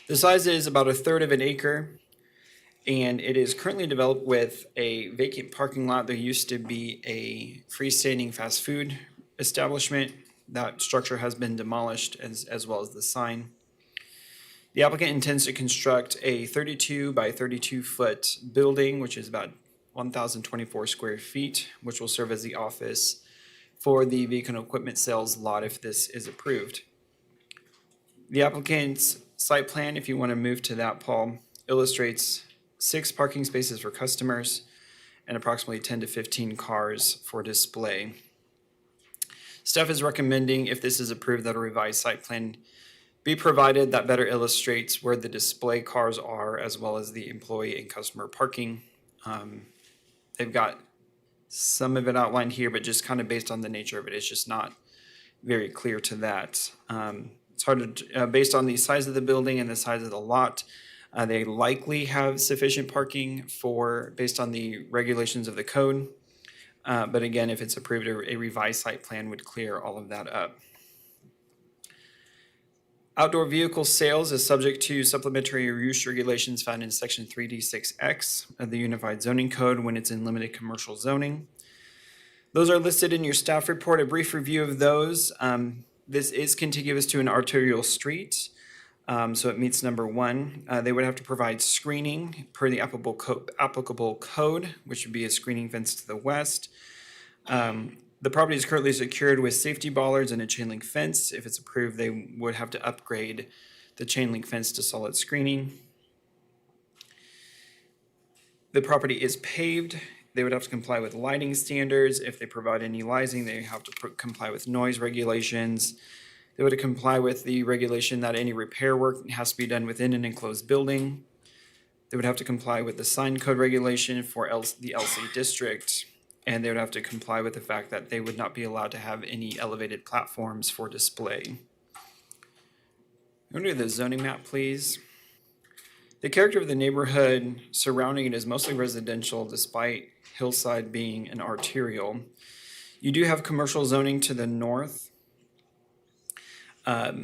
The size is about 1/3 of an acre, and it is currently developed with a vacant parking lot. There used to be a freestanding fast food establishment. That structure has been demolished as well as the sign. The applicant intends to construct a 32 by 32 foot building, which is about 1,024 square feet, which will serve as the office for the vehicle and equipment sales lot if this is approved. The applicant's site plan, if you want to move to that, Paul, illustrates 6 parking spaces for customers and approximately 10 to 15 cars for display. Staff is recommending, if this is approved, that a revised site plan be provided that better illustrates where the display cars are as well as the employee and customer parking. They've got some of it outlined here, but just kind of based on the nature of it, it's just not very clear to that. It's hard to, based on the size of the building and the size of the lot, they likely have sufficient parking based on the regulations of the code. But again, if it's approved, a revised site plan would clear all of that up. Outdoor vehicle sales is subject to supplementary use regulations found in section 3D6X of the Unified Zoning Code when it's in limited commercial zoning. Those are listed in your staff report. A brief review of those. This is contiguous to an arterial street, so it meets number 1. They would have to provide screening per the applicable code, which would be a screening fence to the west. The property is currently secured with safety bollards and a chain link fence. If it's approved, they would have to upgrade the chain link fence to solid screening. The property is paved. They would have to comply with lighting standards. If they provide any lighting, they have to comply with noise regulations. They would comply with the regulation that any repair work has to be done within an enclosed building. They would have to comply with the sign code regulation for the LC district. And they would have to comply with the fact that they would not be allowed to have any elevated platforms for display. Go to the zoning map, please. The character of the neighborhood surrounding it is mostly residential, despite Hillside being an arterial. You do have commercial zoning to the north, but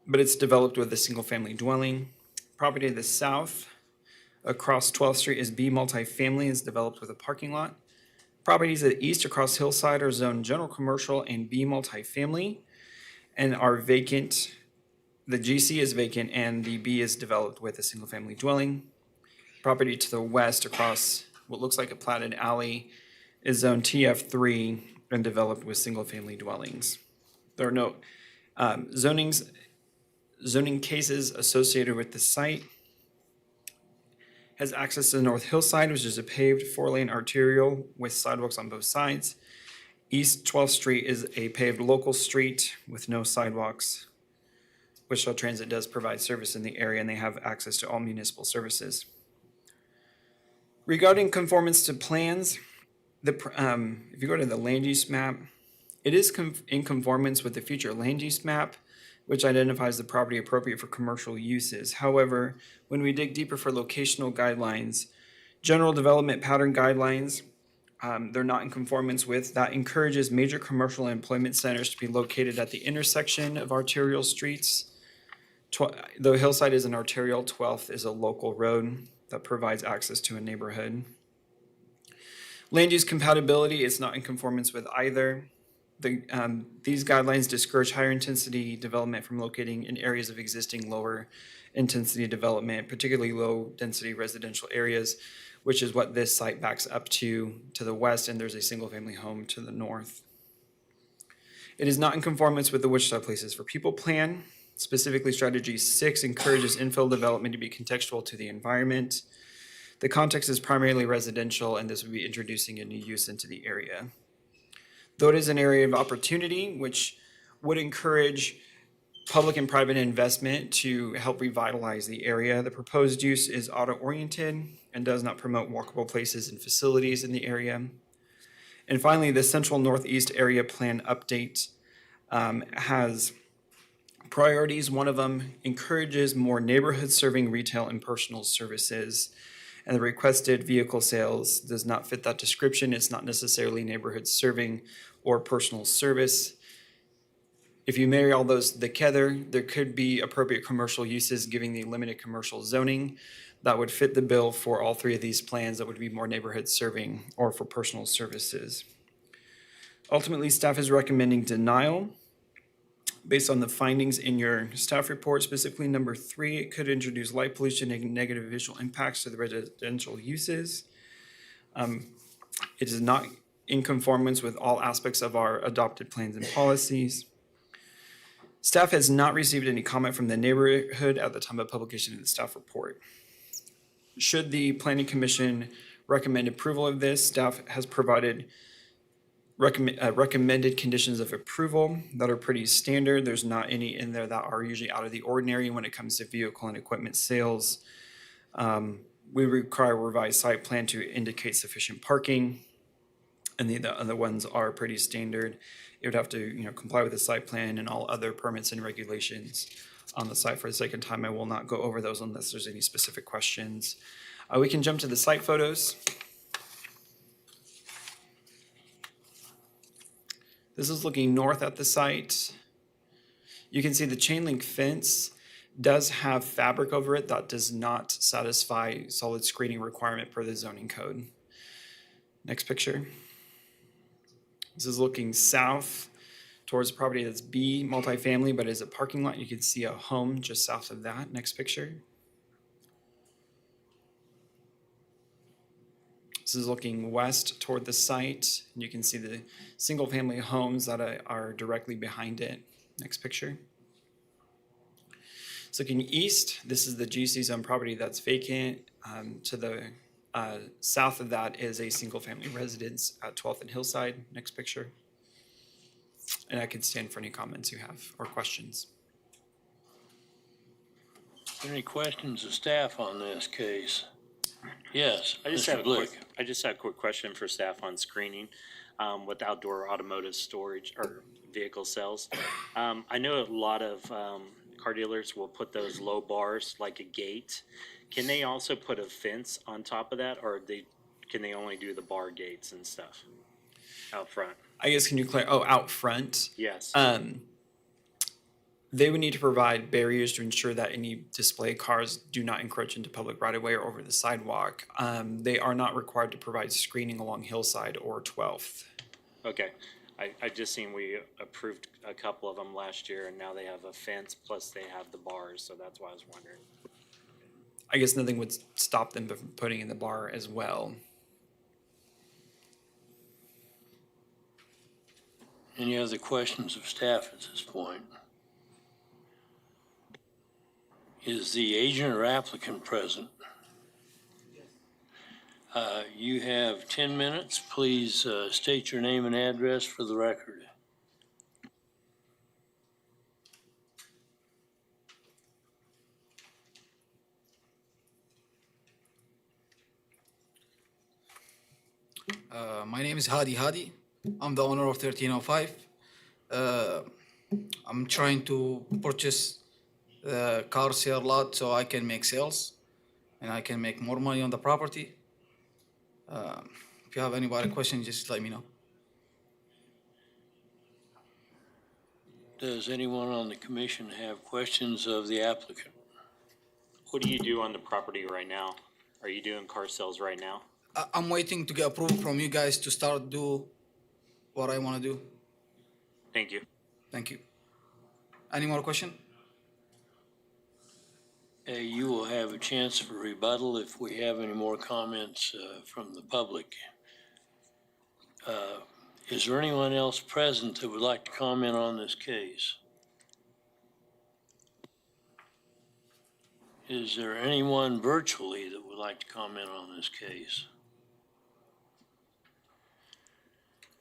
it's developed with a single-family dwelling. Property to the south, across 12th Street, is B multifamily, is developed with a parking lot. Properties at the east across Hillside are zoned general commercial and B multifamily and are vacant. The GC is vacant and the B is developed with a single-family dwelling. Property to the west across what looks like a platted alley is zone TF3 and developed with single-family dwellings. There are no zoning cases associated with the site. Has access to the North Hillside, which is a paved 4-lane arterial with sidewalks on both sides. East 12th Street is a paved local street with no sidewalks. Wichita Transit does provide service in the area and they have access to all municipal services. Regarding conformance to plans, if you go to the land use map, it is in conformance with the future land use map, which identifies the property appropriate for commercial uses. However, when we dig deeper for locational guidelines, general development pattern guidelines, they're not in conformance with. That encourages major commercial and employment centers to be located at the intersection of arterial streets. Though Hillside is an arterial, 12th is a local road that provides access to a neighborhood. Land use compatibility is not in conformance with either. These guidelines discourage higher intensity development from locating in areas of existing lower intensity development, particularly low density residential areas, which is what this site backs up to the west, and there's a single family home to the north. It is not in conformance with the Wichita Places for People plan. Specifically, strategy 6 encourages infill development to be contextual to the environment. The context is primarily residential, and this would be introducing a new use into the area. Though it is an area of opportunity, which would encourage public and private investment to help revitalize the area, the proposed use is auto-oriented and does not promote walkable places and facilities in the area. And finally, the Central Northeast Area Plan update has priorities. One of them encourages more neighborhood-serving retail and personal services. And the requested vehicle sales does not fit that description. It's not necessarily neighborhood serving or personal service. If you marry all those together, there could be appropriate commercial uses giving the limited commercial zoning that would fit the bill for all three of these plans that would be more neighborhood serving or for personal services. Ultimately, staff is recommending denial based on the findings in your staff report, specifically number 3, it could introduce light pollution and negative visual impacts to the residential uses. It is not in conformance with all aspects of our adopted plans and policies. Staff has not received any comment from the neighborhood at the time of publication of the staff report. Should the Planning Commission recommend approval of this, staff has provided recommended conditions of approval that are pretty standard. There's not any in there that are usually out of the ordinary when it comes to vehicle and equipment sales. We require a revised site plan to indicate sufficient parking, and the other ones are pretty standard. It would have to comply with the site plan and all other permits and regulations on the site. For the sake of time, I will not go over those unless there's any specific questions. We can jump to the site photos. This is looking north at the site. You can see the chain link fence does have fabric over it that does not satisfy solid screening requirement per the zoning code. Next picture. This is looking south towards a property that's B multifamily, but is a parking lot. You can see a home just south of that. Next picture. This is looking west toward the site, and you can see the single-family homes that are directly behind it. Next picture. It's looking east. This is the GC zone property that's vacant. To the south of that is a single-family residence at 12th and Hillside. Next picture. And I can stand for any comments you have or questions. Any questions of staff on this case? Yes, I just Mr. have Blick. a quick question for staff on screening, with outdoor automotive storage or vehicle sales. I know a lot of, car dealers will put those low bars like a gate. Can they also put a fence on top of that, or can they only do the bar gates and stuff out front? I guess, can you clarify? Oh, out front. Yes. They would need to provide barriers to ensure that any display cars do not encroach into public right of way or over the sidewalk. They are not required to provide screening along Hillside or 12th. Okay. I just seen we approved a couple of them last year, and now they have a fence, plus they have the bars, so that's why I was wondering. I guess nothing would stop them from putting in the bar as well. Any other questions of staff at this point? Is the agent or applicant present? You have 10 minutes. Please state your name and address for the record. My name is Hadi. I'm the owner of 1305. I'm trying to purchase the car sale lot so I can make sales and I can make more money on the property. If you have any other questions, just let me know. Does anyone on the commission have questions of the applicant? What do you do on the property right now? Are you doing car sales right now? I'm waiting to get approval from you guys to start do what I want to do. Thank you. Thank you. Any more question? You will have a chance for rebuttal if we have any more comments from the public. Is there anyone else present that would like to comment on this case? Is there anyone virtually that would like to comment on this case?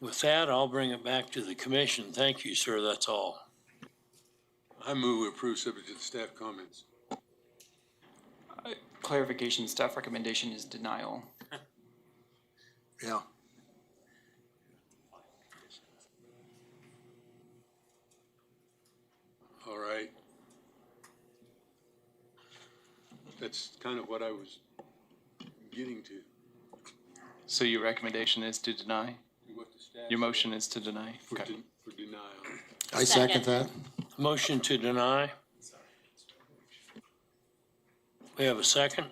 With that, I'll bring it back to the commission. Thank you, sir. That's all. I move we approve subject to the staff comments. Clarification, staff recommendation is denial. Yeah. All right. That's kind of what I was getting to. So your recommendation is to deny? What the staff Your motion is to deny? for Okay. for denial. I second that. Motion to deny. We have a second?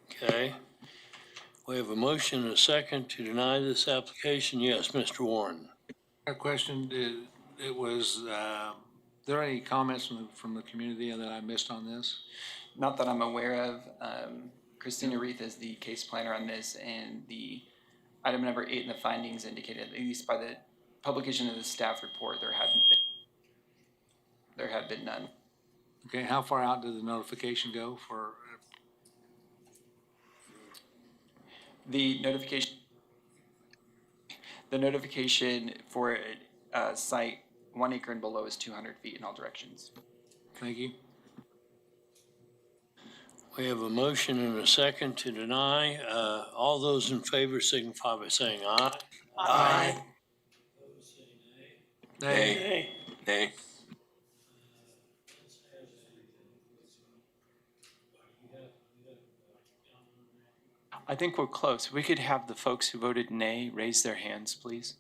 Okay. We have a motion and a second to deny this application. Yes, Mr. Warren. A question, it was, there any comments from the community that I missed on this? Not that I'm aware of. Christina Reith is the case planner on this, and the item number 8 in the findings indicated, at least by the publication of the staff report, there had been none. Okay, how far out did the notification go for? The notification for a site 1 acre and below is 200 feet in all directions. Thank you. We have a motion and a second to deny. All those in favor signify by saying aye. Aye. Nay. Nay. I think we're close. We could have the folks who voted nay raise their hands, please.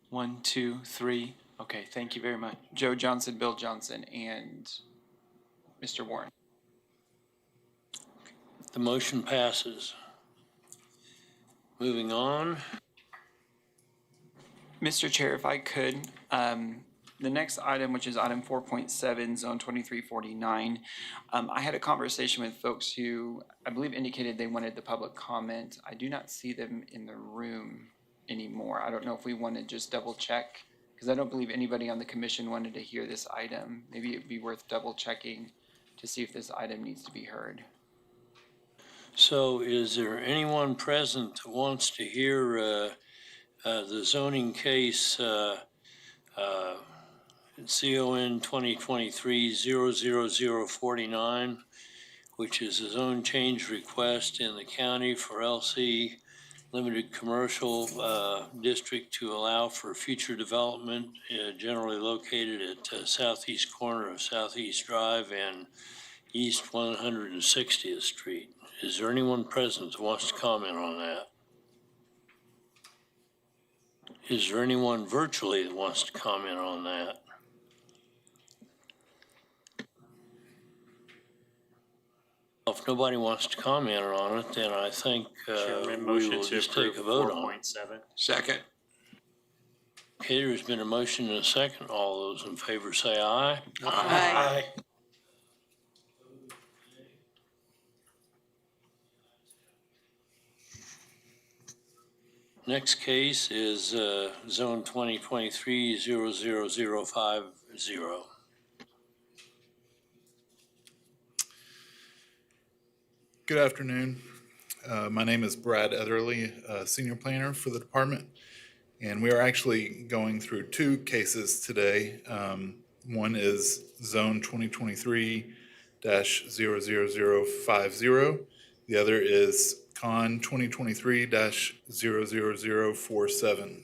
1, 2, 3, Okay, thank you very much. Joe Johnson, Bill Johnson, and Mr. Warren. The motion passes. Moving on. Mr. Chair, if I could, the next item, which is item 4.7, Zone 2349, I had a conversation with folks who I believe indicated they wanted the public comment. I do not see them in the room anymore. I don't know if we want to just double check, because I don't believe anybody on the commission wanted to hear this item. Maybe it'd be worth double checking to see if this item needs to be heard. So is there anyone present who wants to hear the zoning case CON 2023-00049, which is a zone change request in the county for LC Limited Commercial District to allow for future development generally located at southeast corner of Southeast Drive and East 160th Street. Is there anyone present who wants to comment on that? Is there anyone virtually that wants to comment on that? If nobody wants to comment on it, then I think Chairman, we motion will to just approve take a vote on it. 4.7. Second. Okay, there's been a motion and a second. All those in favor say aye. Aye. Next case is Zone 2023-00050. Good afternoon. My name is Brad Etherly, Senior Planner for the department, and we are actually going through two cases today. One is Zone 2023-00050. The other is Con 2023-00047.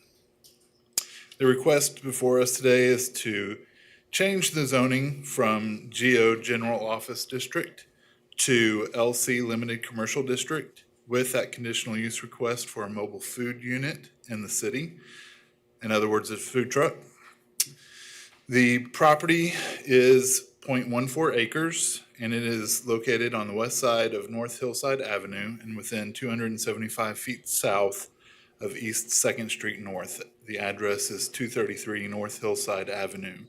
The request before us today is to change the zoning from GO General Office District to LC Limited Commercial District with that conditional use request for a mobile food unit in the city. In other words, a food truck. The property is 0.14 acres and it is located on the west side of North Hillside Avenue and within 275 feet south of East 2nd Street North. The address is 233 North Hillside Avenue.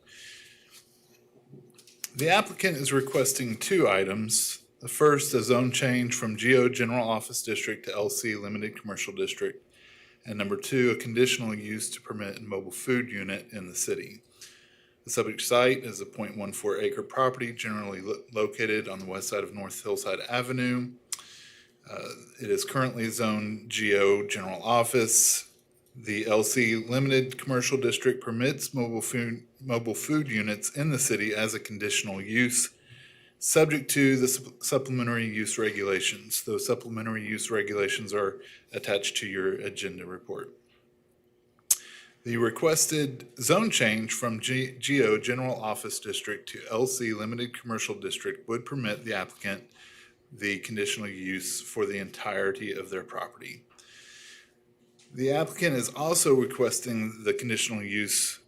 The applicant is requesting two items. The first, a zone change from GO General Office District to LC Limited Commercial District. And number two, a conditional use to permit a mobile food unit in the city. The subject site is a 0.14 acre property generally located on the west side of North Hillside Avenue. It is currently zoned GO General Office. The LC Limited Commercial District permits mobile food units in the city as a conditional use, subject to the supplementary use regulations. Those supplementary use regulations are attached to your agenda report. The requested zone change from GO General Office District to LC Limited Commercial District would permit the applicant the conditional use for the entirety of their property. The applicant is also requesting the conditional use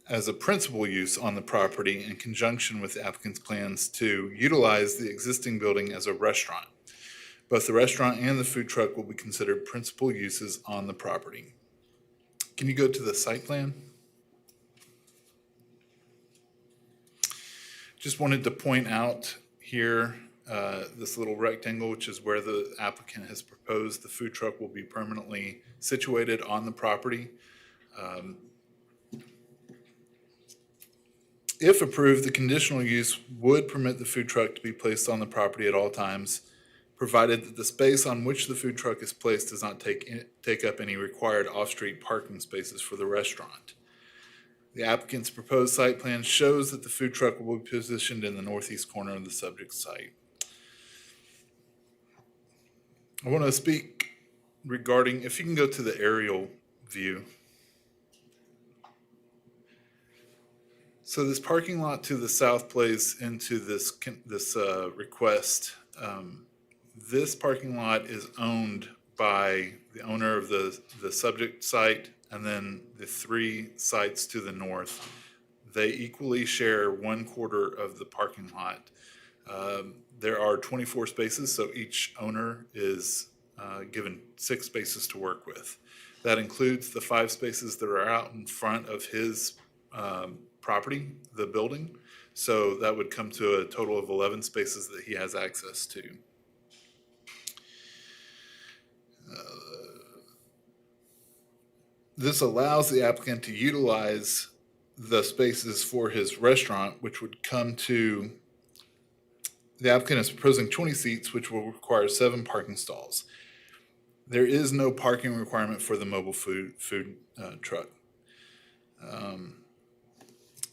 as a principal use on the property in conjunction with the applicant's plans to utilize the existing building as a restaurant. Both the restaurant and the food truck will be considered principal uses on the property. Can you go to the site plan? Just wanted to point out here, this little rectangle, which is where the applicant has proposed the food truck will be permanently situated on the property. If approved, the conditional use would permit the food truck to be placed on the property at all times, provided that the space on which the food truck is placed does not take up any required off-street parking spaces for the restaurant. The applicant's proposed site plan shows that the food truck will be positioned in the northeast corner of the subject site. I want to speak regarding, if you can go to the aerial view. So this parking lot to the south plays into this request. This parking lot is owned by the owner of the subject site and then the three sites to the north. They equally share 1/4 of the parking lot. There are 24 spaces, so each owner is given 6 spaces to work with. That includes the 5 spaces that are out in front of his property, the building. So that would come to a total of 11 spaces that he has access to. This allows the applicant to utilize the spaces for his restaurant, which would come to, the applicant is proposing 20 seats, which will require 7 parking stalls. There is no parking requirement for the mobile food truck.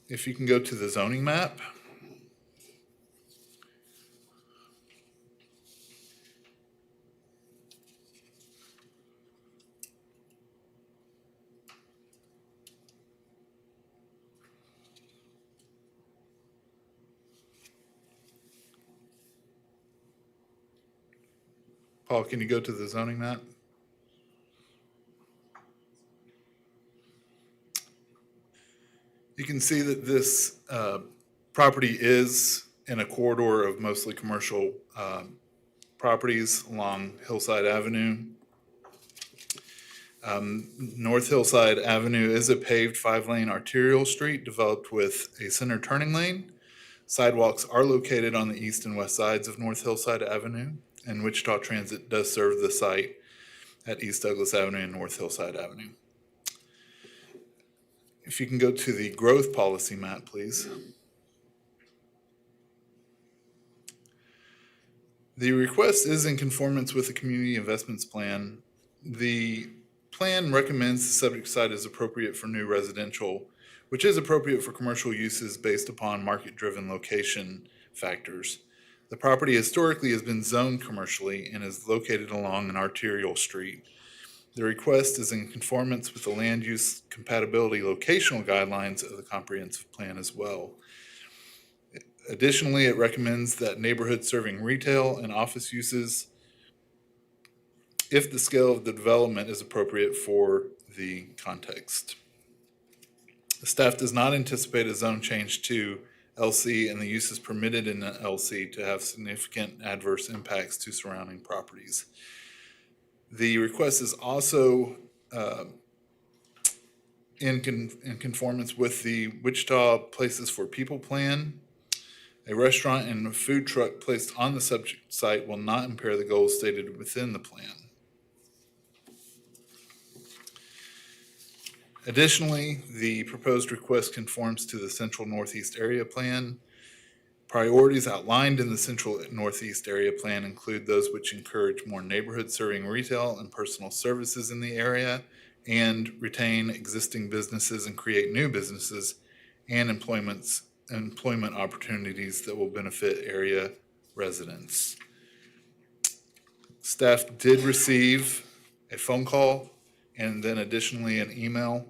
If you can go to the zoning map. Paul, can you go to the zoning map? You can see that this property is in a corridor of mostly commercial properties along Hillside Avenue. North Hillside Avenue is a paved 5-lane arterial street developed with a center turning lane. Sidewalks are located on the east and west sides of North Hillside Avenue, and Wichita Transit does serve the site at East Douglas Avenue and North Hillside Avenue. If you can go to the growth policy map, please. The request is in conformance with the Community Investments Plan. The plan recommends the subject site is appropriate for new residential, which is appropriate for commercial uses based upon market-driven location factors. The property historically has been zoned commercially and is located along an arterial street. The request is in conformance with the land use compatibility locational guidelines of the comprehensive plan as well. Additionally, it recommends that neighborhood serving retail and office uses, if the scale of the development is appropriate for the context. The staff does not anticipate a zone change to LC and the uses permitted in the LC to have significant adverse impacts to surrounding properties. The request is also in conformance with the Wichita Places for People plan. A restaurant and a food truck placed on the subject site will not impair the goals stated within the plan. Additionally, the proposed request conforms to the Central Northeast Area Plan. Priorities outlined in the Central Northeast Area Plan include those which encourage more neighborhood-serving retail and personal services in the area and retain existing businesses and create new businesses and employment opportunities that will benefit area residents. Staff did receive a phone call and then additionally an email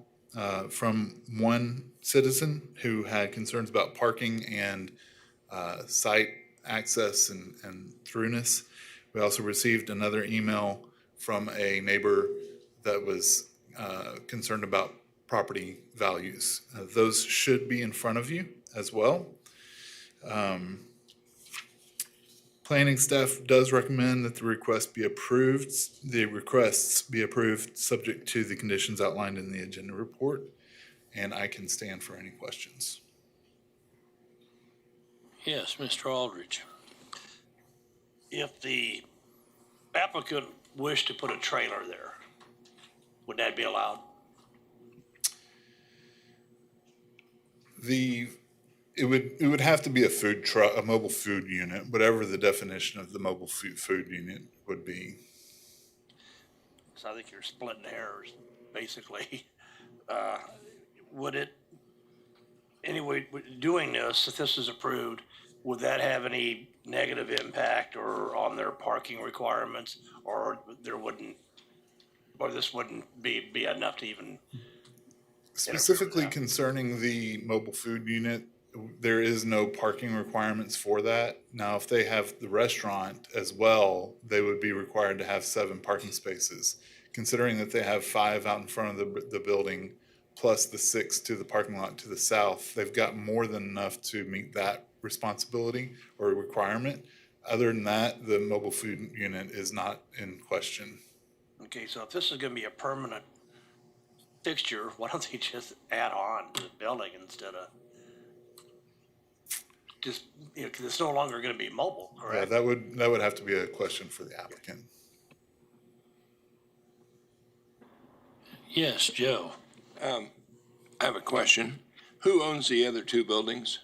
from one citizen who had concerns about parking and site access and throughness. We also received another email from a neighbor that was concerned about property values. Those should be in front of you as well. Planning staff does recommend that the requests be approved subject to the conditions outlined in the agenda report, and I can stand for any questions. Yes, Mr. Aldridge. If the applicant wished to put a trailer there, would that be allowed? It would have to be a food truck, a mobile food unit, whatever the definition of the mobile food unit would be. So I think you're splitting hairs, basically. Would it, anyway, doing this, if this is approved, would that have any negative impact or on their parking requirements, or there wouldn't, or this wouldn't be enough to even? Specifically concerning the mobile food unit, there is no parking requirements for that. Now, if they have the restaurant as well, they would be required to have 7 parking spaces. Considering that they have 5 out in front of the building, plus the 6 to the parking lot to the south, they've got more than enough to meet that responsibility or requirement. Other than that, the mobile food unit is not in question. Okay, so if this is gonna be a permanent fixture, why don't they just add on to the building instead of just, you know, because it's no longer gonna be mobile, Yeah, correct? that would have to be a question for the applicant. Yes, Joe. I have a question. Who owns the other two buildings?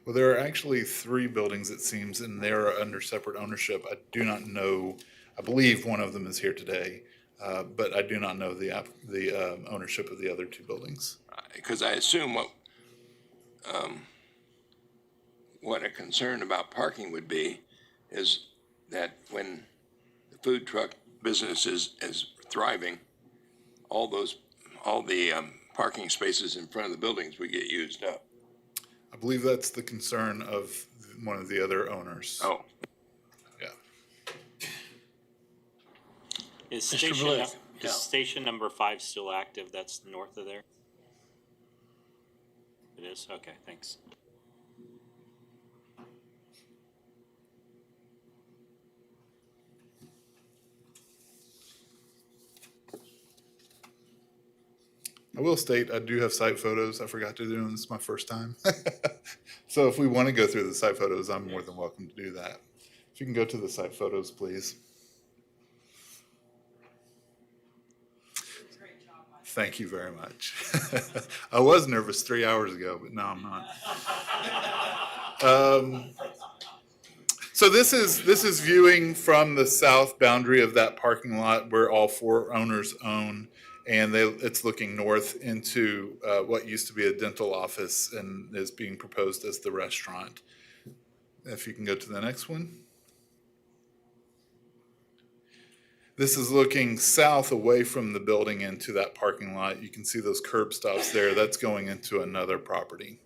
Well, there are actually 3 buildings, it seems, and they're under separate ownership. I do not know, I believe one of them is here today, but I do not know the ownership of the other 2 buildings. Because I assume what a concern about parking would be is that when the food truck business is thriving, all the parking spaces in front of the buildings would get used up. I believe that's the concern of one of the other owners. Oh, Yeah. Is Mr. station, Blick, yeah. is station number 5 still active? That's north of there? It is? Okay, thanks. I will state, I do have site photos. I forgot to do them. This is my first time. So if we want to go through the site photos, I'm more than welcome to do that. If you can go to the site photos, please. Thank you very much. I was nervous 3 hours ago, but now I'm not. So this is viewing from the south boundary of that parking lot where all 4 owners own, and it's looking north into what used to be a dental office and is being proposed as the restaurant. If you can go to the next one. This is looking south away from the building into that parking lot. You can see those curb stops there. That's going into another property.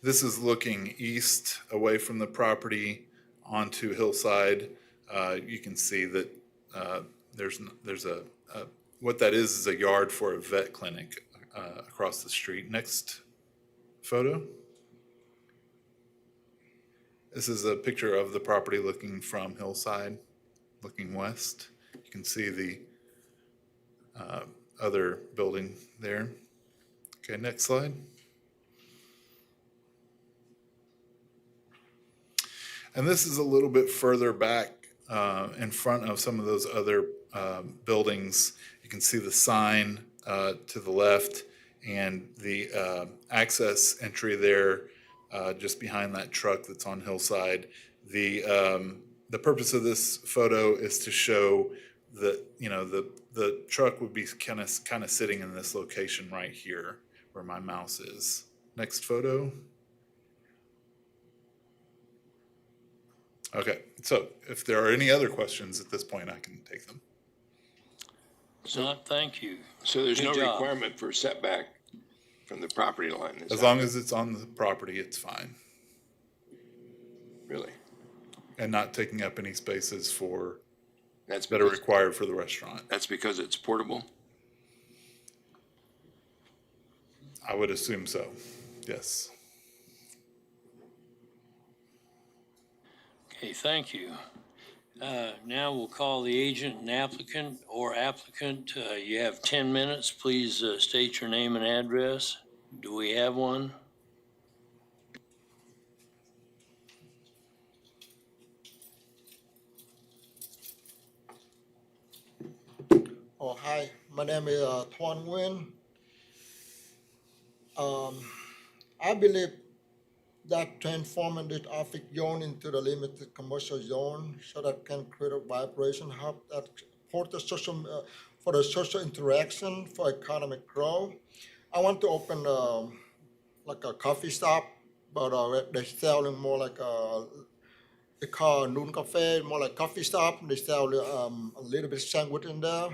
This is looking east away from the property onto Hillside. You can see that there's what that is a yard for a vet clinic across the street. Next photo. This is a picture of the property looking from Hillside, looking west. You can see the other building there. Okay, next slide. And this is a little bit further back in front of some of those other buildings. You can see the sign to the left and the access entry there just behind that truck that's on Hillside. The purpose of this photo is to show that, you know, the truck would be kind of sitting in this location right here where my mouse is. Next photo. Okay, so if there are any other questions at this point, I can take them. So, thank you. so there's no Good job. requirement for setback from the property line? is As that long right? as it's on the property, it's fine. Really? And not taking up any spaces for, That's that are because, required for the restaurant. that's because it's portable? I would assume so, yes. Okay, thank you. Now we'll call the agent and applicant or applicant. You have 10 minutes. Please state your name and address. Do we have one? Oh, hi, my name is Tuan Nguyen. I believe that transforming this traffic zone into the limited commercial zone so that can create a vibration hub that for the social interaction for economic growth. I want to open like a coffee shop, but they're selling more like they call Noon Cafe, more like coffee shop. They sell a little bit sandwich in there.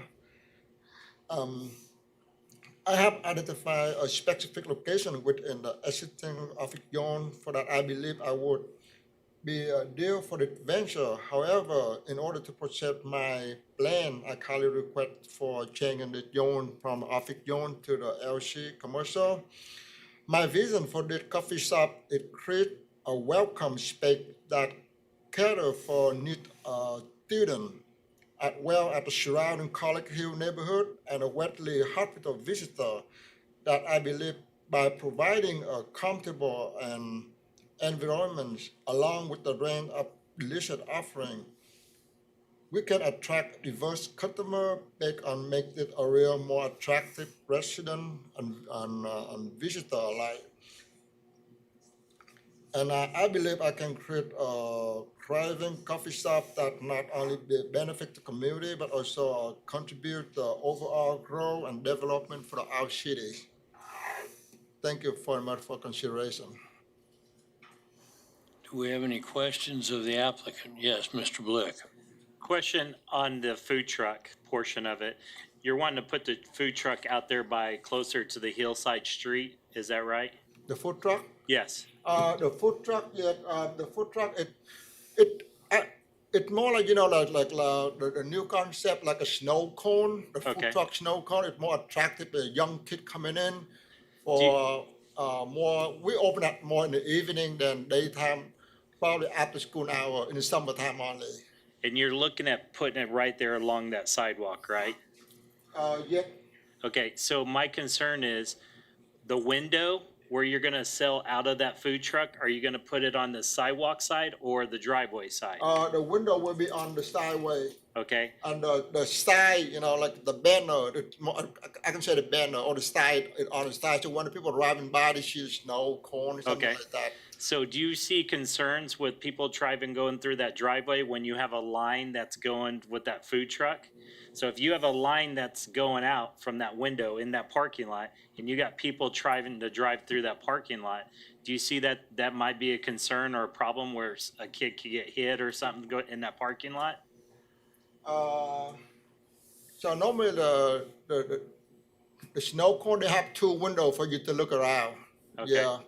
I have identified a specific location within the existing traffic zone for that I believe I would be a deal for the venture. However, in order to proceed my plan, I kindly request for changing the zone from office zone to the LC commercial. My vision for this coffee shop is create a welcome space that cater for need students as well as the surrounding College Hill neighborhood and a Wesley Hospital visitor that I believe by providing a comfortable and environment along with the range of delicious offering, we can attract diverse customer based on make it a real more attractive resident and visitor alike. And I believe I can create a thriving coffee shop that not only benefit the community, but also contribute to overall growth and development for our city. Thank you very much for consideration. Do we have any questions of the applicant? Yes, Mr. Blick. Question on the food truck portion of it. You're wanting to put the food truck out there by closer to the hillside street, is that right? The food truck? Yes. The food truck, yeah, the food truck, it's more like, the new concept, like a snow cone, the food Okay. truck snow cone. It's more attractive to a young kid coming in for more. We open up more in the evening than daytime, probably after school hour in the summertime only. And you're looking at putting it right there along that sidewalk, right? Yeah. Okay, so my concern is the window where you're gonna sell out of that food truck, are you gonna put it on the sidewalk side or the driveway side? The window will be on the sideway. Okay, And the side, like the banner, I can say the banner or the side on the side. So when the people driving by, they see the snow cone, something Okay. like that. so do you see concerns with people driving, going through that driveway when you have a line that's going with that food truck? So if you have a line that's going out from that window in that parking lot, and you got people trying to drive through that parking lot, do you see that that might be a concern or a problem where a kid could get hit or something in that parking lot? So normally the snow cone, they have two windows for you to look around. Okay. Yeah.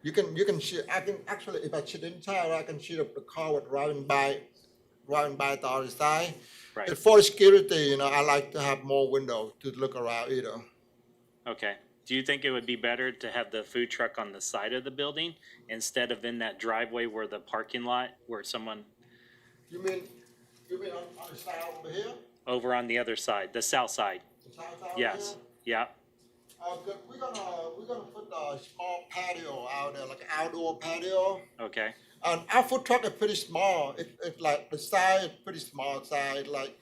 You can see, I can actually, if I sit inside, I can see the car with driving by the other side. Right. And for security, I like to have more windows to look around either. Okay. Do you think it would be better to have the food truck on the side of the building instead of in that driveway where the parking lot, where someone You mean on the side over here? over on the other side, the south side? The south side over Yes. Yeah. here? We're gonna put a small patio out there, like an outdoor patio. Okay. And our food truck is pretty small. It's like the size is pretty small size, like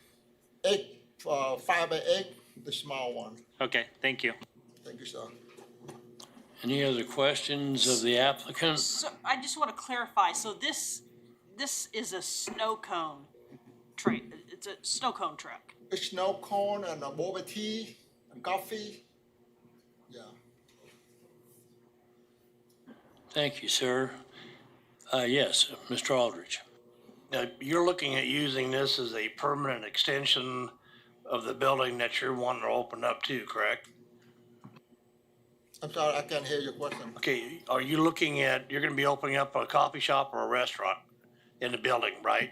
5 by 8, the small one. Okay. Thank you. Thank you, sir. Any other questions of the applicant? So I just want to clarify, so this is a snow cone it's a snow cone truck. A snow cone and a boba tea and coffee. Yeah. Thank you, sir. Yes, Mr. Aldridge. Now, you're looking at using this as a permanent extension of the building that you're wanting to open up to, correct? I'm sorry, I can't hear your question. Okay, are you looking at, you're gonna be opening up a coffee shop or a restaurant in the building, right?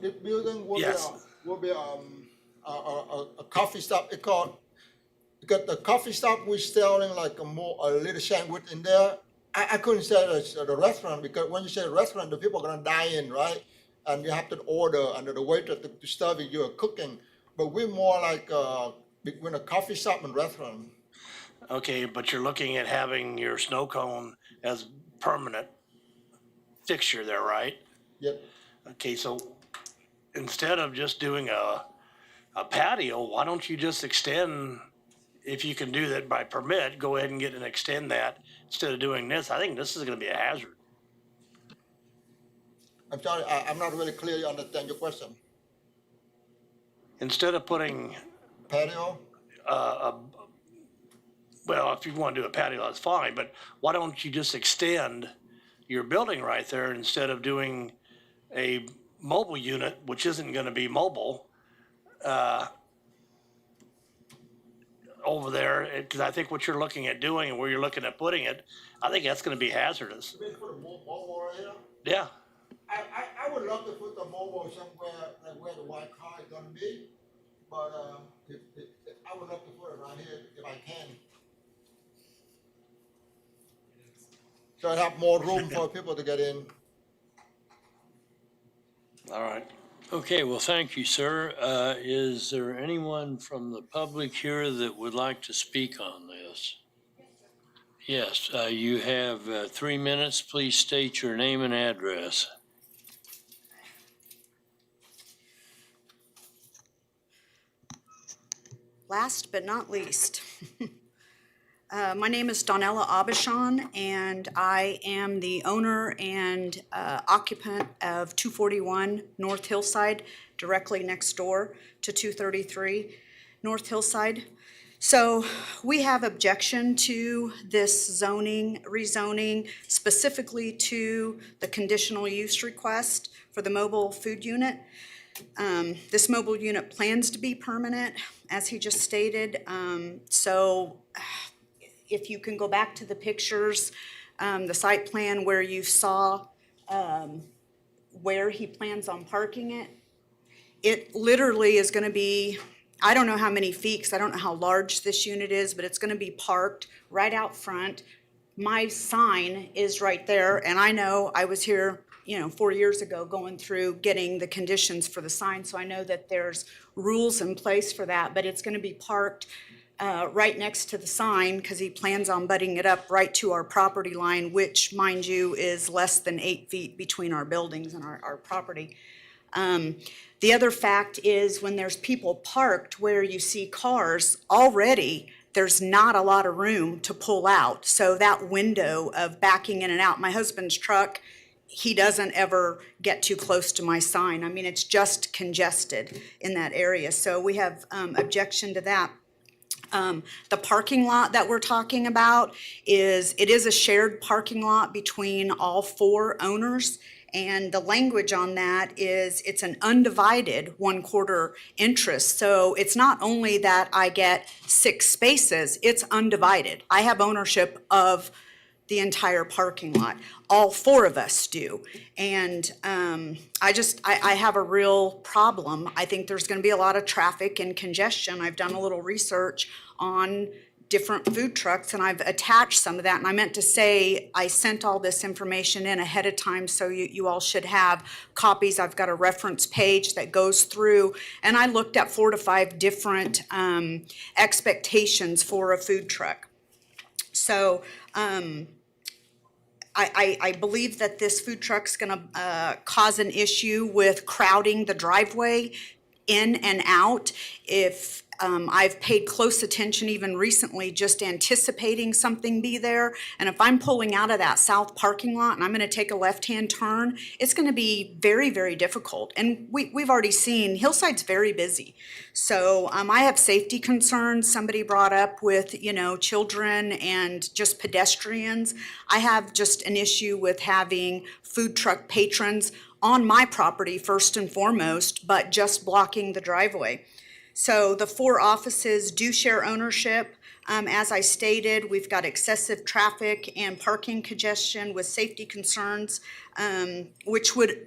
This building will Yes. be a coffee shop. Because the coffee shop we're selling like a little sandwich in there. I couldn't say it's the restaurant because when you say restaurant, the people are gonna dine in, right? And you have to order under the waiter to serve you, you're cooking. But we're more like between a coffee shop and restaurant. Okay, but you're looking at having your snow cone as permanent fixture there, right? Yep. Okay, so instead of just doing a patio, why don't you just extend, if you can do that by permit, go ahead and get and extend that instead of doing this. I think this is gonna be a hazard. I'm sorry, I'm not really clearly understand your question. Instead of putting, Patio? well, if you wanna do a patio, that's fine, but why don't you just extend your building right there instead of doing a mobile unit, which isn't gonna be mobile, over there, because I think what you're looking at doing and where you're looking at putting it, I think that's gonna be hazardous. You mean put a mobile area? Yeah, I would love to put the mobile somewhere like where the white car is gonna be, but, I would love to put it right here if I can. So I have more room for people to get in. all right. Okay, well, thank you, sir. Is there anyone from the public here that would like to speak on this? Yes, you have 3 minutes. Please state your name and address. Last but not least, my name is Donella Abishon, and I am the owner and occupant of 241 North Hillside, directly next door to 233 North Hillside. So we have objection to this zoning, rezoning, specifically to the conditional use request for the mobile food unit. This mobile unit plans to be permanent, as he just stated. So if you can go back to the pictures, the site plan where you saw where he plans on parking it, it literally is gonna be, I don't know how many feet, 'cause I don't know how large this unit is, but it's gonna be parked right out front. My sign is right there, and I know I was here, 4 years ago going through getting the conditions for the sign, so I know that there's rules in place for that, but it's gonna be parked right next to the sign, because he plans on butting it up right to our property line, which, mind you, is less than 8 feet between our buildings and our property. The other fact is, when there's people parked where you see cars, already there's not a lot of room to pull out. So that window of backing in and out, my husband's truck, he doesn't ever get too close to my sign. I mean, it's just congested in that area. So we have objection to that. The parking lot that we're talking about it is a shared parking lot between all 4 owners. And the language on that is it's an undivided 1/4 interest. So it's not only that I get 6 spaces, it's undivided. I have ownership of the entire parking lot. All 4 of us do. And I have a real problem. I think there's gonna be a lot of traffic and congestion. I've done a little research on different food trucks, and I've attached some of that. And I meant to say, I sent all this information in ahead of time, so you all should have copies. I've got a reference page that goes through, and I looked at 4 to 5 different expectations for a food truck. So I believe that this food truck's gonna cause an issue with crowding the driveway in and out. If I've paid close attention even recently, just anticipating something be there. And if I'm pulling out of that south parking lot and I'm gonna take a left-hand turn, it's gonna be very, very difficult. And we've already seen Hillside's very busy. So I have safety concerns somebody brought up with, children and just pedestrians. I have just an issue with having food truck patrons on my property first and foremost, but just blocking the driveway. So the 4 offices do share ownership. As I stated, we've got excessive traffic and parking congestion with safety concerns, which would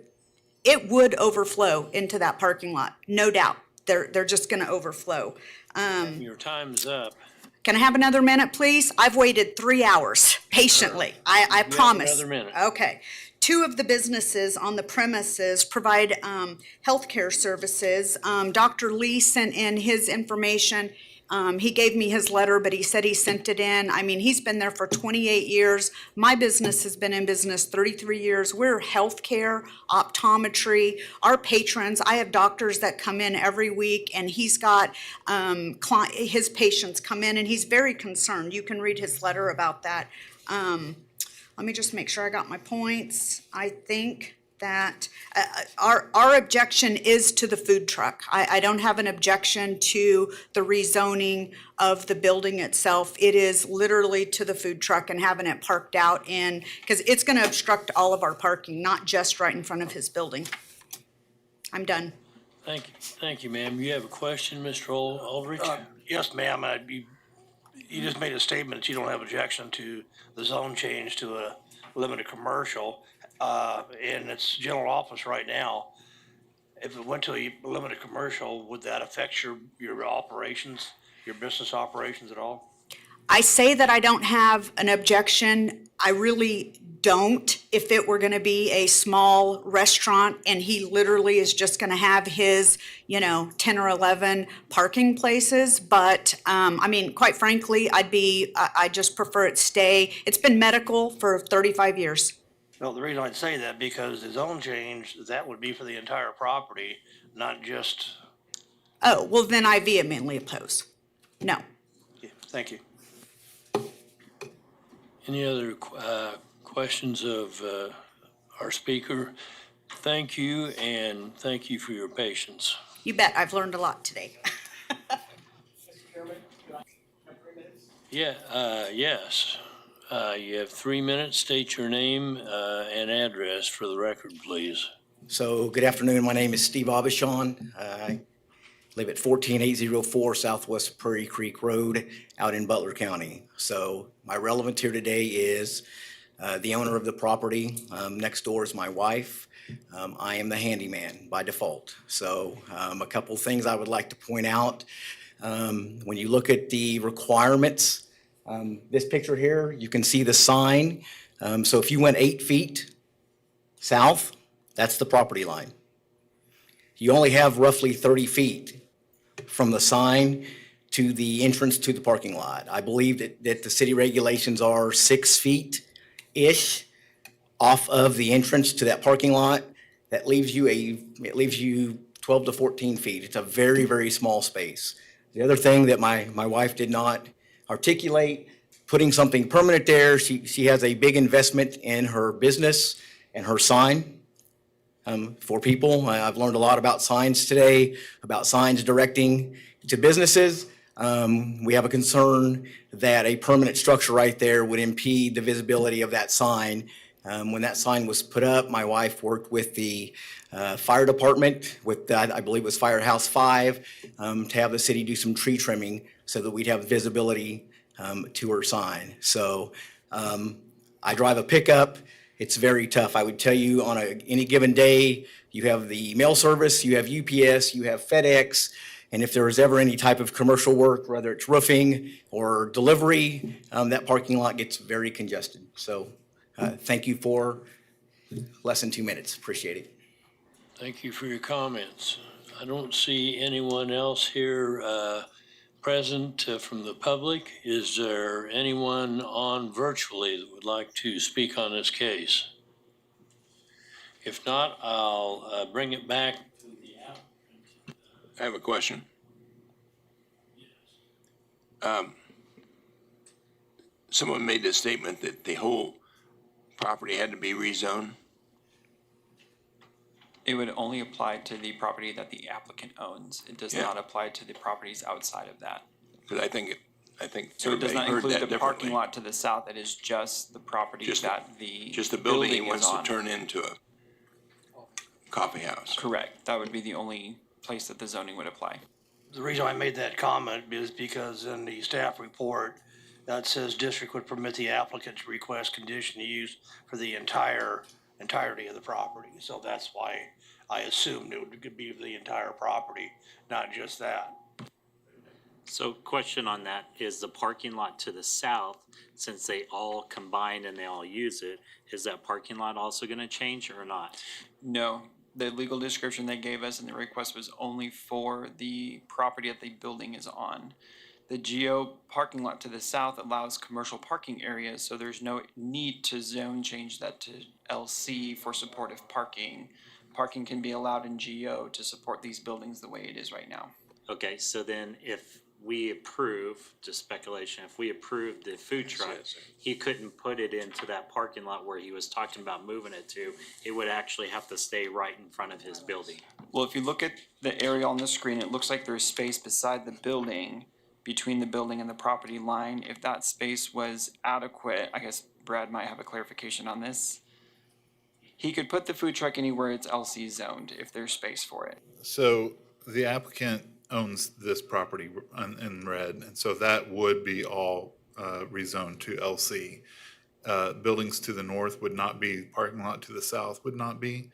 overflow into that parking lot, no doubt. They're just gonna overflow. Your time's up. Can I have another minute, please? I've waited 3 hours patiently. I promise. Another minute. Okay. 2 of the businesses on the premises provide healthcare services. Dr. Lee sent in his information. He gave me his letter, but he said he sent it in. I mean, he's been there for 28 years. My business has been in business 33 years. We're healthcare, optometry. Our patrons, I have doctors that come in every week, and he's got his patients come in, and he's very concerned. You can read his letter about that. Let me just make sure I got my points. I think that our objection is to the food truck. I don't have an objection to the rezoning of the building itself. It is literally to the food truck and having it parked out in, because it's gonna obstruct all of our parking, not just right in front of his building. I'm done. Thank you, ma'am. You have a question, Mr. Aldrich? Yes, ma'am. You just made a statement that you don't have objection to the zone change to a limited commercial. in its general office right now. If it went to a limited commercial, would that affect your operations, your business operations at all? I say that I don't have an objection. I really don't. If it were gonna be a small restaurant and he literally is just gonna have his, 10 or 11 parking places. But, I mean, quite frankly, I just prefer it stay. It's been medical for 35 years. No, the reason I'd say that, because the zone change, that would be for the entire property, not just, Oh, well, then I vehemently oppose. No. yeah, thank you. Any other questions of our speaker? Thank you, and thank you for your patience. You bet. I've learned a lot today. Yeah, yes. You have 3 minutes. State your name and address for the record, please. So, good afternoon. My name is Steve Abishon. I live at 14804 Southwest Prairie Creek Road out in Butler County. So, my relevance here today is the owner of the property. Next door is my wife. I am the handyman by default. So, a couple things I would like to point out. When you look at the requirements, this picture here, you can see the sign. So if you went 8 feet south, that's the property line. You only have roughly 30 feet from the sign to the entrance to the parking lot. I believe that the city regulations are 6 feet-ish off of the entrance to that parking lot. That leaves you 12 to 14 feet. It's a very, very small space. The other thing that my wife did not articulate, putting something permanent there, she has a big investment in her business and her sign for people. I've learned a lot about signs today, about signs directing to businesses. We have a concern that a permanent structure right there would impede the visibility of that sign. When that sign was put up, my wife worked with the fire department, with I believe it was Firehouse 5, to have the city do some tree trimming so that we'd have visibility to her sign. So I drive a pickup. It's very tough. I would tell you on any given day, you have the mail service, you have UPS, you have FedEx, and if there is ever any type of commercial work, whether it's roofing or delivery, that parking lot gets very congested. So thank you for less than 2 minutes. Appreciate it. Thank you for your comments. I don't see anyone else here present from the public. Is there anyone on virtually that would like to speak on this case? If not, I'll bring it back to the applicant. I have a question. Someone made the statement that the whole property had to be rezoned. It would only apply to the property that the applicant owns. It does not apply to the properties outside of that. Because I think So it does everybody not heard include that the parking differently. lot to the south. It is just the property that the Just the building he is wants to on. turn into a coffee house. Correct. That would be the only place that the zoning would apply. The reason I made that comment is because in the staff report, that says district would permit the applicant to request conditional use for the entirety of the property. So that's why I assumed it could be the entire property, not just that. So question on that, is the parking lot to the south, since they all combine and they all use it, is that parking lot also gonna change or not? No, the legal description they gave us in the request was only for the property that the building is on. The GO parking lot to the south allows commercial parking areas, so there's no need to zone change that to LC for supportive parking. Parking can be allowed in GO to support these buildings the way it is right now. Okay, so then if we approve, just speculation, if we approve the food truck, he couldn't put it into that parking lot where he was talking about moving it to. It would actually have to stay right in front of his building. Well, if you look at the area on the screen, it looks like there's space beside the building, between the building and the property line. If that space was adequate, I guess Brad might have a clarification on this. He could put the food truck anywhere it's LC zoned if there's space for it. So the applicant owns this property in red, and so that would be all rezoned to LC. buildings to the north would not be, parking lot to the south would not be.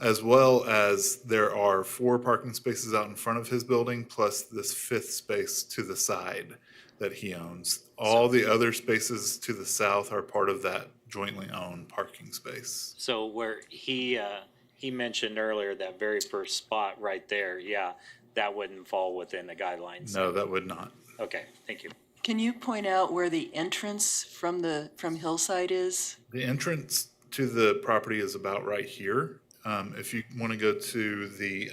As well as there are 4 parking spaces out in front of his building, plus this 5th space to the side that he owns. All the other spaces to the south are part of that jointly owned parking space. So where he mentioned earlier, that very first spot right there, yeah, that wouldn't fall within the guidelines. No, that would not. Okay, thank you. Can you point out where the entrance from Hillside is? The entrance to the property is about right here. If you want to go to the,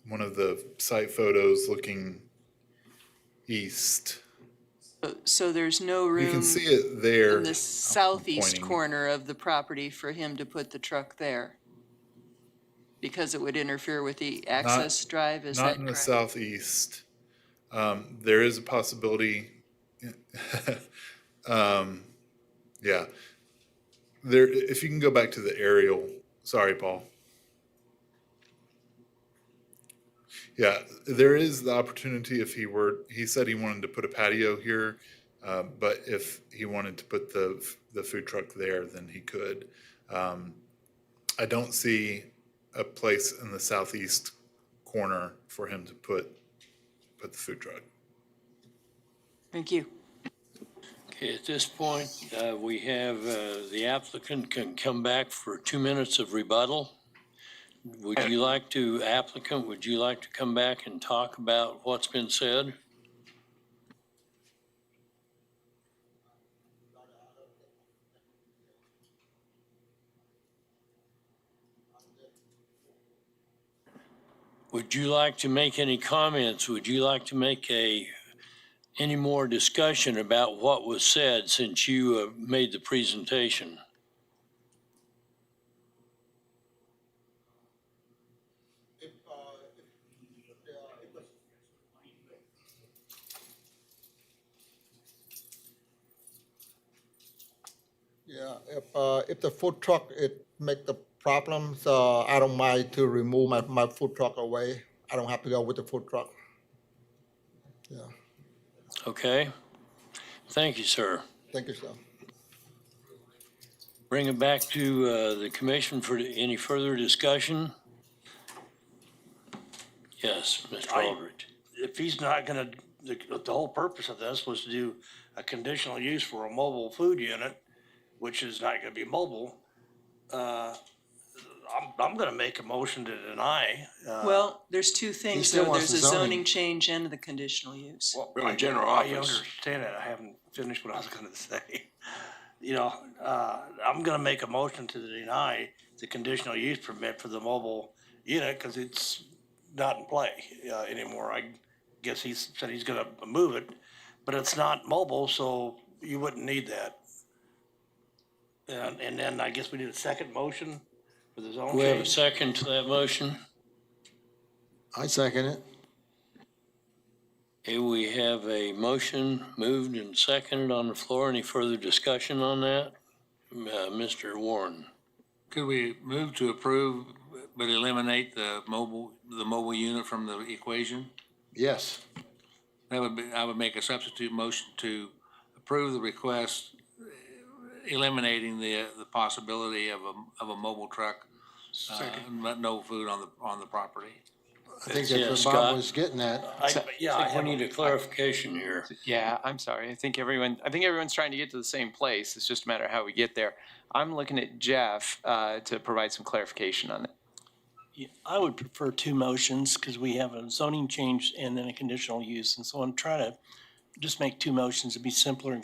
one of the site photos looking east, So there's no room. you can see it there. In the southeast pointing. corner of the property for him to put the truck there? Because it would interfere with the access drive, is that Not correct? in the southeast. There is a possibility, yeah. There, if you can go back to the aerial, sorry, Paul. Yeah, there is the opportunity if he said he wanted to put a patio here, but if he wanted to put the food truck there, then he could. I don't see a place in the southeast corner for him to put the food truck. Thank you. Okay, at this point, we have, the applicant can come back for 2 minutes of rebuttal. Would you like to, applicant, would you like to come back and talk about what's been said? Would you like to make any comments? Would you like to make any more discussion about what was said since you made the presentation? Yeah, if the food truck, it make the problem, so I don't mind to remove my food truck away. I don't have to go with the food truck. Yeah, Okay. Thank you, sir. thank you, sir. Bring it back to the commission for any further discussion. Yes, Mr. Aldrich. If he's not gonna, the whole purpose of this was to do a conditional use for a mobile food unit, which is not gonna be mobile, I'm gonna make a motion to deny. Well, there's two things, still though. wants There's the a zoning. zoning change and the conditional use. Well, Really, general I office. understand that. I haven't finished what I was gonna say. You know, I'm gonna make a motion to deny the conditional use permit for the mobile unit, cause it's not in play, anymore. I guess he said he's gonna move it, but it's not mobile, so you wouldn't need that. And then I guess we need a second motion for the zone We have a change. second to that motion. I second it. Okay, we have a motion moved and seconded on the floor. Any further discussion on that? Mr. Warren. Could we move to approve but eliminate the mobile unit from the equation? Yes. I would make a substitute motion to approve the request, eliminating the possibility of a mobile truck, but no food on the property. I think Yeah, that's what Scott. Bob was getting at. We need a clarification here. Yeah, I'm sorry. I think everyone's trying to get to the same place. It's just a matter of how we get there. I'm looking at Jeff to provide some clarification on that. Yeah, I would prefer 2 motions because we have a zoning change and then a conditional use. And so I'm trying to just make 2 motions to be simpler and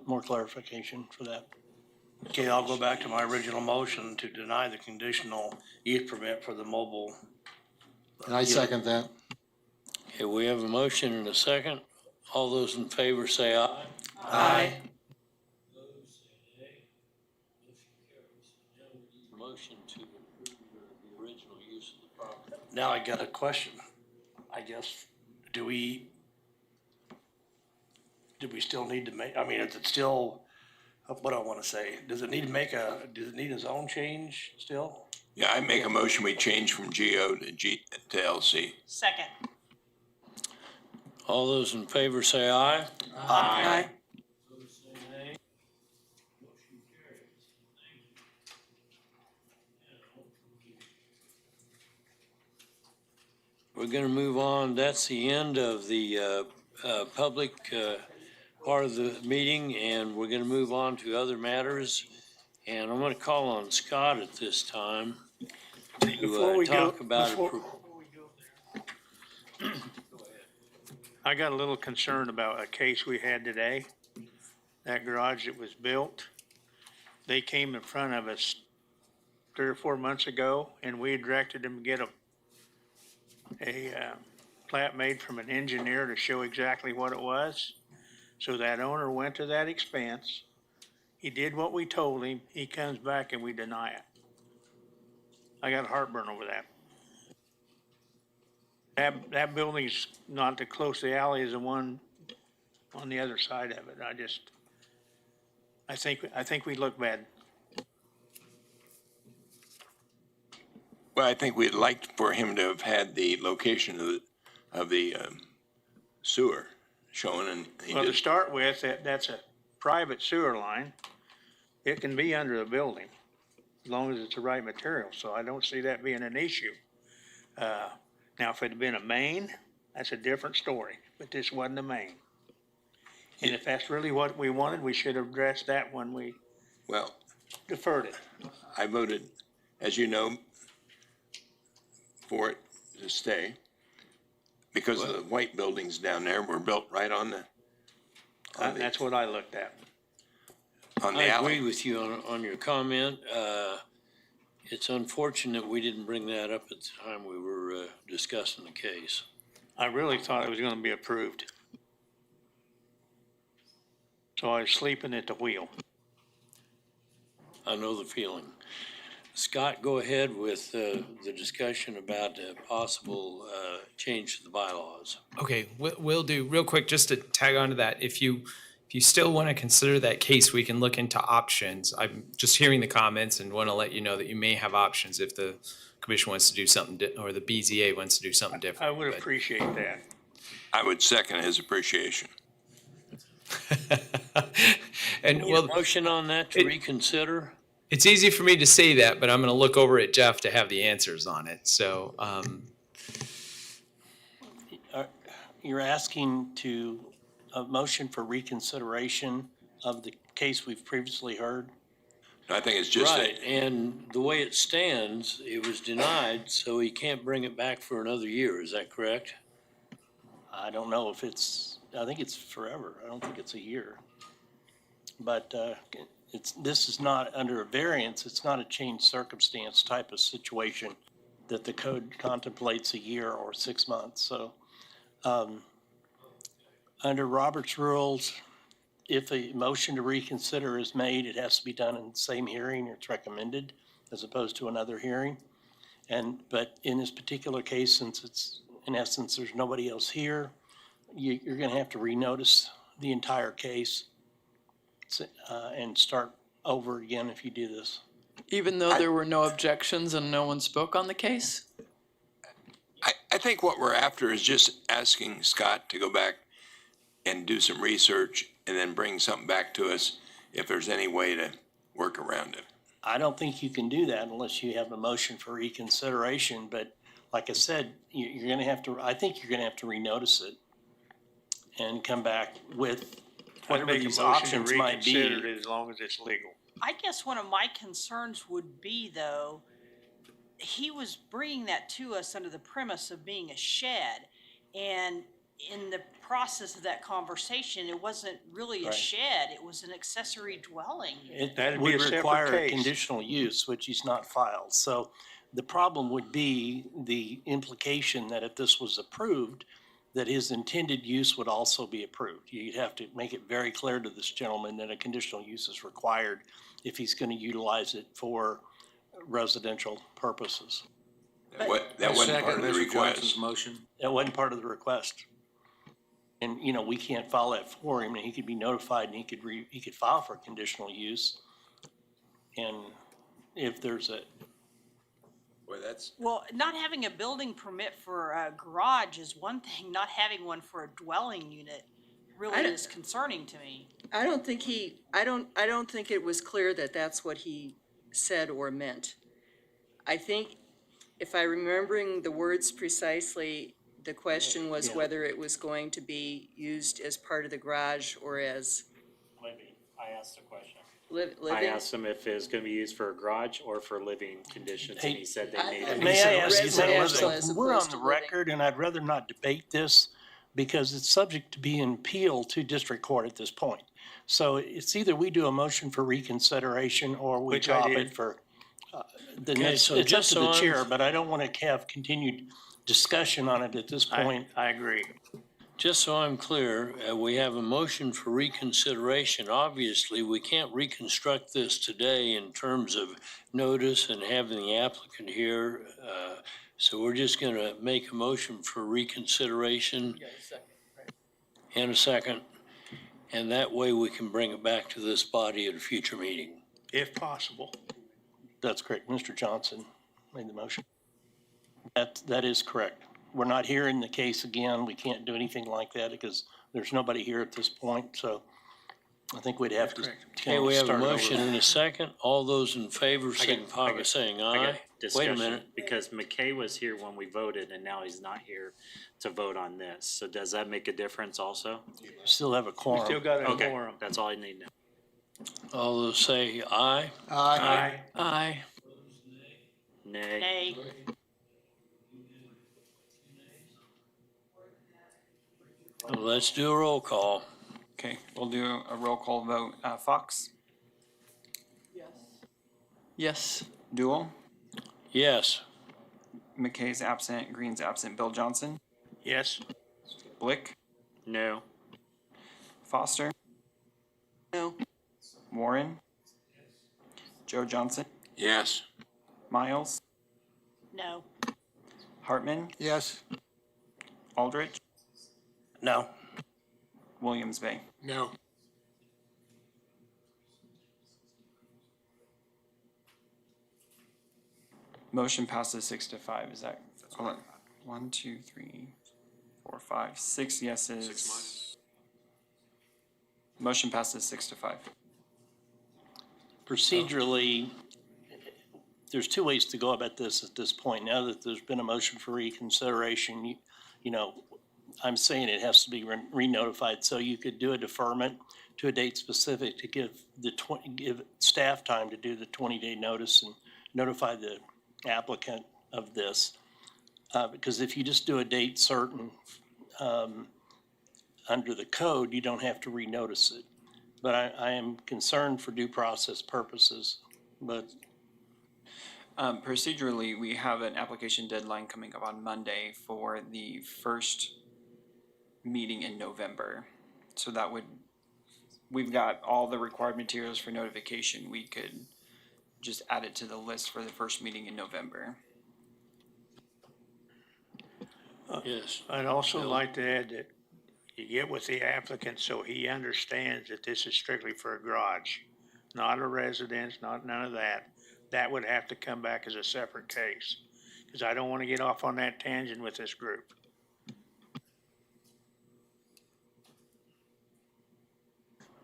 more clarification for that. Okay, I'll go back to my original motion to deny the conditional use permit for the mobile. And I second that. Okay, we have a motion and a second. All those in favor say aye. Aye. Those say nay. Motion carries. Motion to approve the original use of the property. Now I got a question. I guess, do we still need to make, I mean, is it still, what do I want to say? Does it need a zone change still? Yeah, I make a motion, we change from GO to LC. Second. All those in favor say aye. Aye. Those say nay. We're going to move on. That's the end of the public part of the meeting, and we're going to move on to other matters. And I'm going to call on Scott at this time Before we to go- talk about it. before- I got a little concerned about a case we had today. That garage that was built, they came in front of us 3 or 4 months ago, and we directed them to get a plat made from an engineer to show exactly what it was. So that owner went to that expense. He did what we told him. He comes back and we deny it. I got heartburn over that. That building's not as close to the alley as the one on the other side of it. I think we look bad. Well, I think we'd like for him to have had the location of the sewer shown, and he Well, to did. start with, that's a private sewer line. It can be under the building as long as it's the right material, so I don't see that being an issue. Now, if it had been a main, that's a different story, but this wasn't a main. And if that's really what we wanted, we should have addressed that when we Well, deferred it. I voted, as you know, for it to stay, because the white buildings down there were built right on the That's what I looked at. on the I alley. agree with you on your comment. It's unfortunate we didn't bring that up at the time we were discussing the case. I really thought it was gonna be approved. So I was sleeping at the wheel. I know the feeling. Scott, go ahead with the discussion about a possible change to the bylaws. Okay, we'll do, real quick, just to tag on to that, if you still want to consider that case, we can look into options. I'm just hearing the comments and want to let you know that you may have options if the commission wants to do something, or the BZA wants to do something different. I would but- appreciate that. I would second his appreciation. And Need a well, motion on that to reconsider? it's easy for me to say that, but I'm going to look over at Jeff to have the answers on it, so, You're asking a motion for reconsideration of the case we've previously heard? I think it's just Right, and the way it stands, it was denied, so he can't bring it back for another year, is that correct? I don't know if I think it's forever. I don't think it's a year. But this is not under a variance. It's not a changed circumstance type of situation that the code contemplates a year or 6 months. So under Robert's rules, if a motion to reconsider is made, it has to be done in the same hearing it's recommended as opposed to another hearing. But in this particular case, since it's, in essence, there's nobody else here, you're going to have to renotice the entire case and start over again if you do this. Even though there were no objections and no one spoke on the case? I think what we're after is just asking Scott to go back and do some research and then bring something back to us if there's any way to work around it. I don't think you can do that unless you have a motion for reconsideration, but like I said, you're going to have to, I think you're going to have to renotice it and come back with I'd whatever make a these motion to options might be. reconsider it as long as it's legal. I guess one of my concerns would be, though, he was bringing that to us under the premise of being a shed. And in the process of that conversation, it wasn't really a Right. shed, it was an accessory dwelling. It That'd be would a separate require a case. conditional use, which he's not filed. So the problem would be the implication that if this was approved, that his intended use would also be approved. You'd have to make it very clear to this gentleman that a conditional use is required if he's going to utilize it for residential purposes. That wasn't part of the Mr. Johnson's request. motion. That wasn't part of the request. And, we can't file that for him, and he could be notified, and he could file for conditional use. And if there's Well, that's, Well, not having a building permit for a garage is one thing, not having one for a dwelling unit really is concerning to me. I don't think I don't think it was clear that that's what he said or meant. I think if I'm remembering the words precisely, the question was whether it was going to be used as part of the garage or as Living, I asked the question. I living. asked him if it was gonna be used for a garage or for living conditions, and he said they needed. May I ask you Residential as something? We're on opposed the to living. record, and I'd rather not debate this because it's subject to being appealed to district court at this point. So it's either we do a motion for reconsideration or we Which I drop did. it for, then Okay, it's so up to just the so I'm- chair, but I don't want to have continued discussion on it at this point. I agree. Just so I'm clear, we have a motion for reconsideration. Obviously, we can't reconstruct this today in terms of notice and having the applicant here. So we're just going to make a motion for reconsideration. And a second. And that way we can bring it back to this body at a future meeting. If possible. That's correct. Mr. Johnson made the motion. That is correct. We're not hearing the case again. We can't do anything like that because there's nobody here at this point. So I think we'd have to. Okay, we have a start over. motion and a second. All those in favor signify by saying I got aye. Wait a discussion, minute. because McKay was here when we voted, and now he's not here to vote on this. So does that make a difference also? Still have a quorum. Still got a Okay, quorum. that's all I need now. All those say aye. Aye. Aye. Nay. Nay. Let's do a roll call. Okay, we'll do a roll call vote. Fox? Yes. Duel? Yes. McKay's absent, Green's absent. Bill Johnson? Yes. Blick? No. Foster? No. Warren? Joe Johnson? Yes. Miles? No. Hartman? Yes. Aldrich? No. Williams Bay? No. Motion passes 6-5. Is that, hold on. 1, 2, 3, 4, 5, 6 yeses. 6 months. Motion passes 6-5. Procedurally, there's two ways to go about this at this point. Now that there's been a motion for reconsideration, you know, I'm saying it has to be re-notified, so you could do a deferment to a date specific to give give staff time to do the 20-day notice and notify the applicant of this. Because if you just do a date certain, under the code, you don't have to renotice it. But I am concerned for due process purposes, but Procedurally, we have an application deadline coming up on Monday for the first meeting in November. So that would, we've got all the required materials for notification. We could just add it to the list for the first meeting in November. Yes. I'd also Bill? like to add that you get with the applicant so he understands that this is strictly for a garage, not a residence, not none of that. That would have to come back as a separate case, because I don't want to get off on that tangent with this group.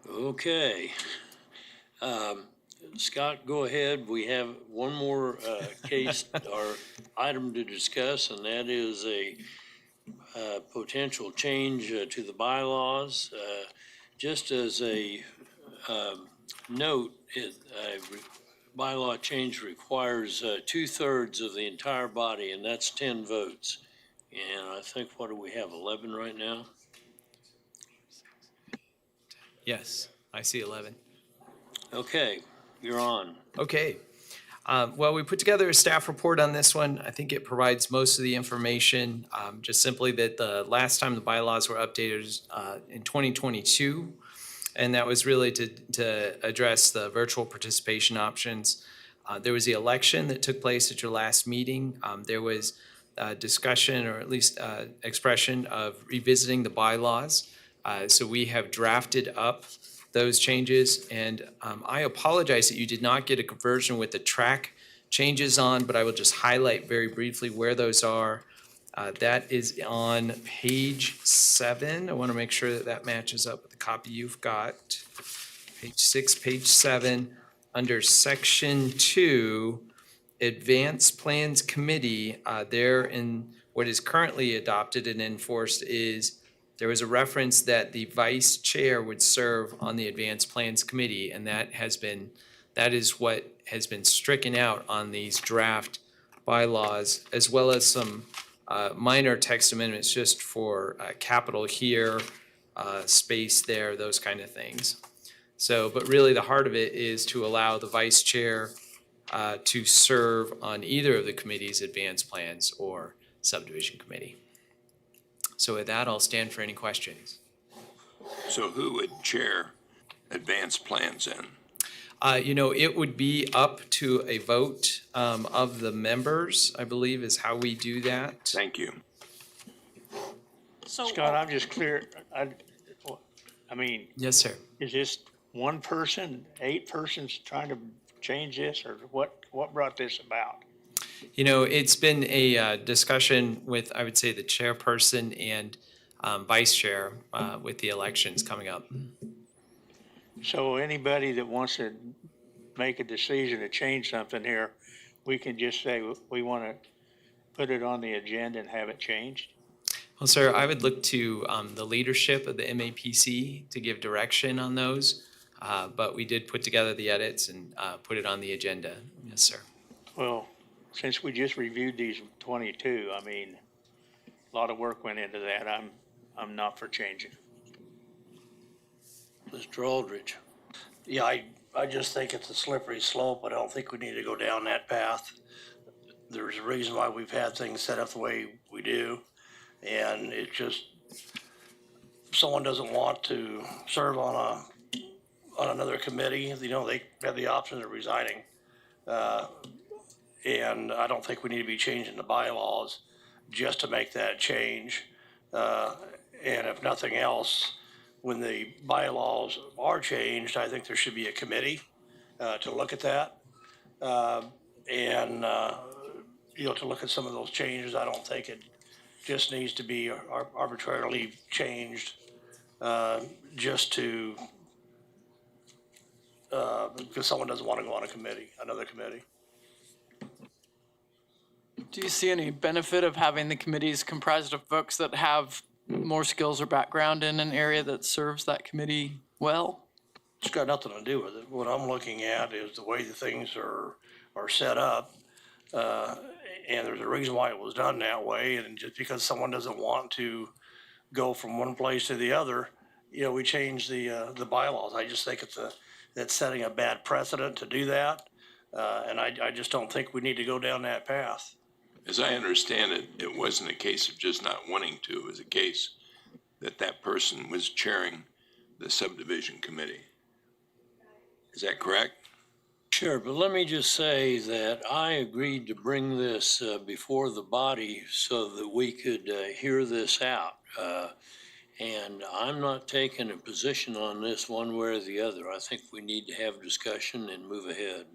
Okay. Scott, go ahead. We have one more case or item to discuss, and that is a potential change to the bylaws. Just as a note, bylaw change requires 2/3 of the entire body, and that's 10 votes. And I think, what do we have, 11 right now? Yes, I see 11. Okay, you're on. Okay. Well, we put together a staff report on this one. I think it provides most of the information, just simply that the last time the bylaws were updated was in 2022. And that was really to address the virtual participation options. There was the election that took place at your last meeting. There was discussion, or at least expression, of revisiting the bylaws. So we have drafted up those changes, and I apologize that you did not get a version with the track changes on, but I will just highlight very briefly where those are. That is on page 7. I want to make sure that that matches up with the copy you've got. Page 6, page 7, under section 2, Advanced Plans Committee, there in what is currently adopted and enforced is there was a reference that the vice chair would serve on the Advanced Plans Committee, and that is what has been stricken out on these draft bylaws, as well as some minor text amendments just for capital here, space there, those kind of things. So, but really the heart of it is to allow the vice chair to serve on either of the committee's advanced plans or subdivision committee. So with that, I'll stand for any questions. So who would chair advanced plans then? It would be up to a vote of the members, I believe is how we do that. Thank you. So, Scott, I'm just clear, I mean, Yes, sir. is this one person, 8 persons trying to change this, or what brought this about? It's been a discussion with, I would say, the chairperson and vice chair with the elections coming up. So anybody that wants to make a decision to change something here, we can just say we want to put it on the agenda and have it changed? Well, sir, I would look to the leadership of the MAPC to give direction on those. But we did put together the edits and put it on the agenda. Yes, sir. Well, since we just reviewed these 22, I mean, a lot of work went into that. I'm not for changing. Mr. Aldridge. Yeah, I just think it's a slippery slope. I don't think we need to go down that path. There's a reason why we've had things set up the way we do. And it's just, if someone doesn't want to serve on another committee, they have the option of resigning. And I don't think we need to be changing the bylaws just to make that change. And if nothing else, when the bylaws are changed, I think there should be a committee to look at that. And to look at some of those changes. I don't think it just needs to be arbitrarily changed just to, because someone doesn't want to go on another committee. Do you see any benefit of having the committees comprised of folks that have more skills or background in an area that serves that committee well? It's got nothing to do with it. What I'm looking at is the way the things are set up. And there's a reason why it was done that way. And just because someone doesn't want to go from one place to the other, we change the bylaws. I just think that's setting a bad precedent to do that. And I just don't think we need to go down that path. As I understand it, it wasn't a case of just not wanting to. It was a case that person was chairing the subdivision committee. Is that correct? Sure, but let me just say that I agreed to bring this before the body so that we could hear this out. And I'm not taking a position on this one way or the other. I think we need to have discussion and move ahead.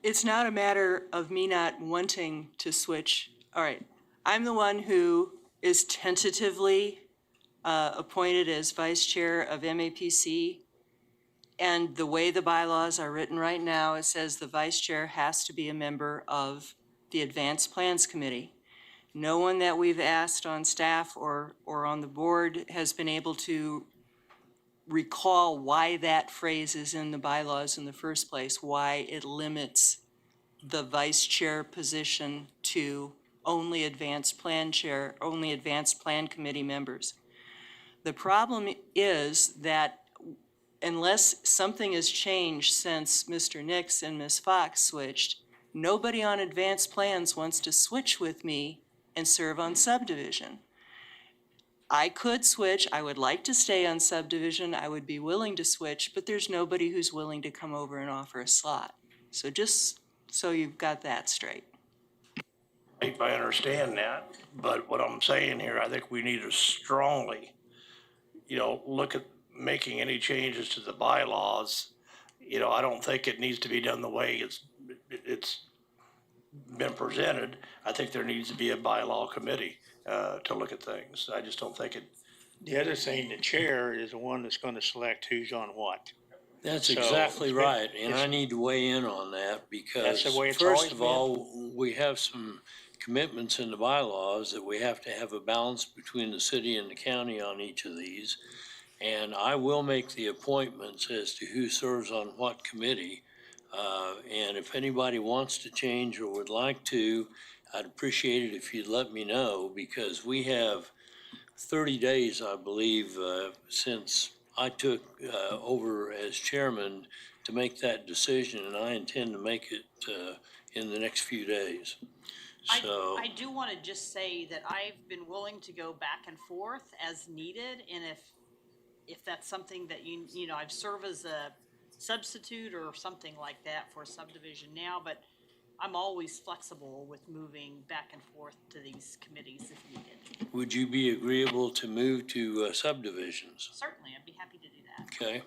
It's not a matter of me not wanting to switch. All right, I'm the one who is tentatively appointed as vice chair of MAPC. And the way the bylaws are written right now, it says the vice chair has to be a member of the Advanced Plans Committee. No one that we've asked on staff or on the board has been able to recall why that phrase is in the bylaws in the first place, why it limits the vice chair position to only advanced plan committee members. The problem is that unless something has changed since Mr. Nix and Ms. Fox switched, nobody on advanced plans wants to switch with me and serve on subdivision. I could switch. I would like to stay on subdivision. I would be willing to switch, but there's nobody who's willing to come over and offer a slot. So just so you've got that straight. I understand that, but what I'm saying here, I think we need to strongly, look at making any changes to the bylaws. I don't think it needs to be done the way it's been presented. I think there needs to be a bylaw committee to look at things. I just don't think it. The other thing, the chair is the one that's going to select who's on what. That's So exactly it's been- right, and I it's- need to weigh in on that because, That's the way it's first always of been. all, we have some commitments in the bylaws that we have to have a balance between the city and the county on each of these. And I will make the appointments as to who serves on what committee. And if anybody wants to change or would like to, I'd appreciate it if you'd let me know, because we have 30 days, I believe, since I took over as chairman to make that decision, and I intend to make it in the next few days. So, I do want to just say that I've been willing to go back and forth as needed, and if that's something that you know, I've served as a substitute or something like that for a subdivision now, but I'm always flexible with moving back and forth to these committees if needed. would you be agreeable to move to subdivisions? Certainly, I'd be happy to do that. Okay.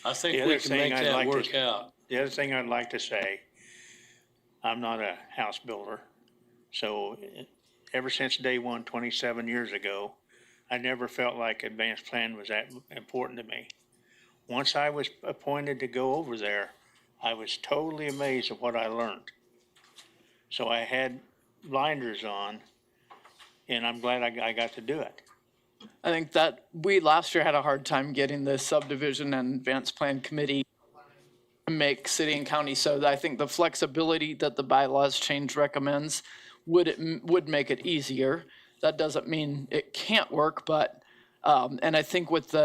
I think The we other can thing make I'd that like to- work out. The other thing I'd like to say, I'm not a house builder. So ever since day one, 27 years ago, I never felt like advanced plan was that important to me. Once I was appointed to go over there, I was totally amazed at what I learned. So I had blinders on, and I'm glad I got to do it. I think that we last year had a hard time getting the subdivision and advanced plan committee to make city and county. So I think the flexibility that the bylaws change recommends would make it easier. That doesn't mean it can't work, but, and I think with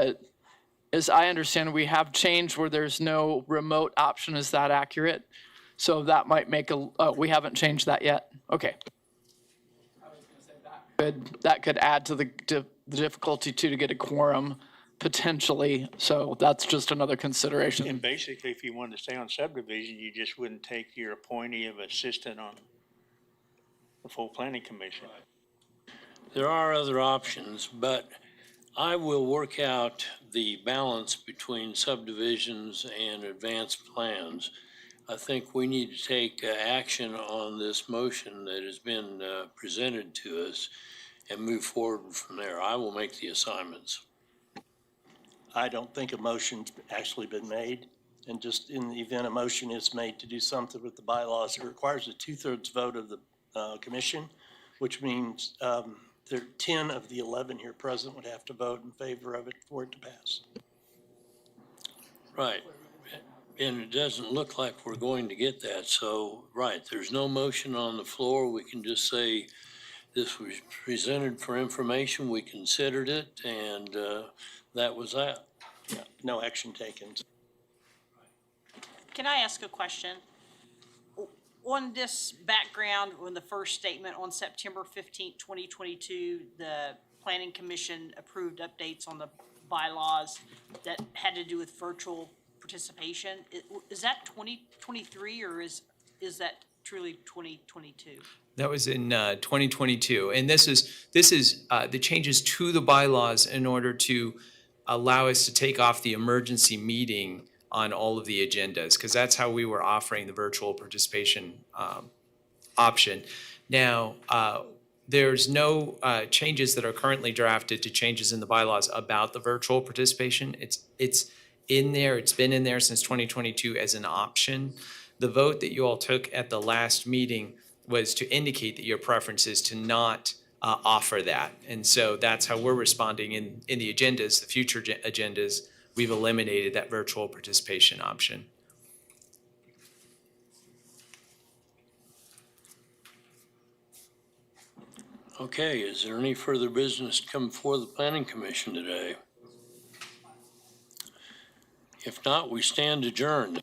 as I understand, we have changed where there's no remote option. Is that accurate? So that might make we haven't changed that yet? Okay. That could add to the difficulty to get a quorum potentially. So that's just another consideration. And basically, if you wanted to stay on subdivision, you just wouldn't take your appointee of assistant on the full planning commission. There are other options, but I will work out the balance between subdivisions and advanced plans. I think we need to take action on this motion that has been presented to us and move forward from there. I will make the assignments. I don't think a motion's actually been made. And just in the event a motion is made to do something with the bylaws, it requires a 2/3 vote of the commission, which means there 10 of the 11 here present would have to vote in favor of it for it to pass. Right. And it doesn't look like we're going to get that. So, right, there's no motion on the floor. We can just say this was presented for information. We considered it, and that was that. Yeah, no action taken. Can I ask a question? On this background, on the first statement on September 15th, 2022, the Planning Commission approved updates on the bylaws that had to do with virtual participation. Is that 2023 or is that truly 2022? That was in 2022, and this is the changes to the bylaws in order to allow us to take off the emergency meeting on all of the agendas, because that's how we were offering the virtual participation option. Now, there's no changes that are currently drafted to changes in the bylaws about the virtual participation. It's in there. It's been in there since 2022 as an option. The vote that you all took at the last meeting was to indicate that your preference is to not offer that. And so that's how we're responding in the agendas, the future agendas. We've eliminated that virtual participation option. Okay, is there any further business to come before the Planning Commission today? If not, we stand adjourned.